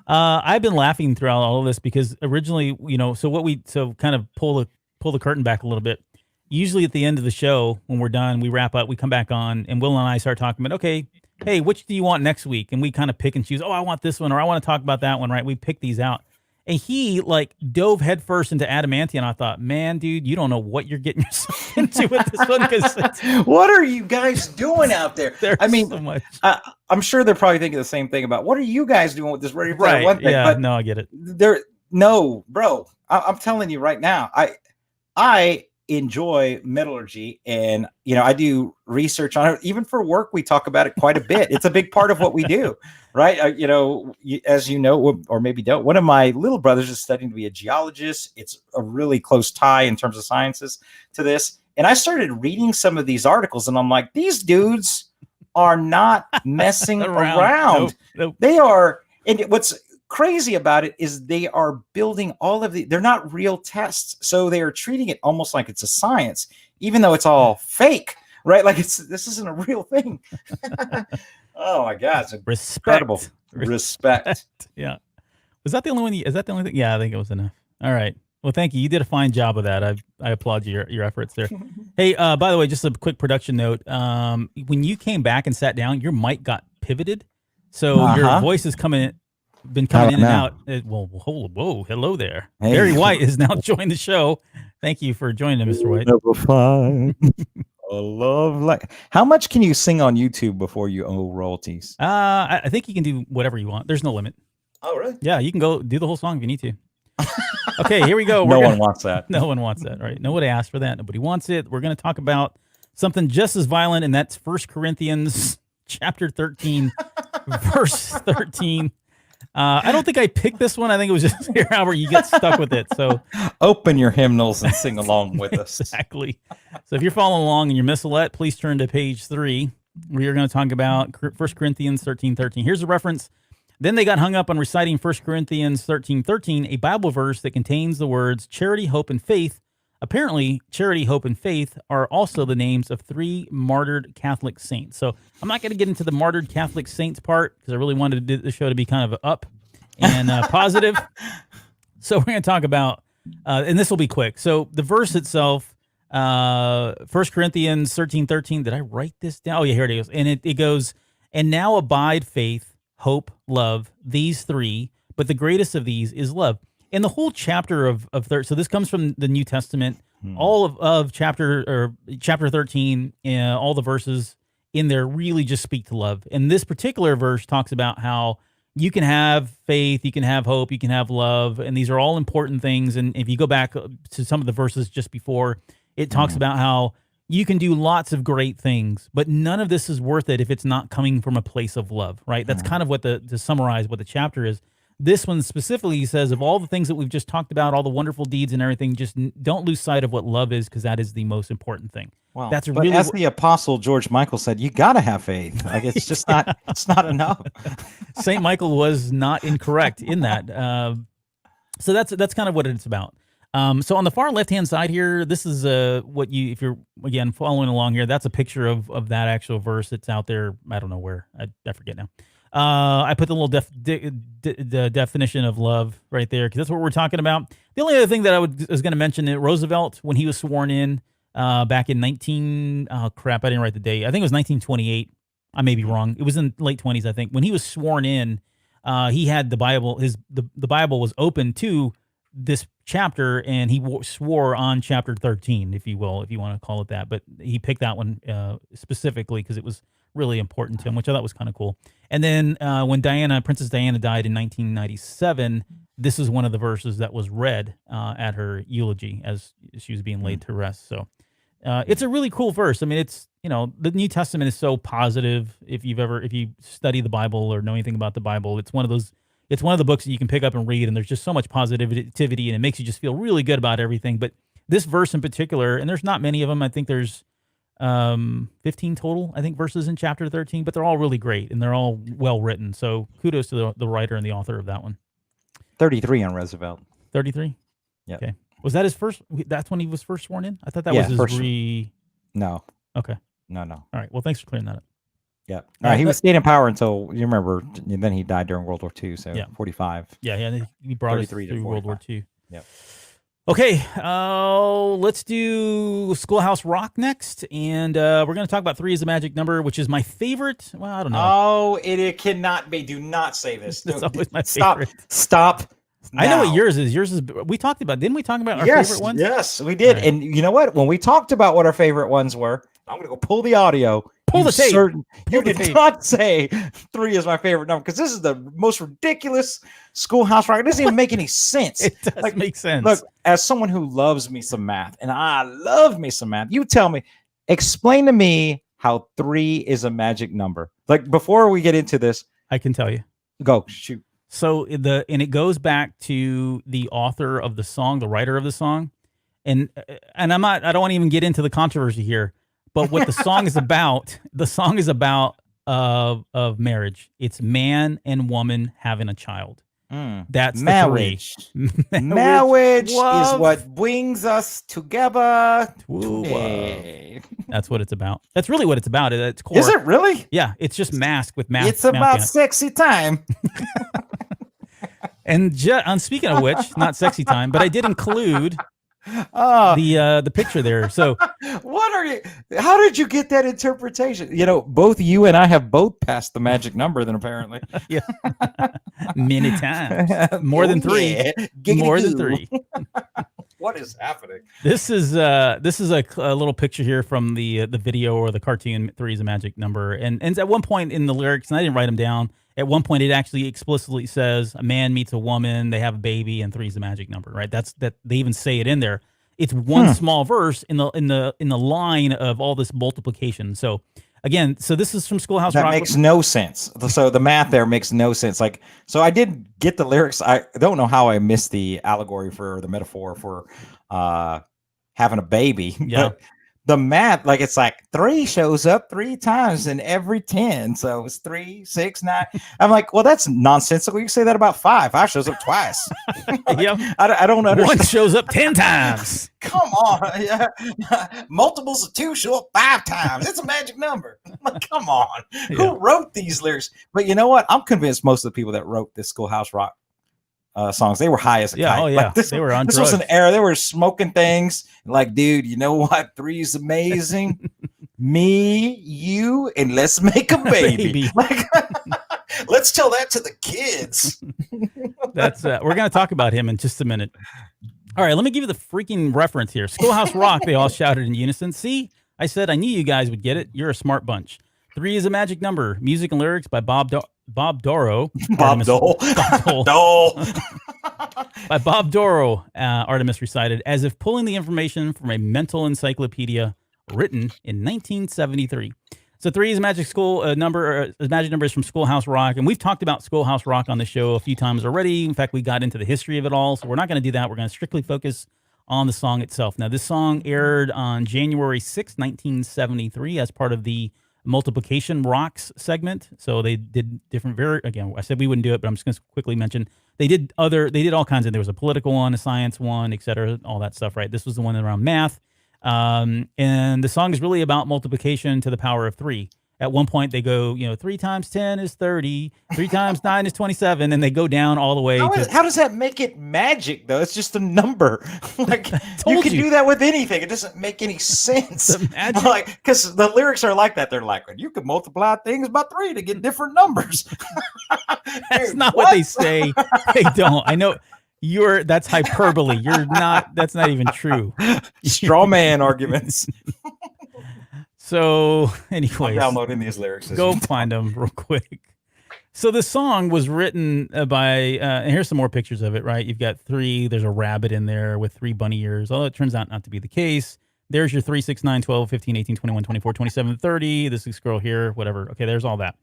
I've been laughing throughout all of this because originally, you know, so kind of pull the curtain back a little bit. Usually at the end of the show, when we're done, we wrap up, we come back on, and Will and I start talking about, okay, hey, which do you want next week? And we kind of pick and choose. Oh, I want this one, or I want to talk about that one, right? We pick these out. And he, like, dove headfirst into adamantium. I thought, man, dude, you don't know what you're getting yourself into with this one. Because what are you guys doing out there? I mean, so much. I'm sure they're probably thinking the same thing about what are you guys doing with this Ready Player One thing? Yeah, but no, I get it. No, bro. I'm telling you right now, I enjoy metallurgy, and you know, I do research on it. Even for work, we talk about it quite a bit. It's a big part of what we do, right? You know, as you know, or maybe don't, one of my little brothers is studying to be a geologist. It's a really close tie in terms of sciences to this. And I started reading some of these articles, and I'm like, these dudes are not messing around. Nope. They are. And what's crazy about it is they are building all of they're not real tests. So they are treating it almost like it's a science, even though it's all fake, right? Like this isn't a real thing. Oh my God. It's incredible. Respect. Yeah. Was that the only one? Is that the only thing? Yeah, I think it was enough. All right. Well, thank you. You did a fine job of that. I applaud your efforts there. Hey, by the way, just a quick production note. When you came back and sat down, your mic got pivoted. So your voice is coming been coming in and now? out. Whoa, hello there. Hey. Barry White has now joined the show. Thank you for joining, Mr. White. Never find a love like. How much can you sing on YouTube before you owe royalties? I think you can do whatever you want. There's no limit. Oh, really? Yeah, you can go do the whole song if you need to. Okay, here we go. No one wants that. No one wants that, right? Nobody asked for that. Nobody wants it. We're going to talk about something just as violent, and that's 1 Corinthians chapter 13, verse 13. I don't think I picked this one. I think it was just here where you get stuck with it. So open your hymnals and sing along with us. Exactly. So if you're following along and you're missalette, please turn to page 3. We are going to talk about 1 Corinthians 13:13. Here's a reference. Then they got hung up on reciting 1 Corinthians 13:13, a Bible verse that contains the words charity, hope, and faith. Apparently, charity, hope, and faith are also the names of 3 martyred Catholic saints. So I'm not going to get into the martyred Catholic saints part because I really wanted the show to be kind of up and positive. So we're going to talk about, and this will be quick. So the verse itself, 1 Corinthians 13:13. Did I write this down? Oh, yeah, here it is. And it goes, and now abide faith, hope, love, these 3, but the greatest of these is love. And the whole chapter of so this comes from the New Testament. All of chapter 13, all the verses in there really just speak to love. And this particular verse talks about how you can have faith, you can have hope, you can have love, and these are all important things. And if you go back to some of the verses just before, it talks about how you can do lots of great things, but none of this is worth it if it's not coming from a place of love, right? That's kind of what to summarize what the chapter is. This one specifically says of all the things that we've just talked about, all the wonderful deeds and everything, just don't lose sight of what love is, because that is the most important thing. Well, that's really, as the Apostle George Michael said, you got to have faith. Like it's just not, it's not enough. Saint Michael was not incorrect in that. So that's kind of what it's about. So on the far left-hand side here, this is what you, if you're, again, following along here, that's a picture of that actual verse. It's out there. I don't know where. I forget now. I put the little the definition of love right there because that's what we're talking about. The only other thing that I was going to mention, that Roosevelt, when he was sworn in back in I didn't write the date. I think it was 1928. I may be wrong. It was in late 20s, I think. When he was sworn in, he had the Bible. The Bible was open to this chapter, and he swore on chapter 13, if you will, if you want to call it that. But he picked that one specifically because it was really important to him, which I thought was kind of cool. And then when Princess Diana died in 1997, this is one of the verses that was read at her eulogy as she was being laid to rest. So it's a really cool verse. I mean, it's, the New Testament is so positive. If you study the Bible or know anything about the Bible, it's one of the books that you can pick up and read, and there's just so much positivity, and it makes you just feel really good about everything. But this verse in particular, and there's not many of them. I think there's 15 total, verses in chapter 13, but they're all really great and they're all well written. So kudos to the writer and the author of that one. 33 on Roosevelt. 33? Yeah. Okay. Was that his first? That's when he was first sworn in? I thought that was his first. No. Okay. No. All right. Well, thanks for clearing that up. Yeah. He was stayed in power until, you remember, and then he died during World War II. So 45. Yeah. He brought us through World War II. Yeah. Okay, let's do Schoolhouse Rock next, and we're going to talk about 3 is a magic number, which is my favorite. Well, I don't know. Oh, it cannot be. Do not say this. It's always my favorite. Stop. Now. I know what yours is. Yours is. Didn't we talk about our favorite ones? Yes, we did. Right. And you know what? When we talked about what our favorite ones were, I'm going to go pull the audio. Pull the tape. You did not say 3 is my favorite number, because this is the most ridiculous Schoolhouse Rock. It doesn't even make any sense. It does make sense. Look, as someone who loves me some math, and I love me some math, you tell me, explain to me how 3 is a magic number. Like, before we get into this, I can tell you. Go, shoot. So it goes back to the author of the song, the writer of the song, and I don't want to even get into the controversy here. But what the song is about, of marriage. It's man and woman having a child. That's marriage. Marriage is what brings us together. That's what it's about. That's really what it's about. At its core. Is it really? Yeah, it's just mask with math. It's about sexy time. And speaking of which, not sexy time, but I did include the picture there. So what are you? How did you get that interpretation? You know, both you and I have both passed the magic number. Then apparently, yeah, many times, more than three, yeah. more than three. What is happening? This is a little picture here from the video or the cartoon. Three is a magic number, and at one point in the lyrics, and I didn't write them down. At one point, it actually explicitly says a man meets a woman, they have a baby, and three is the magic number. Right? That they even say it in there. It's one small verse in the line of all this multiplication. So again, this is from Schoolhouse Rock. That makes no sense. So the math there makes no sense. Like, so I did get the lyrics. I don't know how I missed the allegory for the metaphor for having a baby. Yeah. But the math, like, it's like 3 shows up 3 times in every 10. So it's 3, 6, 9. I'm like, well, that's nonsensical. You can say that about 5. 5 shows up twice. Yep. I don't understand. One shows up 10 times. Come on. Yeah. Multiples of 2 show up 5 times. It's a magic number. Like, come on. Yeah. Who wrote these lyrics? But you know what? I'm convinced most of the people that wrote this Schoolhouse Rock songs, they were high as a kite. Oh yeah, like they were on this drugs. was an era. They were smoking things. Like, dude, you know what? 3 is amazing. Me, you, and let's make a baby. Like, let's tell that to the kids. That's we're gonna talk about him in just a minute. All right, let me give you the freaking reference here. Schoolhouse Rock. They all shouted in unison. See, I said I knew you guys would get it. You're a smart bunch. 3 is a magic number. Music and lyrics by Bob Doro. Bob Dole. By Bob Doro, Artemis recited, as if pulling the information from a mental encyclopedia written in 1973. So 3 is a magic number. Magic number is from Schoolhouse Rock, and we've talked about Schoolhouse Rock on the show a few times already. In fact, we got into the history of it all, so we're not going to do that. We're going to strictly focus on the song itself. Now, this song aired on January 6, 1973, as part of the Multiplication Rocks segment. So they did different again, I said we wouldn't do it, but I'm just going to quickly mention they did all kinds of, there was a political one, a science one, etc., all that stuff, right? This was the one around math. And the song is really about multiplication to the power of 3. At one point they go, 3 times 10 is 30, 3 times 9 is 27, and they go down all the way. How does that make it magic, though? It's just a number. Like, you can do that with anything. It doesn't make any sense. Like, because the lyrics are like that. They're like, you can multiply things by 3 to get different numbers. That's Dude, not what they say. They don't. I know. That's hyperbole. That's not even true. Straw man arguments. So, anyways, I'm downloading these lyrics. Go find them real quick. So the song was written by, and here's some more pictures of it, right? You've got 3, there's a rabbit in there with 3 bunny ears, although it turns out not to be the case. There's your 3, 6, 9, 12, 15, 18, 21, 24, 27, 30. This is girl here, whatever. Okay, there's all that.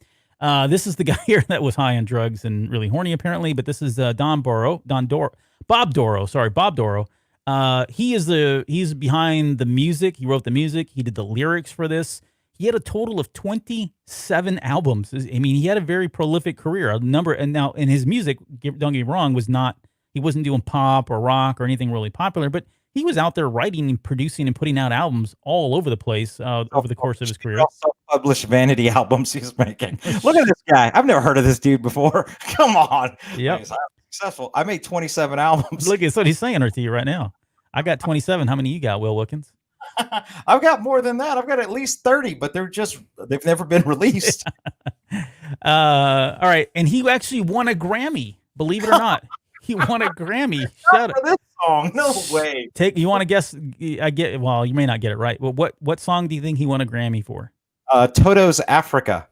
This is the guy here that was high on drugs and really horny, apparently, but this is Bob Doro. He's behind the music. He wrote the music. He did the lyrics for this. He had a total of 27 albums. I mean, he had a very prolific career. And now in his music, don't get me wrong, he wasn't doing pop or rock or anything really popular, but he was out there writing and producing and putting out albums all over the place over the course of his career. Also published vanity albums he's making. Look at this guy. I've never heard of this dude before. Come on. Yep. Successful. I made 27 albums. Look, it's what he's saying to you right now. I got 27. How many you got, Will Wilkins? I've got more than that. I've got at least 30, but they've never been released. All right. And he actually won a Grammy, believe it or not. He won a Grammy. Shut up. This song. No way. You want to guess? Well, you may not get it right. Well, what song do you think he won a Grammy for? Toto's Africa.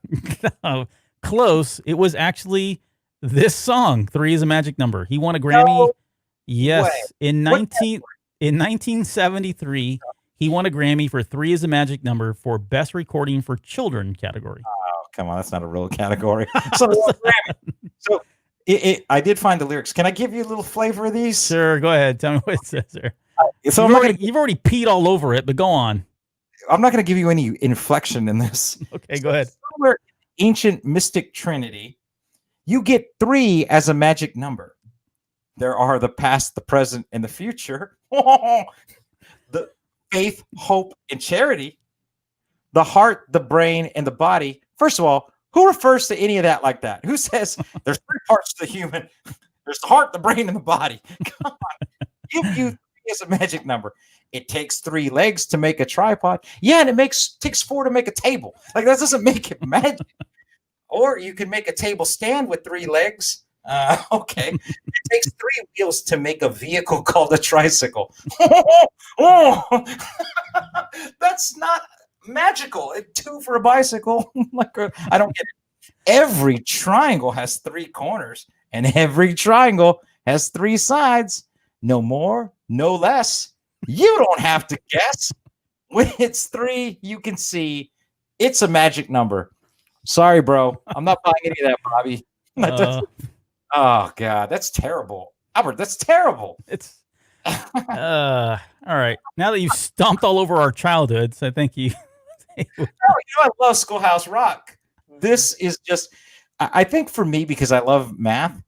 Close. It was actually this song, 3 is a magic number. He won a Grammy. No yes. way. In 1973, he won a Grammy for 3 is a magic number for best recording for children category. Oh, come on. That's not a real category. So I did find the lyrics. Can I give you a little flavor of these? Sure. Go ahead. Tell me what it says there. So you've already peed all over it, but go on. I'm not going to give you any inflection in this. Okay, go ahead. Somewhere in ancient mystic trinity, you get 3 as a magic number. There are the past, the present, and the future. The faith, hope, and charity. The heart, the brain, and the body. First of all, who refers to any of that like that? Who says there's 3 parts to the human? There's the heart, the brain, and the body. Come on. Give you 3 is a magic number. It takes 3 legs to make a tripod. Yeah, and it takes 4 to make a table. Like, that doesn't make it magic. Or you can make a table stand with 3 legs. Okay. It takes 3 wheels to make a vehicle called a tricycle. Oh, that's not magical. 2 for a bicycle. I don't get it. Every triangle has 3 corners, and every triangle has 3 sides. No more, no less. You don't have to guess. When it's 3, you can see it's a magic number. Sorry, bro. I'm not buying any of that, Bobby. Oh, God. That's terrible. Albert, that's terrible. It's all right. Now that you've stomped all over our childhoods, I think you. I love Schoolhouse Rock. This is just, I think for me, because I love math,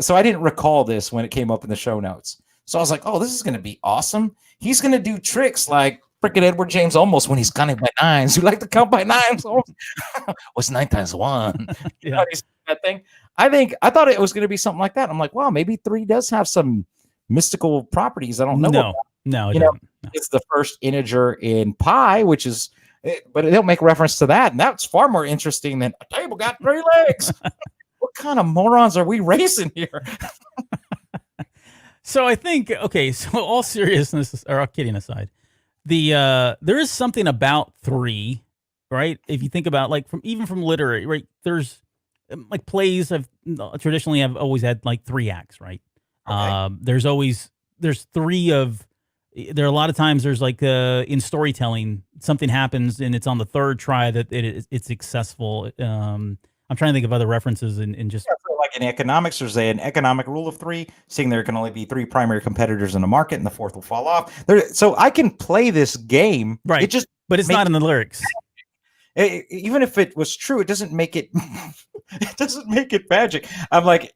so I didn't recall this when it came up in the show notes. So I was like, oh, this is going to be awesome. He's going to do tricks like freaking Edward James Olmos when he's counting by nines. You like to count by nines? What's 9 times 1? You know, that thing. I thought it was going to be something like that. I'm like, wow, maybe 3 does have some mystical properties I don't know. No, it's the first integer in pi, but it don't make reference to that, and that's far more interesting than a table got 3 legs. What kind of morons are we racing here? So I think, okay, so all seriousness, or all kidding aside, there is something about 3, right? If you think about, like, from literary, right? There's like plays have always had like 3 acts, right? Okay. There's 3 of. There are a lot of times there's like in storytelling, something happens and it's on the 3rd try that it's successful. I'm trying to think of other references in just like in economics, there's an economic rule of 3, saying there can only be 3 primary competitors in the market, and the 4th will fall off. So I can play this game, right? But it's not in the lyrics. Even if it was true, it doesn't make it. It doesn't make it magic. I'm like,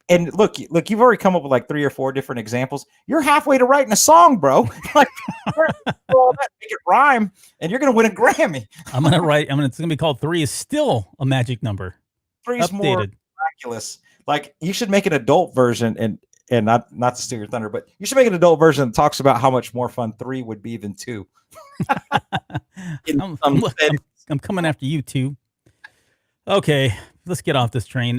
and look, you've already come up with like 3 or 4 different examples. You're halfway to writing a song, bro. Like, all that, make it rhyme, and you're gonna win a Grammy. It's gonna be called 3 is still a magic number. 3 is more miraculous. Like, you should make an adult version, and not to steal your thunder, but you should make an adult version that talks about how much more fun 3 would be than 2. I'm coming after you, 2. Okay, let's get off this train.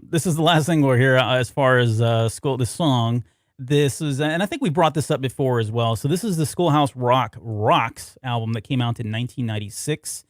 This is the last thing we'll hear as far as this song. This is, and I think we brought this up before as well. So this is the Schoolhouse Rock Rocks album that came out in 1996.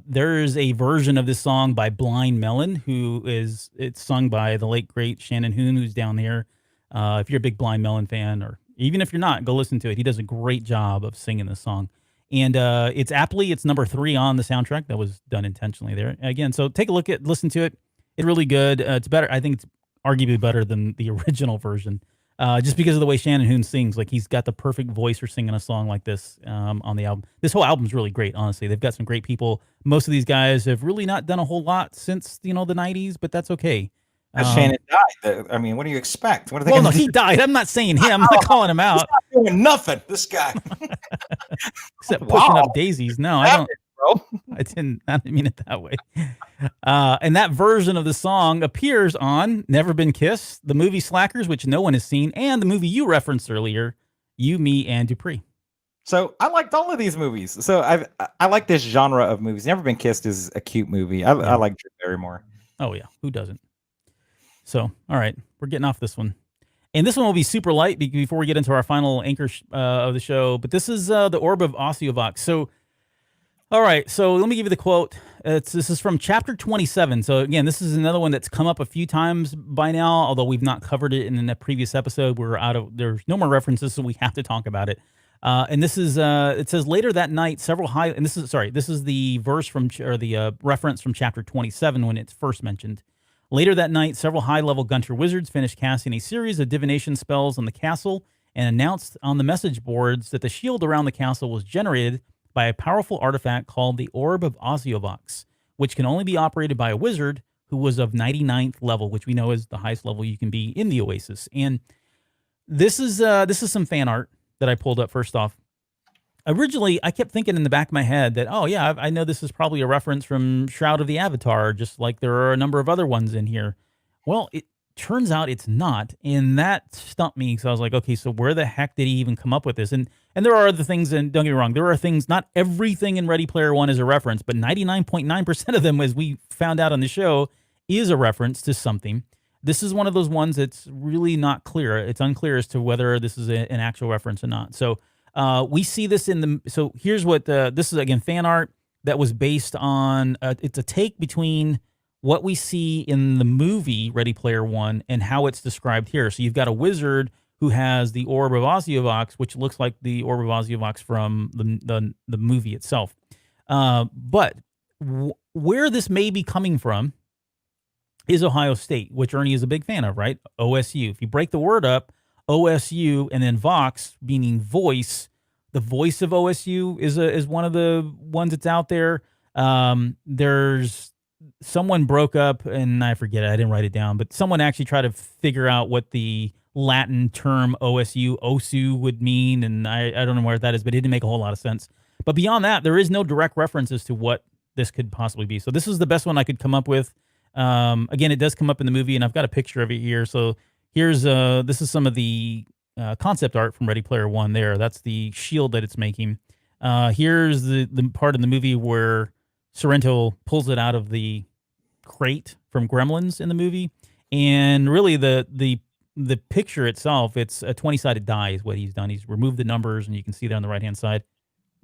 There's a version of this song by Blind Melon, it's sung by the late great Shannon Hoon, who's down there. If you're a big Blind Melon fan, or even if you're not, go listen to it. He does a great job of singing this song. And it's number 3 on the soundtrack. That was done intentionally there. Again, so take a listen to it. It's really good. It's better. I think it's arguably better than the original version, just because of the way Shannon Hoon sings. Like, he's got the perfect voice for singing a song like this on the album. This whole album's really great, honestly. They've got some great people. Most of these guys have really not done a whole lot since, the 90s, but that's okay. Shannon died. I mean, what do you expect? What are they no, he died. I'm not saying him. I'm not calling him out. He's not doing nothing, this guy. Except pushing up daisies. No, I don't. I didn't mean it that way. And that version of the song appears on Never Been Kissed, the movie Slackers, which no one has seen, and the movie you referenced earlier, You, Me, and Dupree. So I liked all of these movies. So I like this genre of movies. Never Been Kissed is a cute movie. I like Drew Barrymore. Oh, yeah. Who doesn't? So, all right, we're getting off this one. And this one will be super light before we get into our final anchor of the show. But this is the Orb of Osiovox. So, all right, so let me give you the quote. This is from chapter 27. So, again, this is another one that's come up a few times by now, although we've not covered it in a previous episode. There's no more references, so we have to talk about it. And this is, it says, later that night, this is the verse the reference from chapter 27 when it's first mentioned. Later that night, several high-level Gunter wizards finished casting a series of divination spells on the castle and announced on the message boards that the shield around the castle was generated by a powerful artifact called the Orb of Osiovox, which can only be operated by a wizard who was of 99th level, which we know is the highest level you can be in the Oasis. And this is some fan art that I pulled up first off. Originally, I kept thinking in the back of my head that, oh, yeah, I know this is probably a reference from Shroud of the Avatar, just like there are a number of other ones in here. Well, turns out it's not, and that stumped me because I was like, okay, so where the heck did he even come up with this? And there are other things, and don't get me wrong, there are things. Not everything in Ready Player One is a reference, but 99.9% of them, as we found out on the show, is a reference to something. This is one of those ones that's really not clear. It's unclear as to whether this is an actual reference or not. So we see this in the. So here's what this is, again, fan art that was based on. It's a take between what we see in the movie Ready Player One and how it's described here. So you've got a wizard who has the Orb of Ozyvox, which looks like the Orb of Ozyvox from the movie itself. But where this may be coming from is Ohio State, which Ernie is a big fan of, right? OSU. If you break the word up, OSU and then Vox, meaning voice, the voice of OSU is one of the ones that's out there. There's someone broke up, and I forget it, I didn't write it down, but someone actually tried to figure out what the Latin term OSU would mean, and I don't know where that is, but it didn't make a whole lot of sense. But beyond that, there is no direct reference as to what this could possibly be. So this is the best one I could come up with. Again, it does come up in the movie, and I've got a picture of it here. So here's this is some of the concept art from Ready Player One there. That's the shield that it's making. Here's the part in the movie where Sorrento pulls it out of the crate from Gremlins in the movie. And really the picture itself, it's a 20-sided die is what he's done. He's removed the numbers, and you can see there on the right-hand side.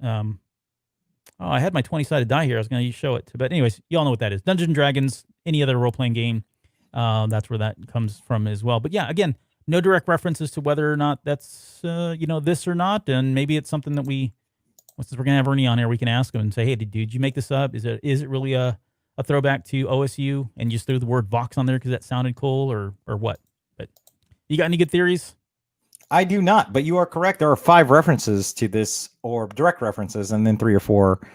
I had my 20-sided die here. I was going to show it. But anyways, you all know what that is. Dungeons & Dragons, any other role-playing game, that's where that comes from as well. But yeah, again, no direct references to whether or not that's, this or not. And maybe it's something that since we're going to have Ernie on here, we can ask him and say, hey, did you make this up? Is it really a throwback to OSU and you just threw the word Vox on there because that sounded cool or what? But you got any good theories? I do not, but you are correct. There are 5 references to this orb, direct references, and then 3 or 4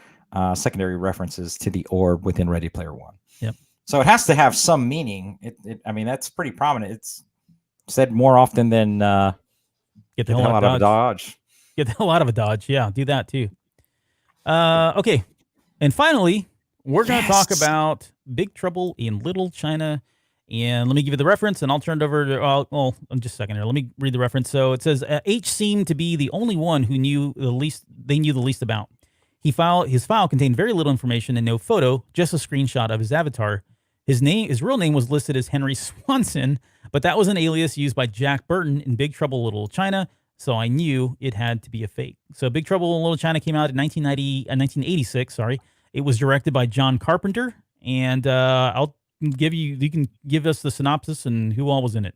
secondary references to the orb within Ready Player One. Yep. So it has to have some meaning. I mean, that's pretty prominent. It's said more often than get the hell out of Dodge. Get the hell out of a Dodge. Yeah, do that too. Okay. And finally, we're going to talk about Big Trouble in Little China. And let me give you the reference, and I'll turn it over to, just a second here. Let me read the reference. So it says, H seemed to be the only one who knew the least about. His file contained very little information and no photo, just a screenshot of his avatar. His real name was listed as Henry Swanson, but that was an alias used by Jack Burton in Big Trouble in Little China, so I knew it had to be a fake. So Big Trouble in Little China came out in 1986, sorry. It was directed by John Carpenter, and you can give us the synopsis and who all was in it.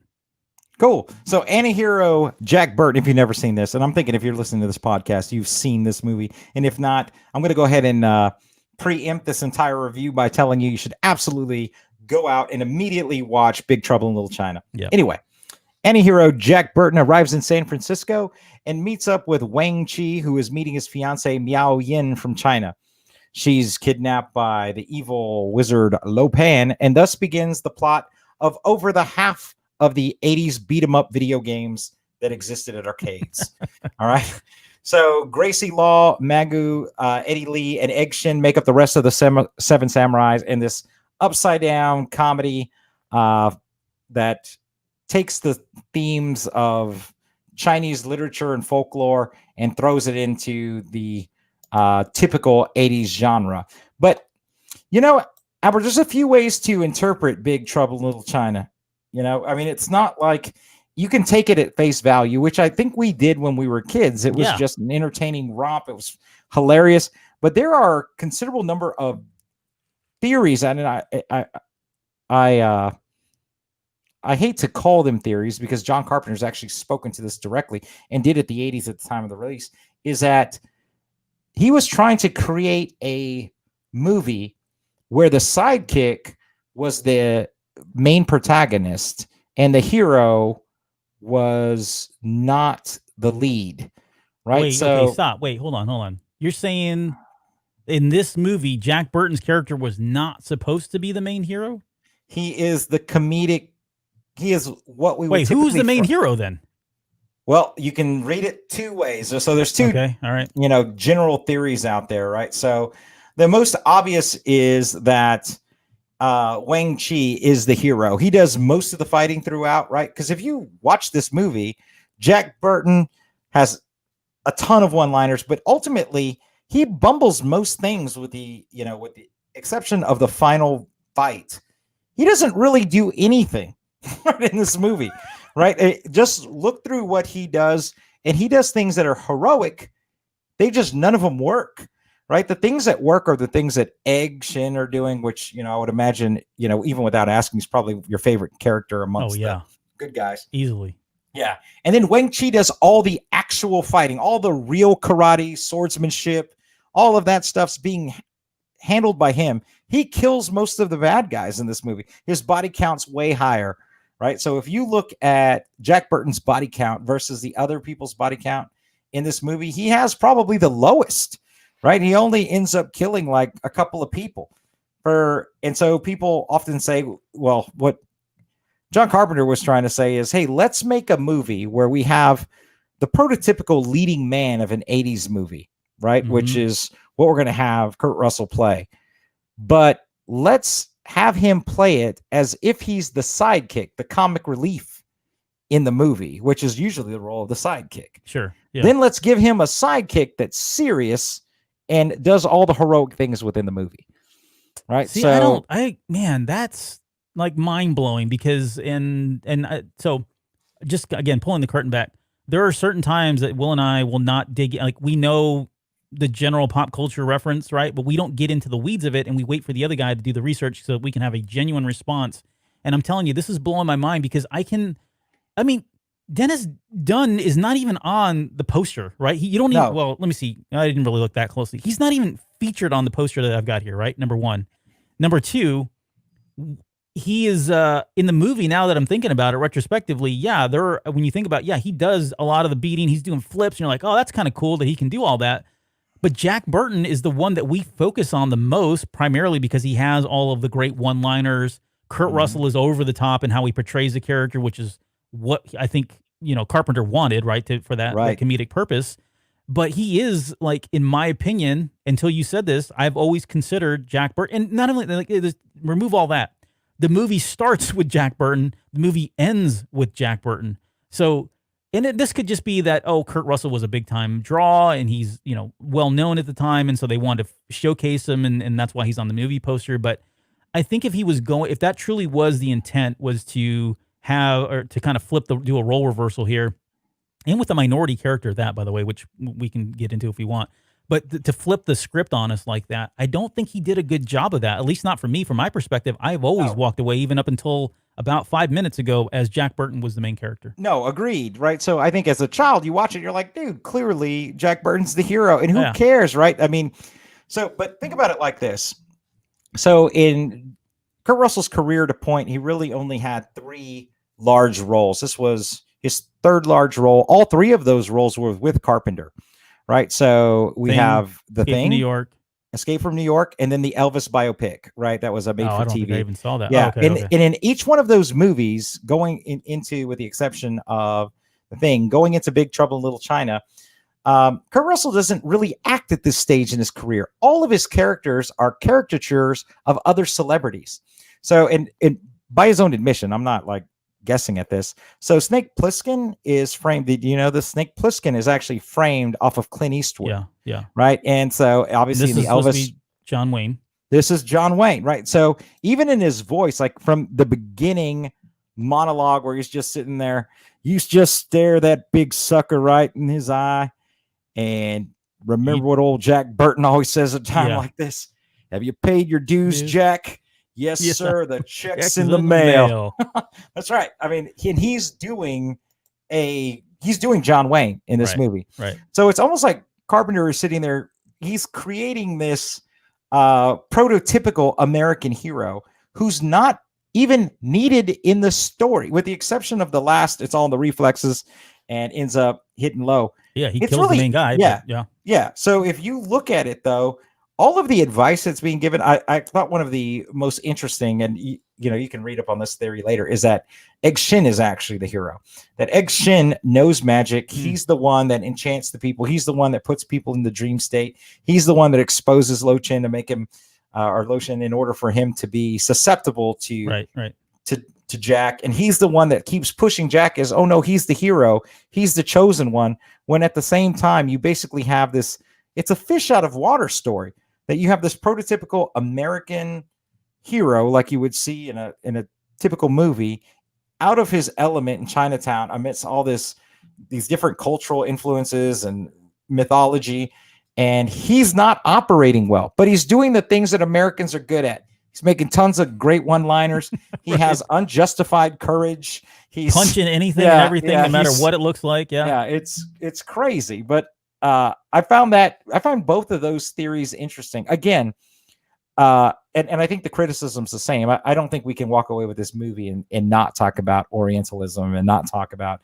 Cool. So anti-hero Jack Burton, if you've never seen this, and I'm thinking if you're listening to this podcast, you've seen this movie. And if not, I'm going to go ahead and preempt this entire review by telling you should absolutely go out and immediately watch Big Trouble in Little China. Yep. Anyway, anti-hero Jack Burton arrives in San Francisco and meets up with Wang Chi, who is meeting his fiancée Miao Yin from China. She's kidnapped by the evil wizard Lo Pan, and thus begins the plot of over the half of the 80s beat-em-up video games that existed at arcades. All right. So Gracie Law, Magu, Eddie Lee, and Egg Shin make up the rest of the Seven Samurais in this upside-down comedy that takes the themes of Chinese literature and folklore and throws it into the typical 80s genre. But, Albert, there's a few ways to interpret Big Trouble in Little China. I mean, it's not like you can take it at face value, which I think we did when we were kids. It was just an entertaining romp. It was hilarious. But there are a considerable number of theories, and I hate to call them theories because John Carpenter's actually spoken to this directly and did it the 80s at the time of the release, is that he was trying to create a movie where the sidekick was the main protagonist and the hero was not the lead, right? Wait, okay, stop. Wait, hold on. You're saying in this movie, Jack Burton's character was not supposed to be the main hero? He is the comedic. He is what we would. Wait, who's the main hero then? Well, you can read it 2 ways. So there's 2, okay, all right, general theories out there, right? So the most obvious is that Wang Chi is the hero. He does most of the fighting throughout, right? Because if you watch this movie, Jack Burton has a ton of one-liners, but ultimately he bumbles most things with the exception of the final fight. He doesn't really do anything in this movie, right? Just look through what he does, and he does things that are heroic. None of them work, right? The things that work are the things that Egg Shin are doing, which, I would imagine, even without asking, is probably your favorite character amongst the good guys. Easily. Yeah. And then Wang Chi does all the actual fighting, all the real karate, swordsmanship, all of that stuff's being handled by him. He kills most of the bad guys in this movie. His body count's way higher, right? So if you look at Jack Burton's body count versus the other people's body count in this movie, he has probably the lowest, right? He only ends up killing like a couple of people. And so people often say, well, what John Carpenter was trying to say is, hey, let's make a movie where we have the prototypical leading man of an 80s movie, right? Mm-hmm. Which is what we're going to have Kurt Russell play. But let's have him play it as if he's the sidekick, the comic relief in the movie, which is usually the role of the sidekick. Sure. Yeah. Then let's give him a sidekick that's serious and does all the heroic things within the movie. Right. See, that's like mind blowing because so just again, pulling the curtain back, there are certain times that Will and I will not dig. Like we know the general pop culture reference, right? But we don't get into the weeds of it, and we wait for the other guy to do the research so we can have a genuine response. And I'm telling you, this is blowing my mind because Dennis Dunn is not even on the poster, right? You don't even, well, let me see. I didn't really look that closely. He's not even featured on the poster that I've got here, right? Number one. Number two, he is in the movie now that I'm thinking about it retrospectively. Yeah, when you think about he does a lot of the beating. He's doing flips, and you're like, oh, that's kind of cool that he can do all that. But Jack Burton is the one that we focus on the most, primarily because he has all of the great one-liners. Kurt Russell is over the top in how he portrays the character, which is what I think Carpenter wanted, right, for that comedic purpose. But he is, like, in my opinion, until you said this, I've always considered Jack Burton, and not only remove all that. The movie starts with Jack Burton. The movie ends with Jack Burton. So, and this could just be that, Kurt Russell was a big time draw and he's, well known at the time. And so they wanted to showcase him and that's why he's on the movie poster. But I think if that truly was the intent, was to have, or to kind of do a role reversal here, and with a minority character that, by the way, which we can get into if we want, but to flip the script on us like that, I don't think he did a good job of that, at least not for me. From my perspective, I've always walked away, even up until about 5 minutes ago, as Jack Burton was the main character. No, agreed, right? So I think as a child, you watch it, you're like, dude, clearly Jack Burton's the hero, and who cares, right? I mean, but think about it like this. So in Kurt Russell's career to point, he really only had 3 large roles. This was his 3rd large role. All 3 of those roles were with Carpenter, right? So we have The Thing, New York, Escape from New York, and then the Elvis biopic, right? That was a made for TV. I don't think I even saw that. Yeah, and in each one of those movies, going into, with the exception of The Thing, going into Big Trouble in Little China, Kurt Russell doesn't really act at this stage in his career. All of his characters are caricatures of other celebrities. So, and by his own admission, I'm not like guessing at this. So Snake Plissken is framed. Did you know the Snake Plissken is actually framed off of Clint Eastwood? Yeah. Right. And so obviously in the Elvis, John Wayne. This is John Wayne, right? So even in his voice, like from the beginning monologue where he's just sitting there, you just stare that big sucker right in his eye, and remember what old Jack Burton always says at a time like this: "Have you paid your dues, Jack?" Yes, sir. The check's in the mail. That's right. I mean, he's doing John Wayne in this movie. Right. So it's almost like Carpenter is sitting there. He's creating this prototypical American hero who's not even needed in the story, with the exception of the last. It's all in the reflexes and ends up hitting low. Yeah, he kills the main guy. Yeah. So if you look at it, though, all of the advice that's being given, I thought one of the most interesting, and you can read up on this theory later, is that Egg Shin is actually the hero. That Egg Shin knows magic. He's the one that enchants the people. He's the one that puts people in the dream state. He's the one that exposes Lo Chen to make him or lotion in order for him to be susceptible to right. to Jack, and he's the one that keeps pushing Jack as, oh no, he's the hero, he's the chosen one, when at the same time you basically have this, it's a fish out of water story, that you have this prototypical American hero like you would see in a typical movie, out of his element in Chinatown amidst all these different cultural influences and mythology, and he's not operating well, but he's doing the things that Americans are good at. He's making tons of great one-liners. He has unjustified courage. He's punching anything and everything, no matter what it looks like. Yeah, it's crazy. But I found both of those theories interesting. Again, and I think the criticism's the same. I don't think we can walk away with this movie and not talk about Orientalism and not talk about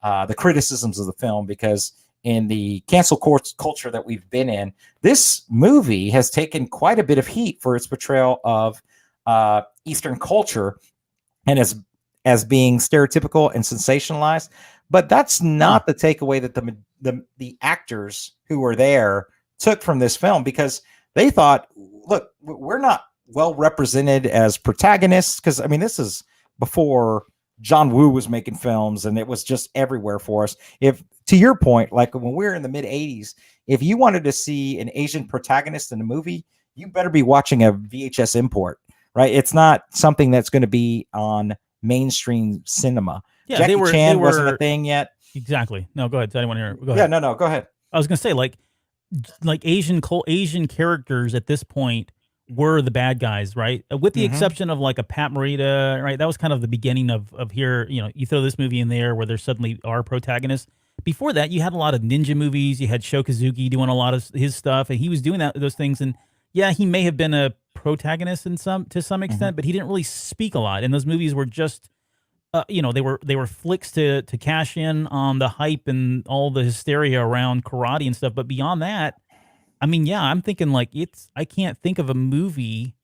the criticisms of the film, because in the cancel culture that we've been in, this movie has taken quite a bit of heat for its portrayal of Eastern culture and as being stereotypical and sensationalized. But that's not the takeaway that the actors who were there took from this film, because they thought, look, we're not well represented as protagonists, because I mean, this is before John Woo was making films and it was just everywhere for us. If, to your point, like when we were in the mid 80s, if you wanted to see an Asian protagonist in a movie, you better be watching a VHS import, right? It's not something that's going to be on mainstream cinema. Yeah, Jackie Chan wasn't a thing yet. Exactly. No, go ahead. I want to hear. Go ahead. Yeah, no, go ahead. I was going to say, like Asian characters at this point were the bad guys, right? With the exception of like a Pat Morita, right? That was kind of the beginning of here, you throw this movie in there where there suddenly are protagonists. Before that, you had a lot of ninja movies. You had Sho Kazuki doing a lot of his stuff, and he was doing those things. And yeah, he may have been a protagonist to some extent, but he didn't really speak a lot. And those movies were just, they were flicks to cash in on the hype and all the hysteria around karate and stuff. But beyond that, I mean, yeah, I'm thinking like I can't think of a movie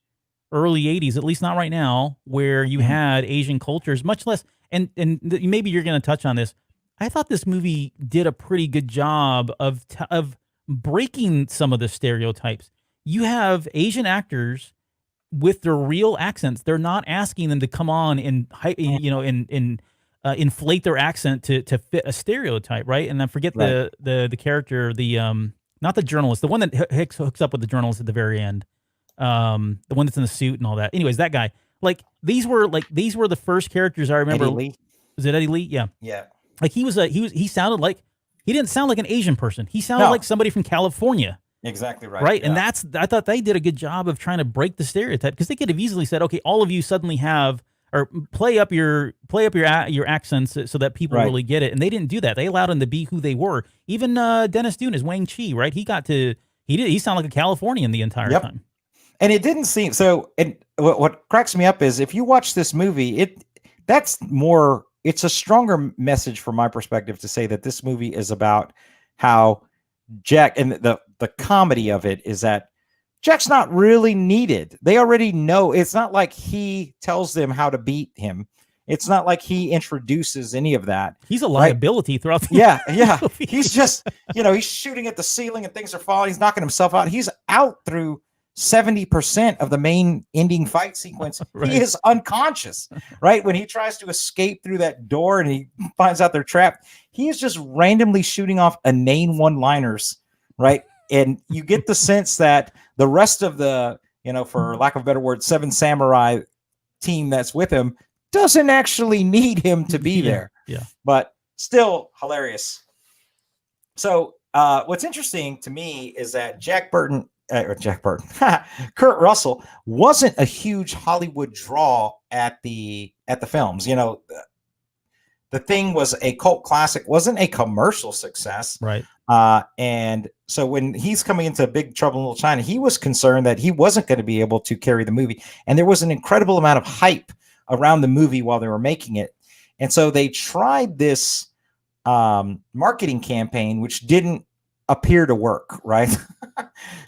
early 80s, at least not right now, where you had Asian cultures, much less, and maybe you're going to touch on this. I thought this movie did a pretty good job of breaking some of the stereotypes. You have Asian actors with their real accents. They're not asking them to come on and inflate their accent to fit a stereotype, right? And I forget the character, not the journalist, the one that hooks up with the journalist at the very end, the one that's in the suit and all that. Anyways, that guy. These were the first characters I remember. Eddie Lee? Was it Eddie Lee? Yeah. Yeah. Like he sounded like, he didn't sound like an Asian person. He sounded like somebody from California. Exactly right. Right. Yeah. And I thought they did a good job of trying to break the stereotype, because they could have easily said, okay, all of you suddenly have, or play up your accents so that people really get it. And they didn't do that. They allowed them to be who they were. Even Dennis Dune as Wang Chi, right? He sounded like a Californian the entire time. And it didn't seem so. And what cracks me up is if you watch this movie, it's a stronger message from my perspective to say that this movie is about how Jack, and the comedy of it is that Jack's not really needed. They already know. It's not like he tells them how to beat him. It's not like he introduces any of that. He's a liability throughout the movie. He's just, he's shooting at the ceiling and things are falling. He's knocking himself out. He's out through 70% of the main ending fight sequence. He is unconscious, right? When he tries to escape through that door and he finds out they're trapped, he is just randomly shooting off inane one-liners, right? And you get the sense that the rest of the, for lack of a better word, Seven Samurai team that's with him doesn't actually need him to be there. Yeah. But still hilarious. So what's interesting to me is that Kurt Russell wasn't a huge Hollywood draw at the films. The Thing was a cult classic, wasn't a commercial success. Right. And so when he's coming into Big Trouble in Little China, he was concerned that he wasn't going to be able to carry the movie. And there was an incredible amount of hype around the movie while they were making it. And so they tried this marketing campaign, which didn't appear to work, right?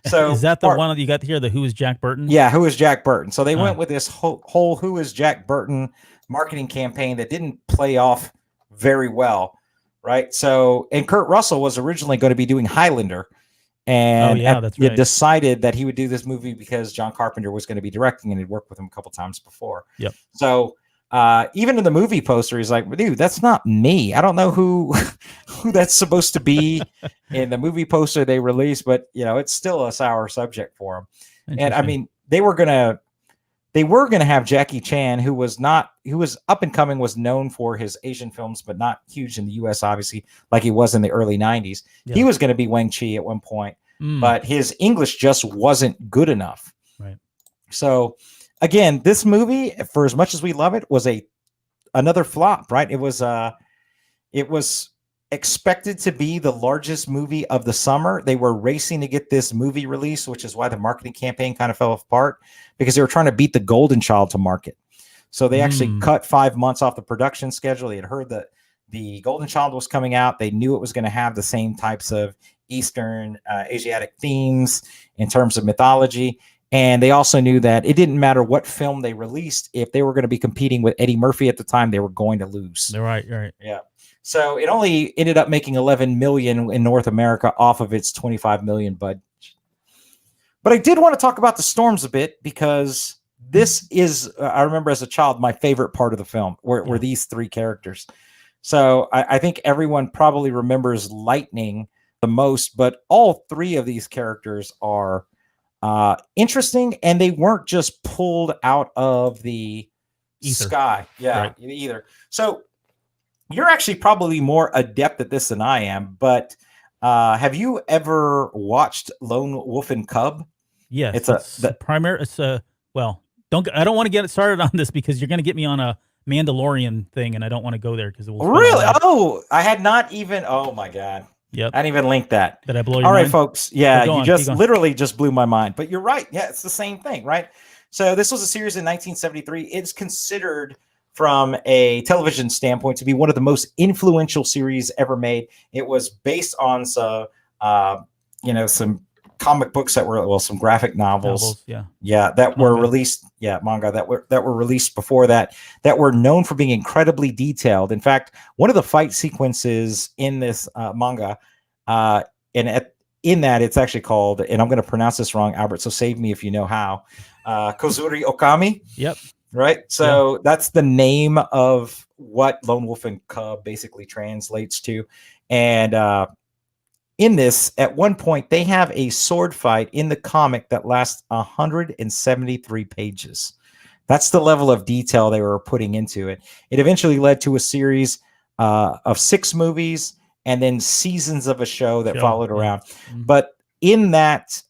So is that the one that you got to hear, the Who is Jack Burton? Yeah, Who is Jack Burton? So they went with this whole Who is Jack Burton marketing campaign that didn't play off very well, right? So, and Kurt Russell was originally going to be doing Highlander, And yeah, that's he right. decided that he would do this movie because John Carpenter was going to be directing, and he'd worked with him a couple times before. Yep. So even in the movie poster, he's like, dude, that's not me. I don't know who that's supposed to be in the movie poster they released, but it's still a sour subject for him. And I mean, they were gonna have Jackie Chan, who was up and coming, was known for his Asian films, but not huge in the US, obviously, like he was in the early 90s. Yeah. He was going to be Wang Chi at one point, but his English just wasn't good enough. Right. So again, this movie, for as much as we love it, was another flop, right? It was expected to be the largest movie of the summer. They were racing to get this movie released, which is why the marketing campaign kind of fell apart, because they were trying to beat The Golden Child to market. So they actually cut 5 months off the production schedule. They had heard that the Golden Child was coming out. They knew it was going to have the same types of Eastern Asiatic themes in terms of mythology. And they also knew that it didn't matter what film they released. If they were going to be competing with Eddie Murphy at the time, they were going to lose. Right. Yeah. So it only ended up making 11 million in North America off of its 25 million budget. But I did want to talk about the storms a bit, because this is, I remember as a child, my favorite part of the film were these three characters. So I think everyone probably remembers Lightning the most, but all three of these characters are interesting, and they weren't just pulled out of the sky. Yeah, either. So you're actually probably more adept at this than I am, but have you ever watched Lone Wolf and Cub? Yes, well, I don't want to get it started on this, because you're going to get me on a Mandalorian thing, and I don't want to go there because it will. Really? Oh, I had not even. Oh my God. Yep. I didn't even link that. Did I blow your All mind? right, folks. Yeah, you just literally just blew my mind. But you're right. Yeah, it's the same thing, right? So this was a series in 1973. It's considered, from a television standpoint, to be one of the most influential series ever made. It was based on some comic books that were, some graphic novels that were released, manga that were released before that were known for being incredibly detailed. In fact, one of the fight sequences in this manga, in that, it's actually called, and I'm going to pronounce this wrong, Albert, so save me if you know how, Kozuri Okami. Yep. Right. So that's the name of what Lone Wolf and Cub basically translates to. And in this, at one point, they have a sword fight in the comic that lasts 173 pages. That's the level of detail they were putting into it. It eventually led to a series of 6 movies and then seasons of a show that followed around. Mm-hmm. But in that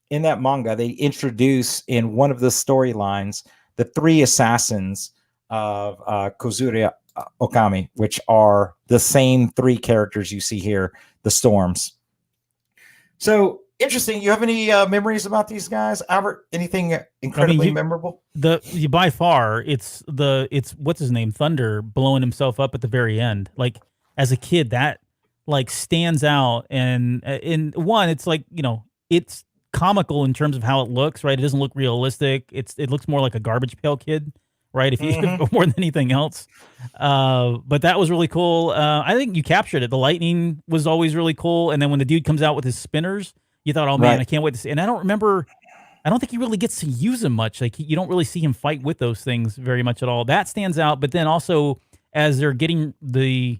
manga, they introduce, in one of the storylines, the 3 assassins of Kozuri Okami, which are the same 3 characters you see here, the Storms. So interesting. You have any memories about these guys, Albert? Anything incredibly memorable? By far, it's what's his name, Thunder, blowing himself up at the very end. Like, as a kid, that stands out. And in one, it's it's comical in terms of how it looks, right? It doesn't look realistic. It looks more like a Garbage Pail Kid, right? If you more than anything else. But that was really cool. I think you captured it. The lightning was always really cool. And then when the dude comes out with his spinners, you thought, oh man, I can't wait to see. And I don't think he really gets to use them much. Like, you don't really see him fight with those things very much at all. That stands out. But then also, as they're getting the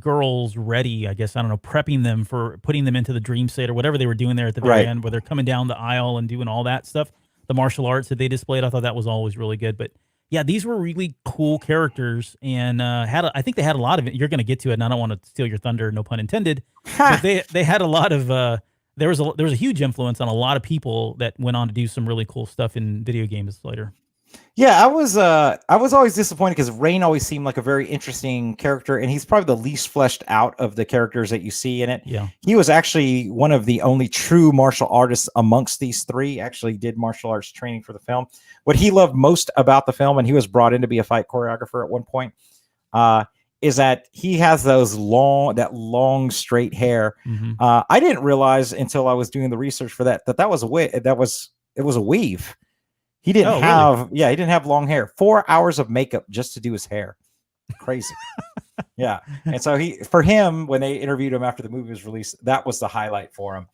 girls ready, I guess, I don't know, prepping them for putting them into the dream state or whatever they were doing there at the very end, where they're coming down the aisle and doing all that stuff, the martial arts that they displayed, I thought that was always really good. But yeah, these were really cool characters, and I think they had a lot of it. You're going to get to it, and I don't want to steal your thunder, no pun intended. But they had a lot of there was a huge influence on a lot of people that went on to do some really cool stuff in video games later. Yeah, I was always disappointed, because Rain always seemed like a very interesting character, and he's probably the least fleshed out of the characters that you see in it. Yeah, he was actually one of the only true martial artists amongst these 3. Actually, did martial arts training for the film. What he loved most about the film, and he was brought in to be a fight choreographer at one point, is that he has that long straight hair. Mm-hmm. I didn't realize until I was doing the research for that was it was a weave. He didn't he didn't have long hair. 4 hours of makeup just to do his hair. Crazy. Yeah. And so for him, when they interviewed him after the movie was released, that was the highlight for him.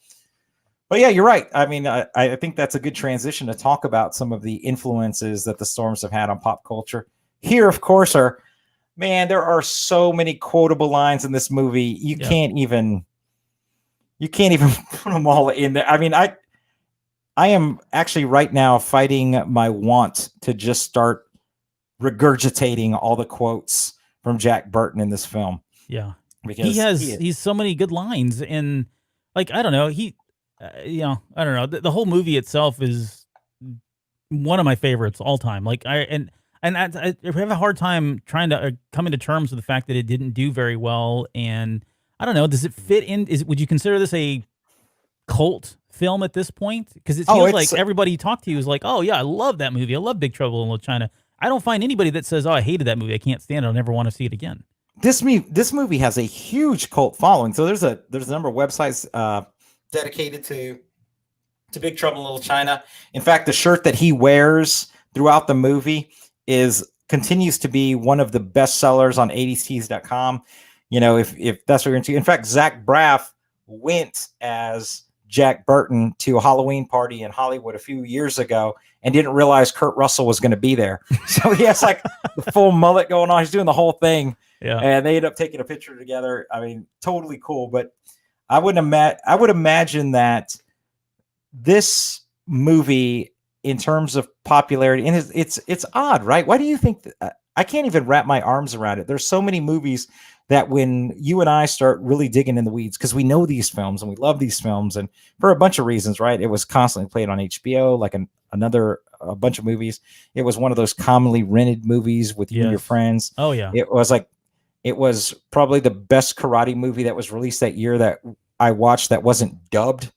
But yeah, you're right. I mean, I think that's a good transition to talk about some of the influences that the Storms have had on pop culture. Here, of course, there are so many quotable lines in this movie. You can't even put them all in there. I mean, I am actually right now fighting my want to just start regurgitating all the quotes from Jack Burton in this film. Yeah, because he's so many good lines, and like I don't know, I don't know. The whole movie itself is one of my favorites all time. Like I have a hard time trying to come into terms with the fact that it didn't do very well. And I don't know, does it fit in? Would you consider this a cult film at this point? Because it feels like everybody you talk to is like, oh yeah, I love that movie. I love Big Trouble in Little China. I don't find anybody that says, oh, I hated that movie. I can't stand it. I'll never want to see it again. This movie has a huge cult following. So there's a number of websites dedicated to Big Trouble in Little China. In fact, the shirt that he wears throughout the movie continues to be one of the best sellers on 80stees.com. You know, if that's what you're into. In fact, Zach Braff went as Jack Burton to a Halloween party in Hollywood a few years ago and didn't realize Kurt Russell was going to be there. So he has like the full mullet going on. He's doing the whole thing. Yeah. And they end up taking a picture together. I mean, totally cool. But I would imagine that this movie, in terms of popularity, and it's odd, right? Why do you think that? I can't even wrap my arms around it. There's so many movies that when you and I start really digging in the weeds, because we know these films and we love these films, and for a bunch of reasons, right? It was constantly played on HBO, like a bunch of movies. It was one of those commonly rented movies with you and your friends. Oh yeah. It was probably the best karate movie that was released that year that I watched that wasn't dubbed.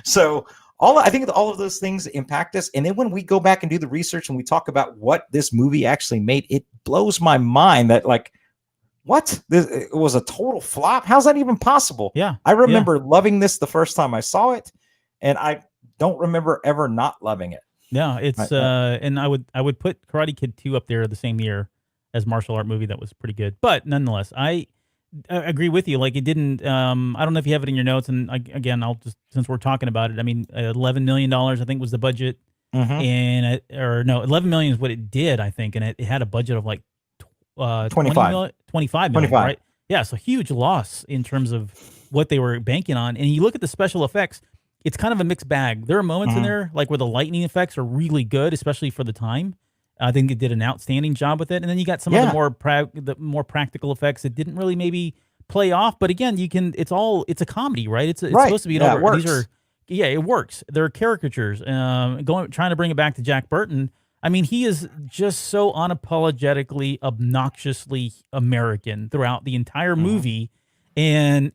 So I think all of those things impact us. And then when we go back and do the research and we talk about what this movie actually made, it blows my mind that like, what? It was a total flop. How's that even possible? Yeah. I remember loving this the first time I saw it, and I don't remember ever not loving it. Yeah, it's and I would put Karate Kid 2 up there the same year as martial art movie that was pretty good. But nonetheless, I agree with you. Like it didn't. I don't know if you have it in your notes. And again, I'll just, since we're talking about it, I mean, $11 million I think was the budget, and $11 million is what it did, I think, and it had a budget of like 25 million, right? Yeah, so huge loss in terms of what they were banking on. And you look at the special effects, it's kind of a mixed bag. There are moments in there like where the lightning effects are really good, especially for the time. I think it did an outstanding job with it. And then you got some of the more practical effects that didn't really maybe play off. But again, it's a comedy, right? It's supposed to be it works. It works. They're caricatures. Trying to bring it back to Jack Burton. I mean, he is just so unapologetically, obnoxiously American throughout the entire movie. And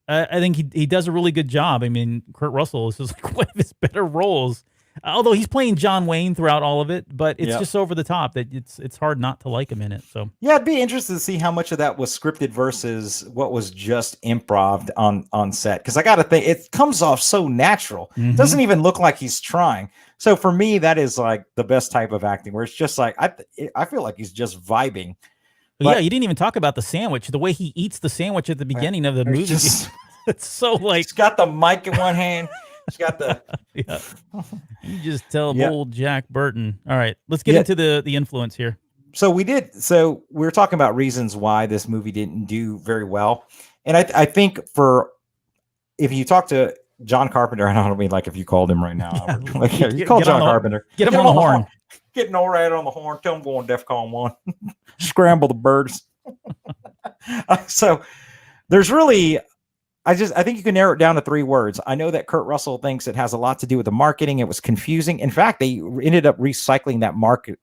I think he does a really good job. I mean, Kurt Russell is just like one of his better roles. Although he's playing John Wayne throughout all of it, but it's just over the top that it's hard not to like him in it. So yeah, I'd be interested to see how much of that was scripted versus what was just improv on set. Because I got to think, it comes off so natural. It doesn't even look like he's trying. So for me, that is like the best type of acting, where it's just like I feel like he's just vibing. But, yeah, you didn't even talk about the sandwich. The way he eats the sandwich at the beginning of the movie, it's so like he's got the mic in one hand. He's got the You just tell old Jack Burton. All right, let's get into the influence here. So we were talking about reasons why this movie didn't do very well, and I think if you talk to John Carpenter, I don't mean like if you called him right now, you call John Carpenter, get him on the horn, get NORAD on the horn, tell him go on DEFCON 1, scramble the birds. So there's really. I think you can narrow it down to 3 words. I know that Kurt Russell thinks it has a lot to do with the marketing. It was confusing. In fact, they ended up recycling that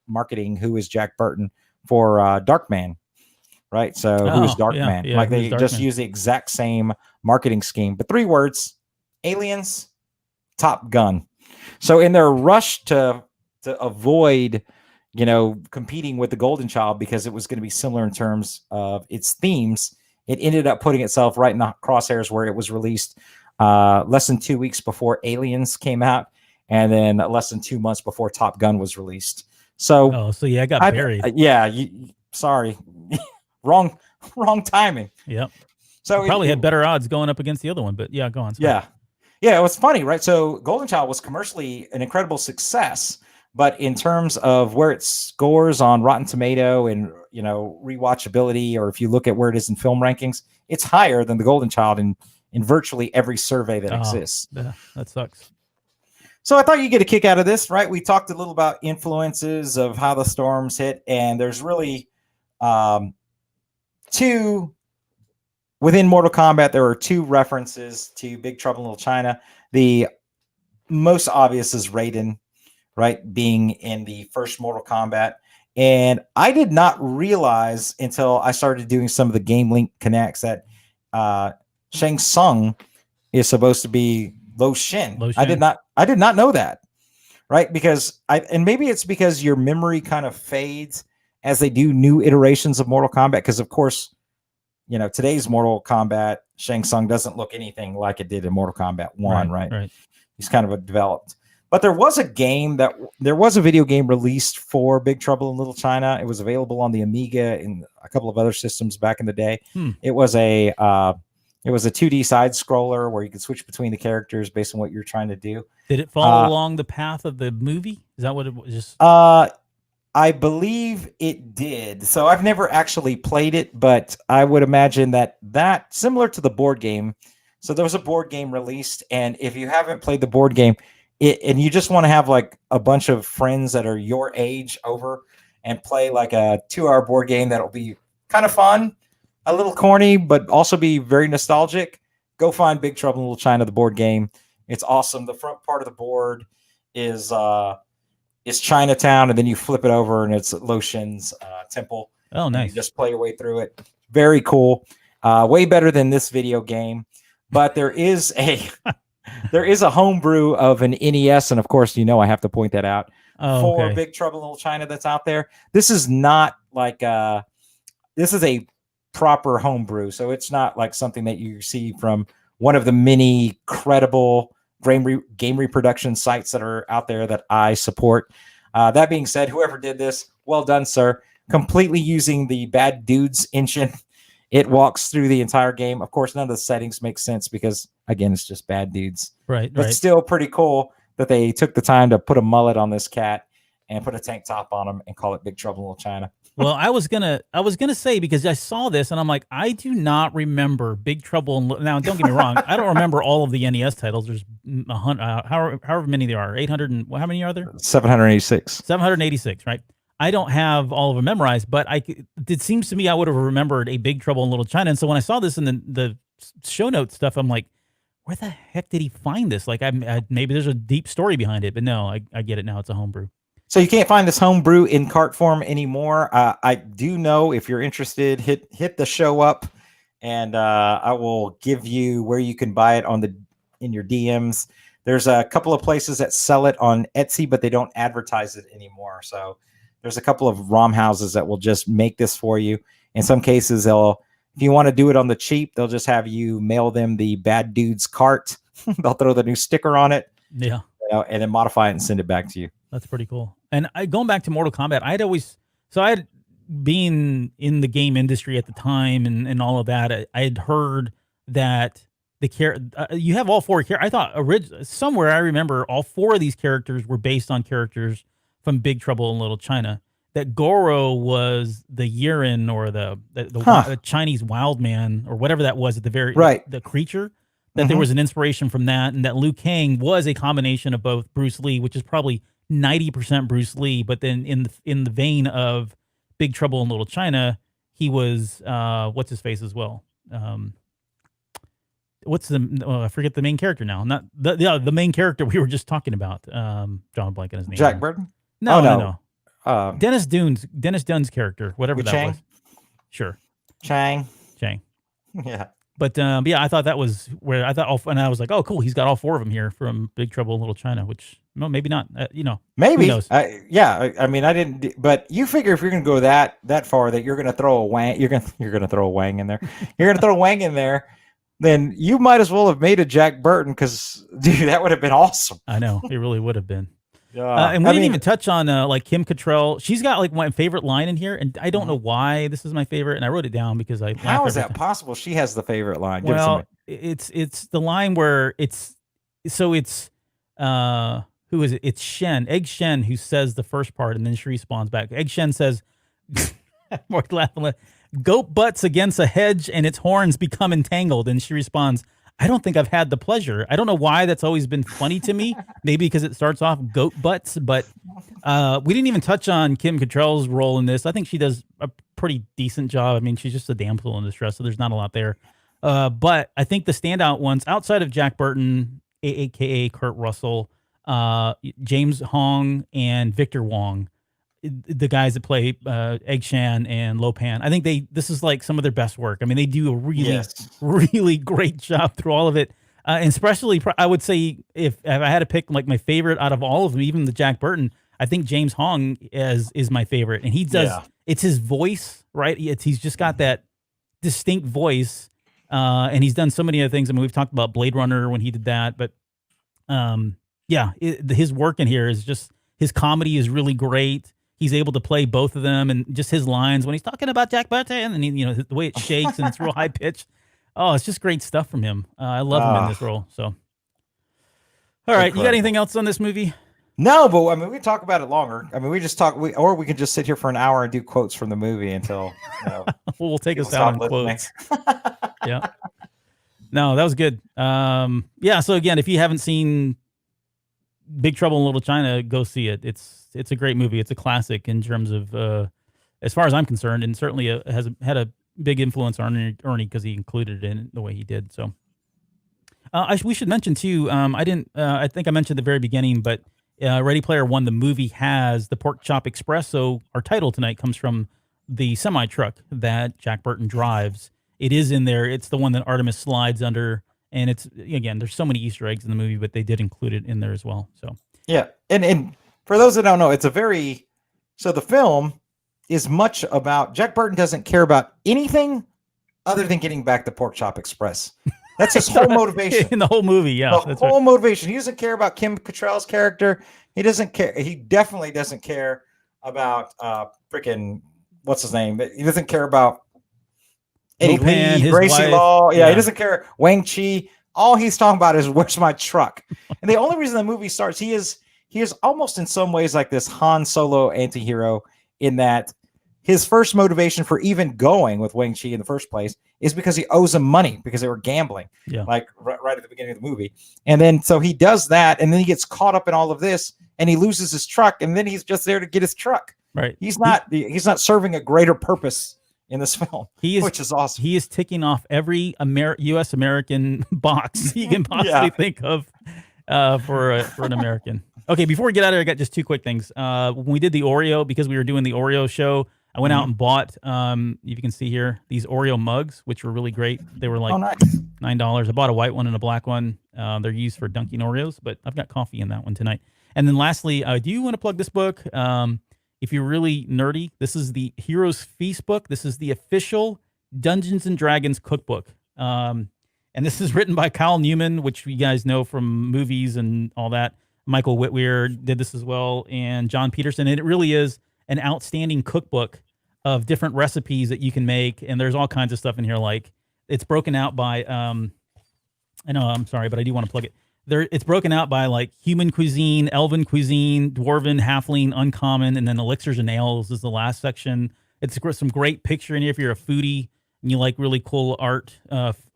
marketing, who is Jack Burton, for Darkman, right? So who is Darkman? Yeah, they just use the exact same marketing scheme. But 3 words: aliens, Top Gun. So in their rush to avoid, competing with the Golden Child because it was going to be similar in terms of its themes, it ended up putting itself right in the crosshairs where it was released less than 2 weeks before Aliens came out, and then less than 2 months before Top Gun was released. So, I got buried. Sorry. wrong timing. Yep. So Probably had better odds going up against the other one, but yeah, go on. Sorry. Yeah, it was funny, right? So Golden Child was commercially an incredible success, but in terms of where it scores on Rotten Tomato and rewatchability, or if you look at where it is in film rankings, it's higher than the Golden Child in virtually every survey that exists. Yeah, that sucks. So I thought you'd get a kick out of this, right? We talked a little about influences of how the storms hit, and there's really two. Within Mortal Kombat, there are two references to Big Trouble in Little China. The most obvious is Raiden, right, being in the first Mortal Kombat. And I did not realize until I started doing some of the Game Link connects that Shang Tsung is supposed to be Lo Shin. I did not know that, right? Because and maybe it's because your memory kind of fades as they do new iterations of Mortal Kombat. Because of course, today's Mortal Kombat, Shang Tsung doesn't look anything like it did in Mortal Kombat 1, right? He's kind of developed. But there was a video game released for Big Trouble in Little China. It was available on the Amiga and a couple of other systems back in the day. It was a 2D side scroller where you could switch between the characters based on what you're trying to do. Did it follow along the path of the movie? Is that what it was? I believe it did. So I've never actually played it, but I would imagine that similar to the board game. So there was a board game released, and if you haven't played the board game, and you just want to have like a bunch of friends that are your age over and play like a 2-hour board game that'll be kind of fun, a little corny, but also be very nostalgic, go find Big Trouble in Little China, the board game. It's awesome. The front part of the board is Chinatown, and then you flip it over and it's Lo Shin's temple. Oh, nice. You just play your way through it. Very cool. Way better than this video game. But there is a homebrew of an NES, and of course, I have to point that out for Big Trouble in Little China that's out there. This is not like this is a proper homebrew, so it's not like something that you see from one of the many credible game reproduction sites that are out there that I support. That being said, whoever did this, well done, sir. Completely using the Bad Dudes engine. It walks through the entire game. Of course, none of the settings make sense because, again, it's just Bad Dudes. Right. But still pretty cool that they took the time to put a mullet on this cat and put a tank top on him and call it Big Trouble in Little China. Well, I was gonna say, because I saw this and I'm like, I do not remember Big Trouble in Little. Now, don't get me wrong, I don't remember all of the NES titles. There's however many there are, 800 and how many are there? 786. 786, right? I don't have all of them memorized, but it seems to me I would have remembered a Big Trouble in Little China. And so when I saw this in the show notes stuff, I'm like, where the heck did he find this? Like, maybe there's a deep story behind it, but no, I get it now. It's a homebrew. So you can't find this homebrew in cart form anymore. I do know, if you're interested, hit the show up, and I will give you where you can buy it in your DMs. There's a couple of places that sell it on Etsy, but they don't advertise it anymore. So there's a couple of ROM houses that will just make this for you. In some cases, if you want to do it on the cheap, they'll just have you mail them the Bad Dudes cart. They'll throw the new sticker on it. Yeah. And then modify it and send it back to you. That's pretty cool. And going back to Mortal Kombat, I had been in the game industry at the time and all of that. I had heard that you have all four characters. I thought somewhere I remember all four of these characters were based on characters from Big Trouble in Little China. That Goro was the Yiren, or the Chinese wild man, or whatever that was at the very the creature. That there was an inspiration from that, and that Liu Kang was a combination of both Bruce Lee, which is probably 90% Bruce Lee, but then in the vein of Big Trouble in Little China, he was what's his face as well. I forget the main character now. Not the main character we were just talking about. John blanking his name. Jack Burton? No. Dennis Dunn's character, whatever that was. Sure. Chang. Yeah. But I thought that was where I thought, and I was like, oh, cool, he's got all four of them here from Big Trouble in Little China, which maybe not, maybe. Who knows? I mean, I didn't, but you figure if you're going to go that far, that you're going to throw a Wang, you're going to throw a Wang in there. You're going to throw a Wang in there, then you might as well have made a Jack Burton, because dude, that would have been awesome. I know, it really would have been. And we didn't even touch on like Kim Cattrall. She's got like my favorite line in here, and I don't know why this is my favorite. And I wrote it down because I how is that possible? She has the favorite line. Well, it's the line where it's who is it? It's Shen, Egg Shen, who says the first part, and then she responds back. Egg Shen says, more laughing, "Goat butts against a hedge, and its horns become entangled." And she responds, "I don't think I've had the pleasure." I don't know why that's always been funny to me. Maybe because it starts off goat butts, but we didn't even touch on Kim Cattrall's role in this. I think she does a pretty decent job. I mean, she's just a damsel in distress, so there's not a lot there. But I think the standout ones outside of Jack Burton, aka Kurt Russell, James Hong, and Victor Wong, the guys that play Egg Shan and Lo Pan, I think this is like some of their best work. I mean, they do a really great job through all of it. And especially, I would say if I had to pick like my favorite out of all of them, even the Jack Burton, I think James Hong is my favorite. And he does, it's his voice, right? He's just got that distinct voice. And he's done so many other things. I mean, we've talked about Blade Runner when he did that, but his work in here is just, his comedy is really great. He's able to play both of them, and just his lines when he's talking about Jack Burton, and the way it shakes and it's real high pitched. Oh, it's just great stuff from him. I love him in this role. So, all right, incredible. You got anything else on this movie? No, but I mean, we can talk about it longer. I mean, we just talk, or we can just sit here for an hour and do quotes from the movie until we'll take us out on quotes. Yeah. No, that was good. So again, if you haven't seen Big Trouble in Little China, go see it. It's a great movie. It's a classic in terms of, as far as I'm concerned, and certainly has had a big influence on Ernie because he included it in the way he did. So, we should mention too. I didn't. I think I mentioned at the very beginning, but Ready Player One, the movie, has the Pork Chop Express. So our title tonight comes from the semi truck that Jack Burton drives. It is in there. It's the one that Artemis slides under, and it's, again, there's so many Easter eggs in the movie, but they did include it in there as well. So yeah, and for those that don't know, it's so the film is much about, Jack Burton doesn't care about anything other than getting back the Pork Chop Express. That's his whole motivation. In the whole movie, yeah. The whole motivation. He doesn't care about Kim Cattrall's character. He doesn't care. He definitely doesn't care about freaking, what's his name? He doesn't care about Eddie Lee, Gracie Law. Yeah, he doesn't care. Wang Chi. All he's talking about is, where's my truck? And the only reason the movie starts, he is almost in some ways like this Han Solo anti-hero, in that his first motivation for even going with Wang Chi in the first place is because he owes him money because they were gambling, like right at the beginning of the movie. And then so he does that, and then he gets caught up in all of this, and he loses his truck, and then he's just there to get his truck. Right. He's not serving a gretter purpose in this film, which is awesome. He is ticking off every U.S. American box he can possibly think of for an American. Okay, before we get out of here, I got just two quick things. When we did the Oreo, because we were doing the Oreo show, I went out and bought, if you can see here, these Oreo mugs, which were really great. They were like $9. I bought a white one and a black one. They're used for dunking Oreos, but I've got coffee in that one tonight. And then lastly, do you want to plug this book? If you're really nerdy, this is the Heroes Feast book. This is the official Dungeons & Dragons cookbook. And this is written by Kyle Newman, which you guys know from movies and all that. Michael Whitweir did this as well, and John Peterson. And it really is an outstanding cookbook of different recipes that you can make. And there's all kinds of stuff in here. Like, it's broken out by, I know, I'm sorry, but I do want to plug it. It's broken out by like human cuisine, elven cuisine, dwarven, halfling, uncommon, and then elixirs and ales is the last section. It's some great picture in here if you're a foodie and you like really cool art,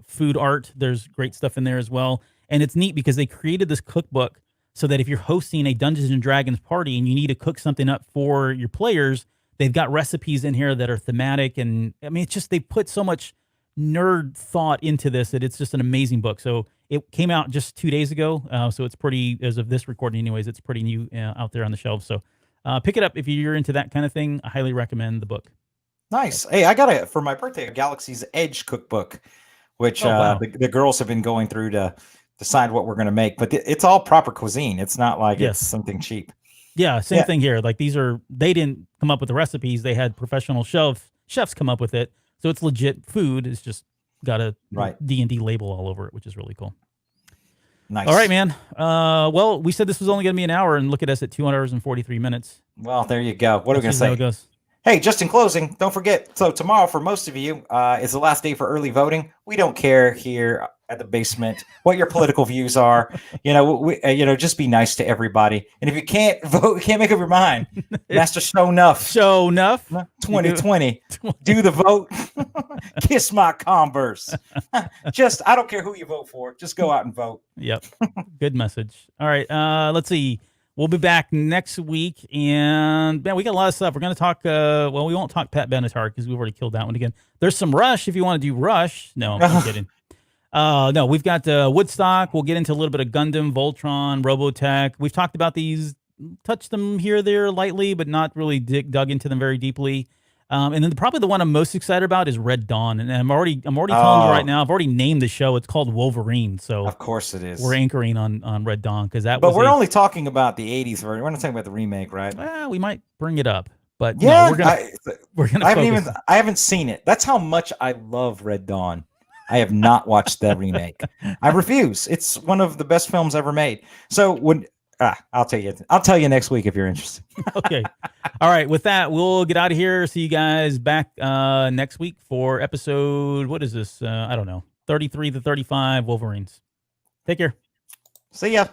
food art. There's great stuff in there as well. And it's neat because they created this cookbook so that if you're hosting a Dungeons and Dragons party and you need to cook something up for your players, they've got recipes in here that are thematic. And I mean, it's just, they put so much nerd thought into this that it's just an amazing book. So it came out just 2 days ago. So it's pretty, as of this recording anyways, it's pretty new out there on the shelves. So pick it up if you're into that kind of thing. I highly recommend the book. Nice. Hey, I got for my birthday, a Galaxy's Edge cookbook, which the girls have been going through to decide what we're going to make, but it's all proper cuisine. It's not like it's something cheap. Yeah. Same thing here. Like they didn't come up with the recipes. They had professional chefs come up with it. So it's legit food. It's just got a D&D label all over it, which is really cool. Nice. All right, man. Well, we said this was only going to be an hour, and look at us at 2 hours and 43 minutes. Well, there you go. What are we going to How say? it goes. Hey, just in closing, don't forget. So tomorrow, for most of you, is the last day for early voting. We don't care here at the basement what your political views are. Just be nice to everybody. And if you can't vote, you can't make up your mind. Master Show Enough. 2020. Do the vote. Kiss my Converse. I don't care who you vote for. Just go out and vote. Yep. Good message. All right. Let's see. We'll be back next week, and man, we got a lot of stuff. We're going to talk. We won't talk Pat Benatar because we've already killed that one again. There's some Rush if you want to do Rush. No, I'm kidding. No, we've got Woodstock. We'll get into a little bit of Gundam, Voltron, Robotech. We've talked about these, touched them here or there lightly, but not really dug into them very deeply. And then probably the one I'm most excited about is Red Dawn, and I'm already telling you right now. I've already named the show. It's called Wolverine. So of course it is. We're anchoring on Red Dawn because that. But we're only talking about the '80s version. We're not talking about the remake, right? Well, we might bring it up, but yeah, no, we're gonna. I haven't seen it. That's how much I love Red Dawn. I have not watched that remake. I refuse. It's one of the best films ever made. So I'll tell you next week if you're interested. Okay. All right. With that, we'll get out of here. See you guys back next week for episode, what is this? I don't know. 33 to 35 Wolverines. Take care. See ya.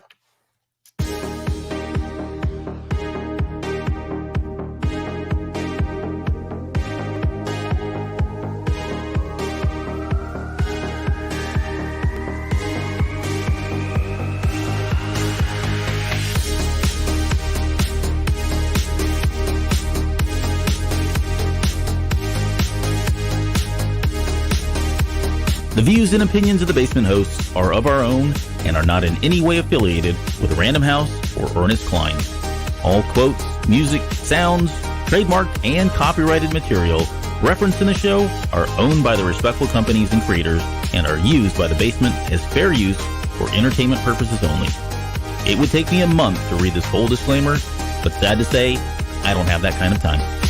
The views and opinions of the Basement hosts are of our own and are not in any way affiliated with Random House or Ernest Klein. All quotes, music, sounds, trademarked, and copyrighted material referenced in the show are owned by the respectful companies and creators and are used by the Basement as fair use for entertainment purposes only. It would take me a month to read this whole disclaimer, but sad to say, I don't have that kind of time.